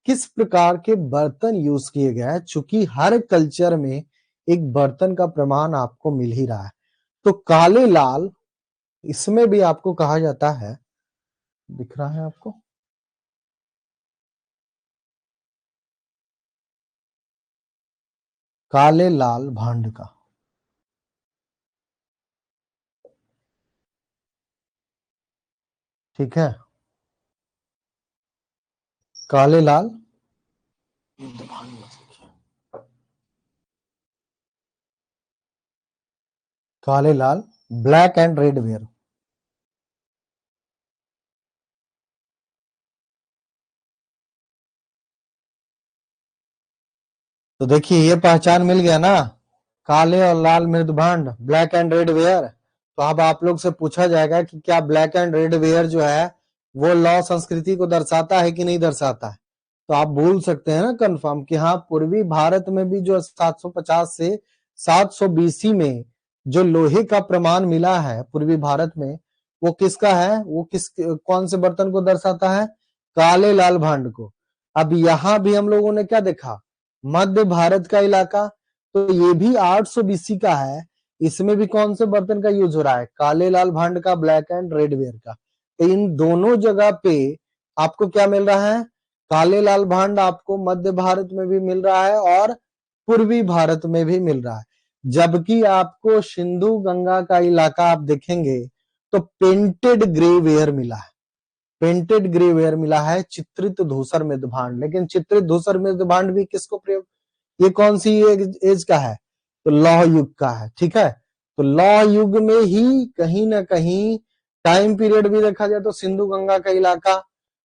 Speaker 1: किस प्रकार के बर्तन यूज किए गए हैं, चूंकि हर कल्चर में एक बर्तन का प्रमाण आपको मिल ही रहा है। तो काले लाल इसमें भी आपको कहा जाता है, दिख रहा है आपको, काले लाल भांड का, ठीक है, काले लाल काले लाल ब्लैक एंड रेड वेयर। तो देखिए ये पहचान मिल गया ना, काले और लाल मृदभांड, ब्लैक एंड रेड वेयर। तो अब आप लोग से पूछा जाएगा कि क्या ब्लैक एंड रेड वेयर जो है वो लौ संस्कृति को दर्शाता है कि नहीं दर्शाता है। तो आप बोल सकते हैं ना कंफर्म कि हाँ, पूर्वी भारत में भी जो 750 से 700 बीसी में जो लोहे का प्रमाण मिला है पूर्वी भारत में, वो किसका है, वो कौन से बर्तन को दर्शाता है, काले लाल भांड को। अब यहां भी हम लोगों ने क्या देखा, मध्य भारत का इलाका, तो ये भी 800 बीसी का है, इसमें भी कौन से बर्तन का यूज हो रहा है, काले लाल भांड का, ब्लैक एंड रेड वेयर का। तो इन दोनों जगह पे आपको क्या मिल रहा है, काले लाल भांड आपको मध्य भारत में भी मिल रहा है और पूर्वी भारत में भी मिल रहा है। जबकि आपको सिंधु गंगा का इलाका आप देखेंगे तो पेंटेड ग्रे वेयर मिला है, पेंटेड ग्रे वेयर मिला है, चित्रित धूसर मृदभांड। लेकिन चित्रित धूसर मृदभांड भी किसको प्रयोग, ये कौन सी एज का है, तो लौह युग का है, ठीक है। तो लौह युग में ही कहीं ना कहीं टाइम पीरियड भी देखा जाए तो सिंधु गंगा का इलाका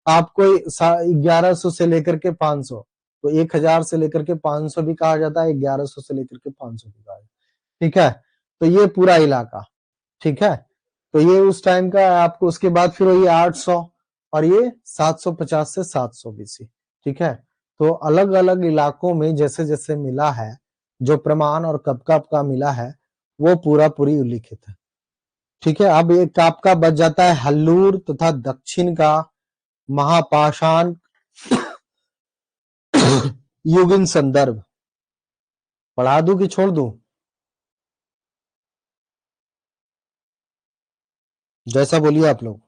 Speaker 1: आपको 1100 से लेकर के 500, तो 1000 से लेकर के 500 भी कहा जाता है, 1100 से लेकर के 500 भी कहा जाता है, ठीक है। तो ये पूरा इलाका, ठीक है। तो ये उस टाइम का आपको, उसके बाद फिर ये 800 और ये 750 से 700 बीसी, ठीक है। तो अलग अलग इलाकों में जैसे जैसे मिला है, जो प्रमाण और कब कब का मिला है, वो पूरा पूरी उल्लिखित है, ठीक है। अब एक आपका बच जाता है हल्लूर तथा दक्षिण का महापाषाण युगीन संदर्भ। पढ़ा दूं कि छोड़ दूं, जैसा बोलिए आप लोग।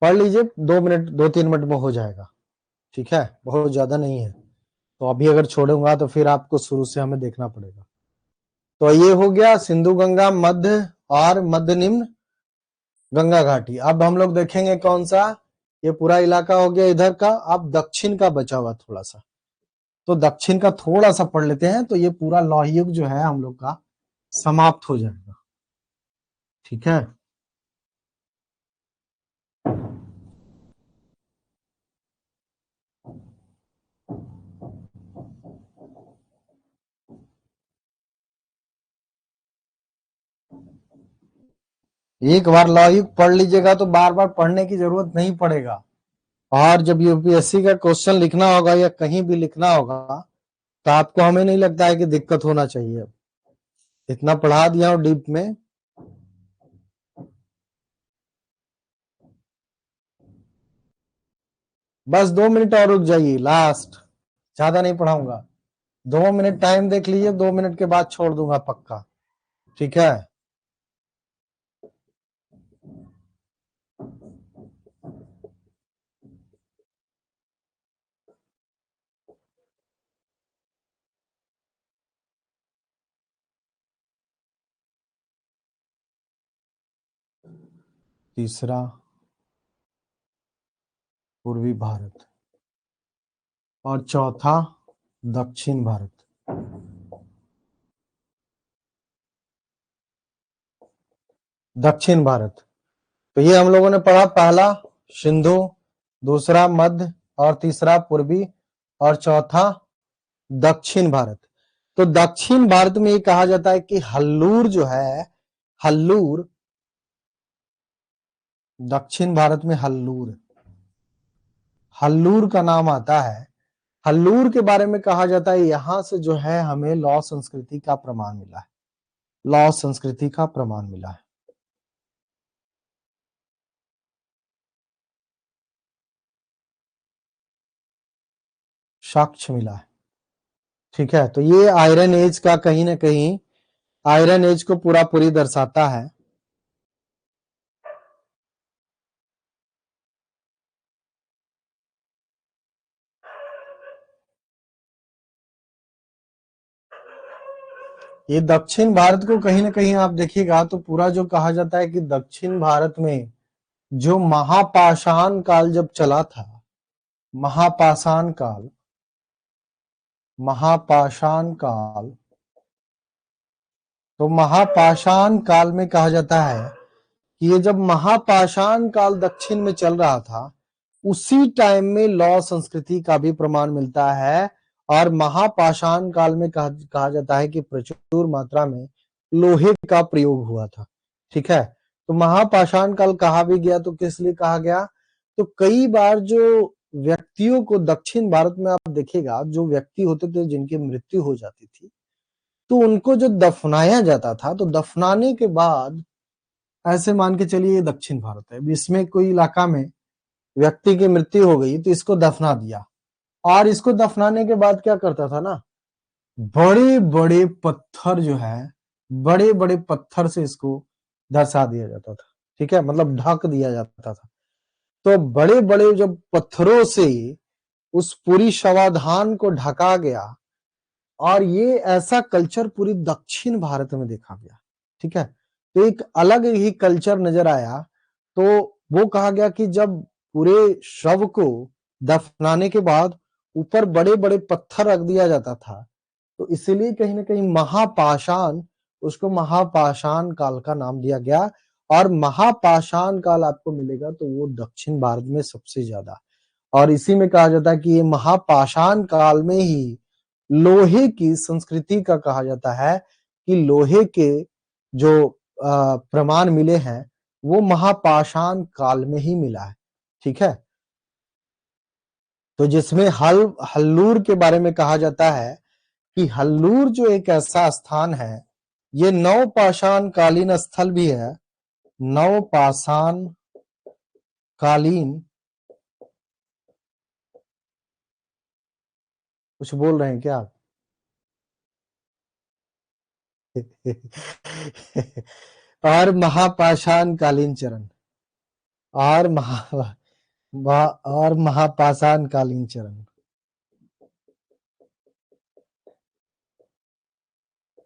Speaker 1: पढ़ लीजिए, 2 मिनट 2-3 मिनट में हो जाएगा, ठीक है, बहुत ज्यादा नहीं है। तो अभी अगर छोड़ूंगा तो फिर आपको शुरू से हमें देखना पड़ेगा। तो ये हो गया सिंधु गंगा मध्य और मध्य निम्न गंगा घाटी। अब हम लोग देखेंगे कौन सा, ये पूरा इलाका हो गया इधर का। अब दक्षिण का बचा हुआ थोड़ा सा, तो दक्षिण का थोड़ा सा पढ़ लेते हैं, तो ये पूरा लौह युग जो है हम लोग का समाप्त हो जाएगा, ठीक है। एक बार लौह युग पढ़ लीजिएगा तो बार बार पढ़ने की जरूरत नहीं पड़ेगा। और जब यूपीएससी का क्वेश्चन लिखना होगा या कहीं भी लिखना होगा, तो आपको, हमें नहीं लगता है कि दिक्कत होना चाहिए। इतना पढ़ा दिया हूं डीप में। बस 2 मिनट और रुक जाइए, लास्ट, ज्यादा नहीं पढ़ाऊंगा। 2 मिनट टाइम देख लीजिए, 2 मिनट के बाद छोड़ दूंगा पक्का, ठीक है। तीसरा पूर्वी भारत और चौथा दक्षिण भारत। दक्षिण भारत, तो ये हम लोगों ने पढ़ा, पहला सिंधु, दूसरा मध्य और तीसरा पूर्वी और चौथा दक्षिण भारत। तो दक्षिण भारत में ये कहा जाता है कि हल्लूर जो है, हल्लूर दक्षिण भारत में हल्लूर, हल्लूर का नाम आता है। हल्लूर के बारे में कहा जाता है यहां से जो है हमें लौ संस्कृति का प्रमाण मिला है, लौ संस्कृति का प्रमाण मिला है। साक्ष्य मिला है। ठीक है, तो ये आयरन एज का कहीं ना कहीं आयरन एज को पूरा पूरी दर्शाता है। ये दक्षिण भारत को कहीं ना कहीं आप देखिएगा तो पूरा जो कहा जाता है कि दक्षिण भारत में जो महापाषाण काल जब चला था, महापाषाण काल, महापाषाण काल, तो महापाषाण काल में कहा जाता है कि ये जब महापाषाण काल दक्षिण में चल रहा था उसी टाइम में लौ संस्कृति का भी प्रमाण मिलता है। और महापाषाण काल में कहा जाता है कि प्रचुर मात्रा में लोहे का प्रयोग हुआ था। ठीक है, तो महापाषाण काल कहा भी गया तो किस लिए कहा गया, तो कई बार जो व्यक्तियों को दक्षिण भारत में आप देखिएगा जो व्यक्ति होते थे जिनकी मृत्यु हो जाती थी तो उनको जो दफनाया जाता था तो दफनाने के बाद ऐसे मान के चलिए ये दक्षिण भारत है, इसमें कोई इलाका में व्यक्ति की मृत्यु हो गई तो इसको दफना दिया और इसको दफनाने के बाद क्या करता था ना, बड़े बड़े पत्थर जो है, बड़े बड़े पत्थर से इसको दर्शा दिया जाता था। ठीक है, मतलब ढक दिया जाता था। तो बड़े बड़े जब पत्थरों से उस पूरी शवाधान को ढका गया और ये ऐसा कल्चर पूरी दक्षिण भारत में देखा गया। ठीक है, तो एक अलग ही कल्चर नजर आया। तो वो कहा गया कि जब पूरे शव को दफनाने के बाद ऊपर बड़े बड़े पत्थर रख दिया जाता था तो इसलिए कहीं ना कहीं महापाषाण, उसको महापाषाण काल का नाम दिया गया। और महापाषाण काल आपको मिलेगा तो वो दक्षिण भारत में सबसे ज्यादा, और इसी में कहा जाता है कि ये महापाषाण काल में ही लोहे की संस्कृति का कहा जाता है कि लोहे के जो प्रमाण मिले हैं वो महापाषाण काल में ही मिला है। ठीक है, तो जिसमें हल्लूर के बारे में कहा जाता है कि हल्लूर जो एक ऐसा स्थान है, ये नवपाषाण कालीन स्थल भी है। नवपाषाण कालीन, कुछ बोल रहे हैं क्या आप? और महापाषाण कालीन चरण, और और महापाषाण कालीन चरण।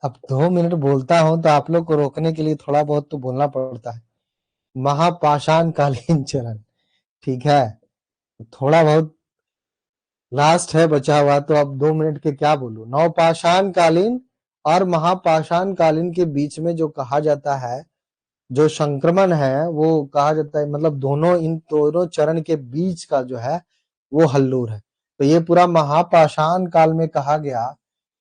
Speaker 1: अब 2 मिनट बोलता हूं तो आप लोग को रोकने के लिए थोड़ा बहुत तो बोलना पड़ता है। महापाषाण कालीन चरण, ठीक है, थोड़ा बहुत लास्ट है बचा हुआ तो अब 2 मिनट के क्या बोलूं। नवपाषाण कालीन और महापाषाण कालीन के बीच में जो कहा जाता है, जो संक्रमण है वो कहा जाता है, मतलब दोनों, इन दोनों चरण के बीच का जो है वो हल्लूर है। तो ये पूरा महापाषाण काल में कहा गया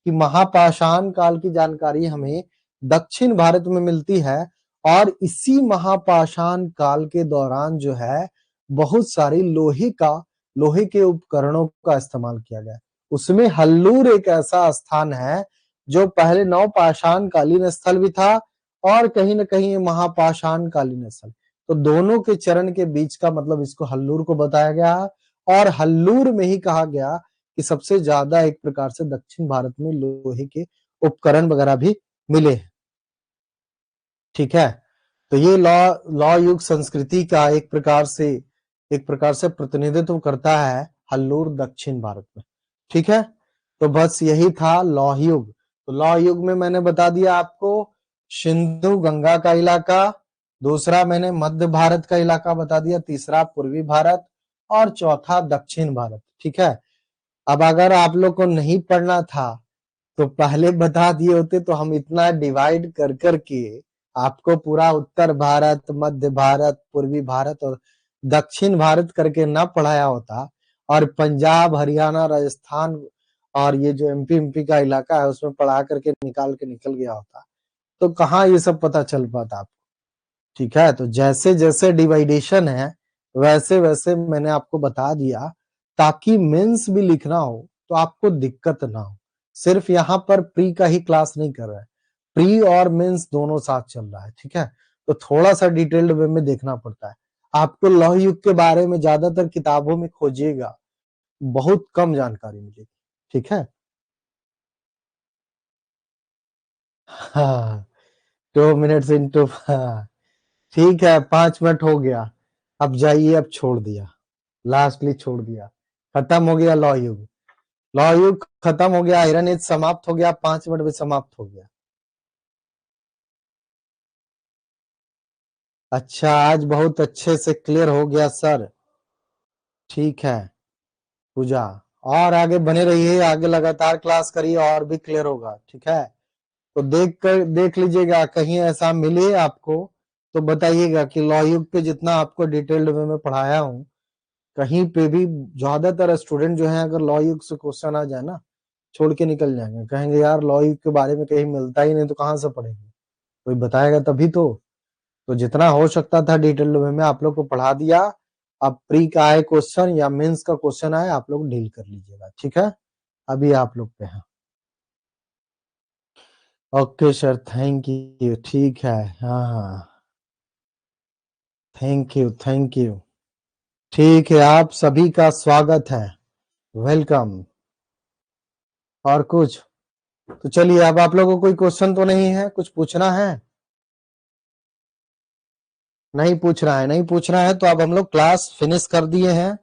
Speaker 1: कि महापाषाण काल की जानकारी हमें दक्षिण भारत में मिलती है और इसी महापाषाण काल के दौरान जो है बहुत सारी लोहे के उपकरणों का इस्तेमाल किया गया। उसमें हल्लूर एक ऐसा स्थान है जो पहले नवपाषाण कालीन स्थल भी था और कहीं ना कहीं महापाषाण कालीन स्थल, तो दोनों के चरण के बीच का मतलब इसको हल्लूर को बताया गया और हल्लूर में ही कहा गया कि सबसे ज्यादा एक प्रकार से दक्षिण भारत में लोहे के उपकरण वगैरह भी मिले हैं। ठीक है, तो ये लौ युग संस्कृति का एक प्रकार से प्रतिनिधित्व करता है हल्लूर दक्षिण भारत में। ठीक है, तो बस यही था लौह युग। तो लौह युग में मैंने बता दिया आपको सिंधु गंगा का इलाका, दूसरा मैंने मध्य भारत का इलाका बता दिया, तीसरा पूर्वी भारत और चौथा दक्षिण भारत। ठीक है, अब अगर आप लोग को नहीं पढ़ना था तो पहले बता दिए होते तो हम इतना डिवाइड कर करके आपको पूरा उत्तर भारत, मध्य भारत, पूर्वी भारत और दक्षिण भारत करके ना पढ़ाया होता और पंजाब, हरियाणा, राजस्थान और ये जो एमपी का इलाका है उसमें पढ़ा करके निकाल के निकल गया होता तो कहाँ ये सब पता चल पाता आपको। ठीक है, तो जैसे जैसे डिवाइडेशन है वैसे वैसे मैंने आपको बता दिया, ताकि मेंस भी लिखना हो तो आपको दिक्कत ना हो। सिर्फ यहाँ पर प्री का ही क्लास नहीं कर रहा है, प्री और मेंस दोनों साथ चल रहा है। ठीक है, तो थोड़ा सा डिटेल्ड वे में देखना पड़ता है। आपको लौह युग के बारे में ज्यादातर किताबों में खोजिएगा, बहुत कम जानकारी मिलेगी। ठीक है, हाँ, 2 मिनट्स इंटू, हाँ ठीक है, 5 मिनट हो गया। अब जाइए, अब छोड़ दिया, लास्टली छोड़ दिया, खत्म हो गया लौ युग। लौ युग खत्म हो गया, आयरन एज समाप्त हो गया, 5 मिनट में समाप्त हो गया। अच्छा, आज बहुत अच्छे से क्लियर हो गया सर। ठीक है पूजा, और आगे बने रहिए, आगे लगातार क्लास करिए और भी क्लियर होगा। ठीक है, तो देख लीजिएगा, कहीं ऐसा मिले आपको तो बताइएगा कि लौ युग पे जितना आपको डिटेल्ड वे में पढ़ाया हूँ, कहीं पे भी ज्यादातर स्टूडेंट जो है, अगर लॉ युग से क्वेश्चन आ जाए ना, छोड़ के निकल जाएंगे, कहेंगे यार लॉ युग के बारे में कहीं मिलता ही नहीं तो कहाँ से पढ़ेंगे, कोई बताएगा तभी तो जितना हो सकता था डिटेल्ड वे में आप लोग को पढ़ा दिया। अब प्री का आए क्वेश्चन या मेंस का क्वेश्चन आए, आप लोग डील कर लीजिएगा। ठीक है, अभी आप लोग पे है। Okay sir, thank you. ठीक है, हाँ हाँ, थैंक यू थैंक यू। ठीक है, आप सभी का स्वागत है, वेलकम। और कुछ, तो चलिए, अब आप लोगों को कोई क्वेश्चन तो नहीं है, कुछ पूछना है? नहीं पूछ रहा है, नहीं पूछ रहा है तो अब हम लोग क्लास फिनिश कर दिए हैं।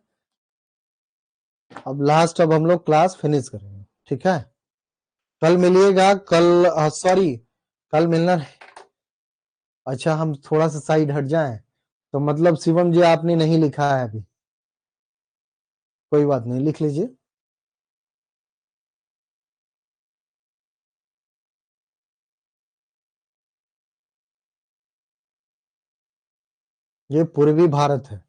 Speaker 1: अब लास्ट, अब हम लोग क्लास फिनिश करेंगे। ठीक है, कल मिलिएगा, कल सॉरी, कल मिलना नहीं। अच्छा, हम थोड़ा सा साइड हट जाएं, तो मतलब शिवम जी आपने नहीं लिखा है अभी, कोई बात नहीं, लिख लीजिए। ये पूर्वी भारत है,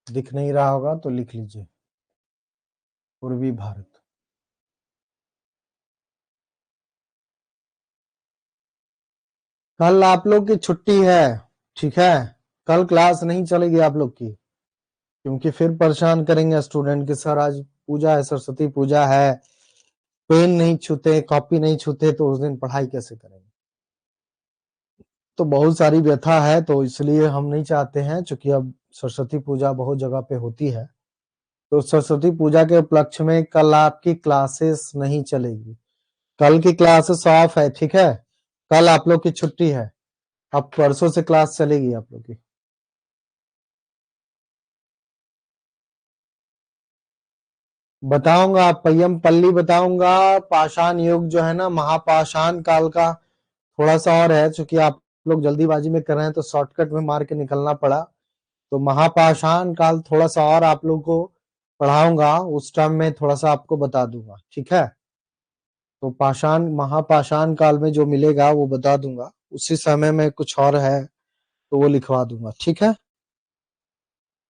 Speaker 1: दिख नहीं रहा होगा तो लिख लीजिए, पूर्वी भारत। कल आप लोग की छुट्टी है, ठीक है, कल क्लास नहीं चलेगी आप लोग की, क्योंकि फिर परेशान करेंगे स्टूडेंट के सर आज पूजा है, सरस्वती पूजा है, पेन नहीं छूते, कॉपी नहीं छूते, तो उस दिन पढ़ाई कैसे करेंगे। तो बहुत सारी व्यथा है, तो इसलिए हम नहीं चाहते हैं, चूंकि अब सरस्वती पूजा बहुत जगह पे होती है, तो सरस्वती पूजा के उपलक्ष्य में कल आपकी क्लासेस नहीं चलेगी। कल की क्लासेस ऑफ है। ठीक है, कल आप लोग की छुट्टी है, अब परसों से क्लास चलेगी आप लोग की। बताऊंगा, पय्यम पल्ली बताऊंगा, पाषाण युग जो है ना, महापाषाण काल का थोड़ा सा और है, चूंकि आप लोग जल्दीबाजी में कर रहे हैं तो शॉर्टकट में मार के निकलना पड़ा, तो महापाषाण काल थोड़ा सा और आप लोग को पढ़ाऊंगा, उस टाइम में थोड़ा सा आपको बता दूंगा। ठीक है, तो पाषाण महापाषाण काल में जो मिलेगा वो बता दूंगा, उसी समय में कुछ और है तो वो लिखवा दूंगा। ठीक है,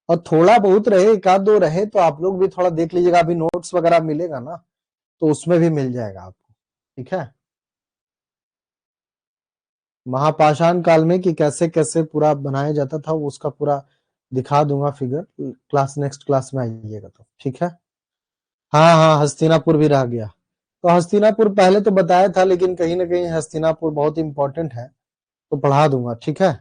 Speaker 1: और थोड़ा बहुत रहे, एक आध दो रहे तो आप लोग भी थोड़ा देख लीजिएगा, अभी नोट्स वगैरह मिलेगा ना, तो उसमें भी मिल जाएगा आपको। ठीक है, महापाषाण काल में कि कैसे कैसे पूरा बनाया जाता था, वो उसका पूरा दिखा दूंगा फिगर, क्लास नेक्स्ट क्लास में आइएगा तो। ठीक है, हाँ हाँ, हस्तिनापुर भी रह गया, तो हस्तिनापुर पहले तो बताया था, लेकिन कहीं ना कहीं हस्तिनापुर बहुत इंपॉर्टेंट है, तो पढ़ा दूंगा। ठीक है,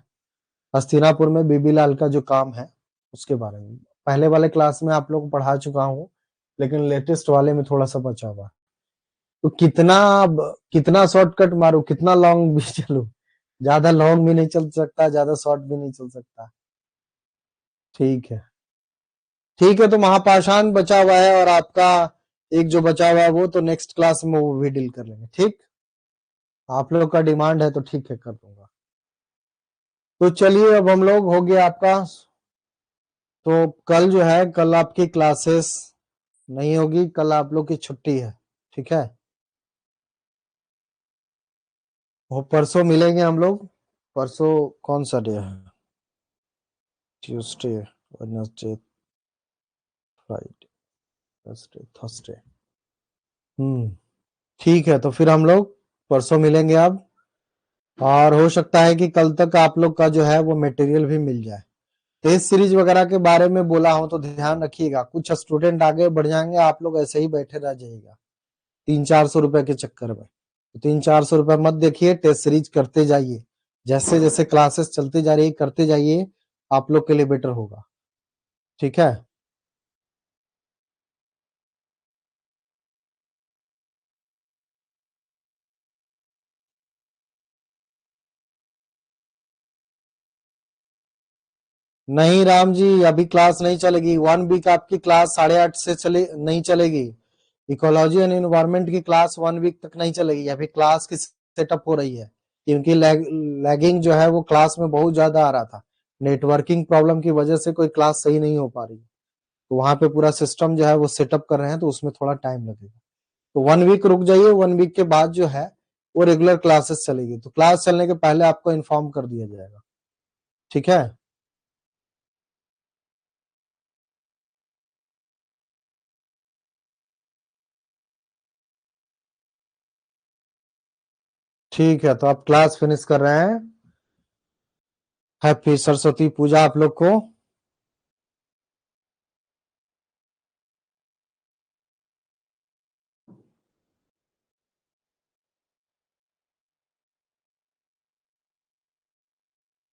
Speaker 1: हस्तिनापुर में बीबी लाल का जो काम है उसके बारे में पहले वाले क्लास में आप लोग को पढ़ा चुका हूँ, लेकिन लेटेस्ट वाले में थोड़ा सा बचा हुआ, तो कितना शॉर्टकट मारू, कितना लॉन्ग भी चलू, ज्यादा लॉन्ग भी नहीं चल सकता, ज्यादा शॉर्ट भी नहीं चल सकता। ठीक है, ठीक है, तो महापाषाण बचा हुआ है, और आपका एक जो बचा हुआ है वो तो नेक्स्ट क्लास में वो भी डील कर लेंगे। ठीक, आप लोग का डिमांड है तो ठीक है, कर दूंगा। तो चलिए, अब हम लोग हो गया आपका, तो कल जो है, कल आपकी क्लासेस नहीं होगी, कल आप लोग की छुट्टी है। ठीक है, वो परसों मिलेंगे हम लोग। परसों कौन सा डे है? Tuesday, Wednesday, Friday, Thursday, Thursday. ठीक है, तो फिर हम लोग परसों मिलेंगे अब, और हो सकता है कि कल तक आप लोग का जो है वो मटेरियल भी मिल जाए। टेस्ट सीरीज वगैरह के बारे में बोला हूं तो ध्यान रखिएगा, कुछ स्टूडेंट आगे बढ़ जाएंगे, आप लोग ऐसे ही बैठे रह जाइएगा 300-400 रुपए के चक्कर में। तो 300-400 रुपए मत देखिए, टेस्ट सीरीज करते जाइए, जैसे जैसे क्लासेस चलती जा रही करते जाइए, आप लोग के लिए बेटर होगा। ठीक है, नहीं राम जी अभी क्लास नहीं चलेगी, 1 वीक आपकी क्लास 8:30 से चले नहीं चलेगी। इकोलॉजी एंड एनवायरनमेंट की क्लास 1 वीक तक नहीं चलेगी, अभी क्लास की सेटअप हो रही है, क्योंकि लैगिंग जो है वो क्लास में बहुत ज्यादा आ रहा था, नेटवर्किंग प्रॉब्लम की वजह से कोई क्लास सही नहीं हो पा रही, तो वहां पे पूरा सिस्टम जो है वो सेटअप कर रहे हैं, तो उसमें थोड़ा टाइम लगेगा। तो 1 वीक रुक जाइए, 1 वीक के बाद जो है वो रेगुलर क्लासेस चलेगी, तो क्लास चलने के पहले आपको इन्फॉर्म कर दिया जाएगा। ठीक है, ठीक है, तो आप क्लास फिनिश कर रहे हैं। हैप्पी सरस्वती पूजा आप लोग को।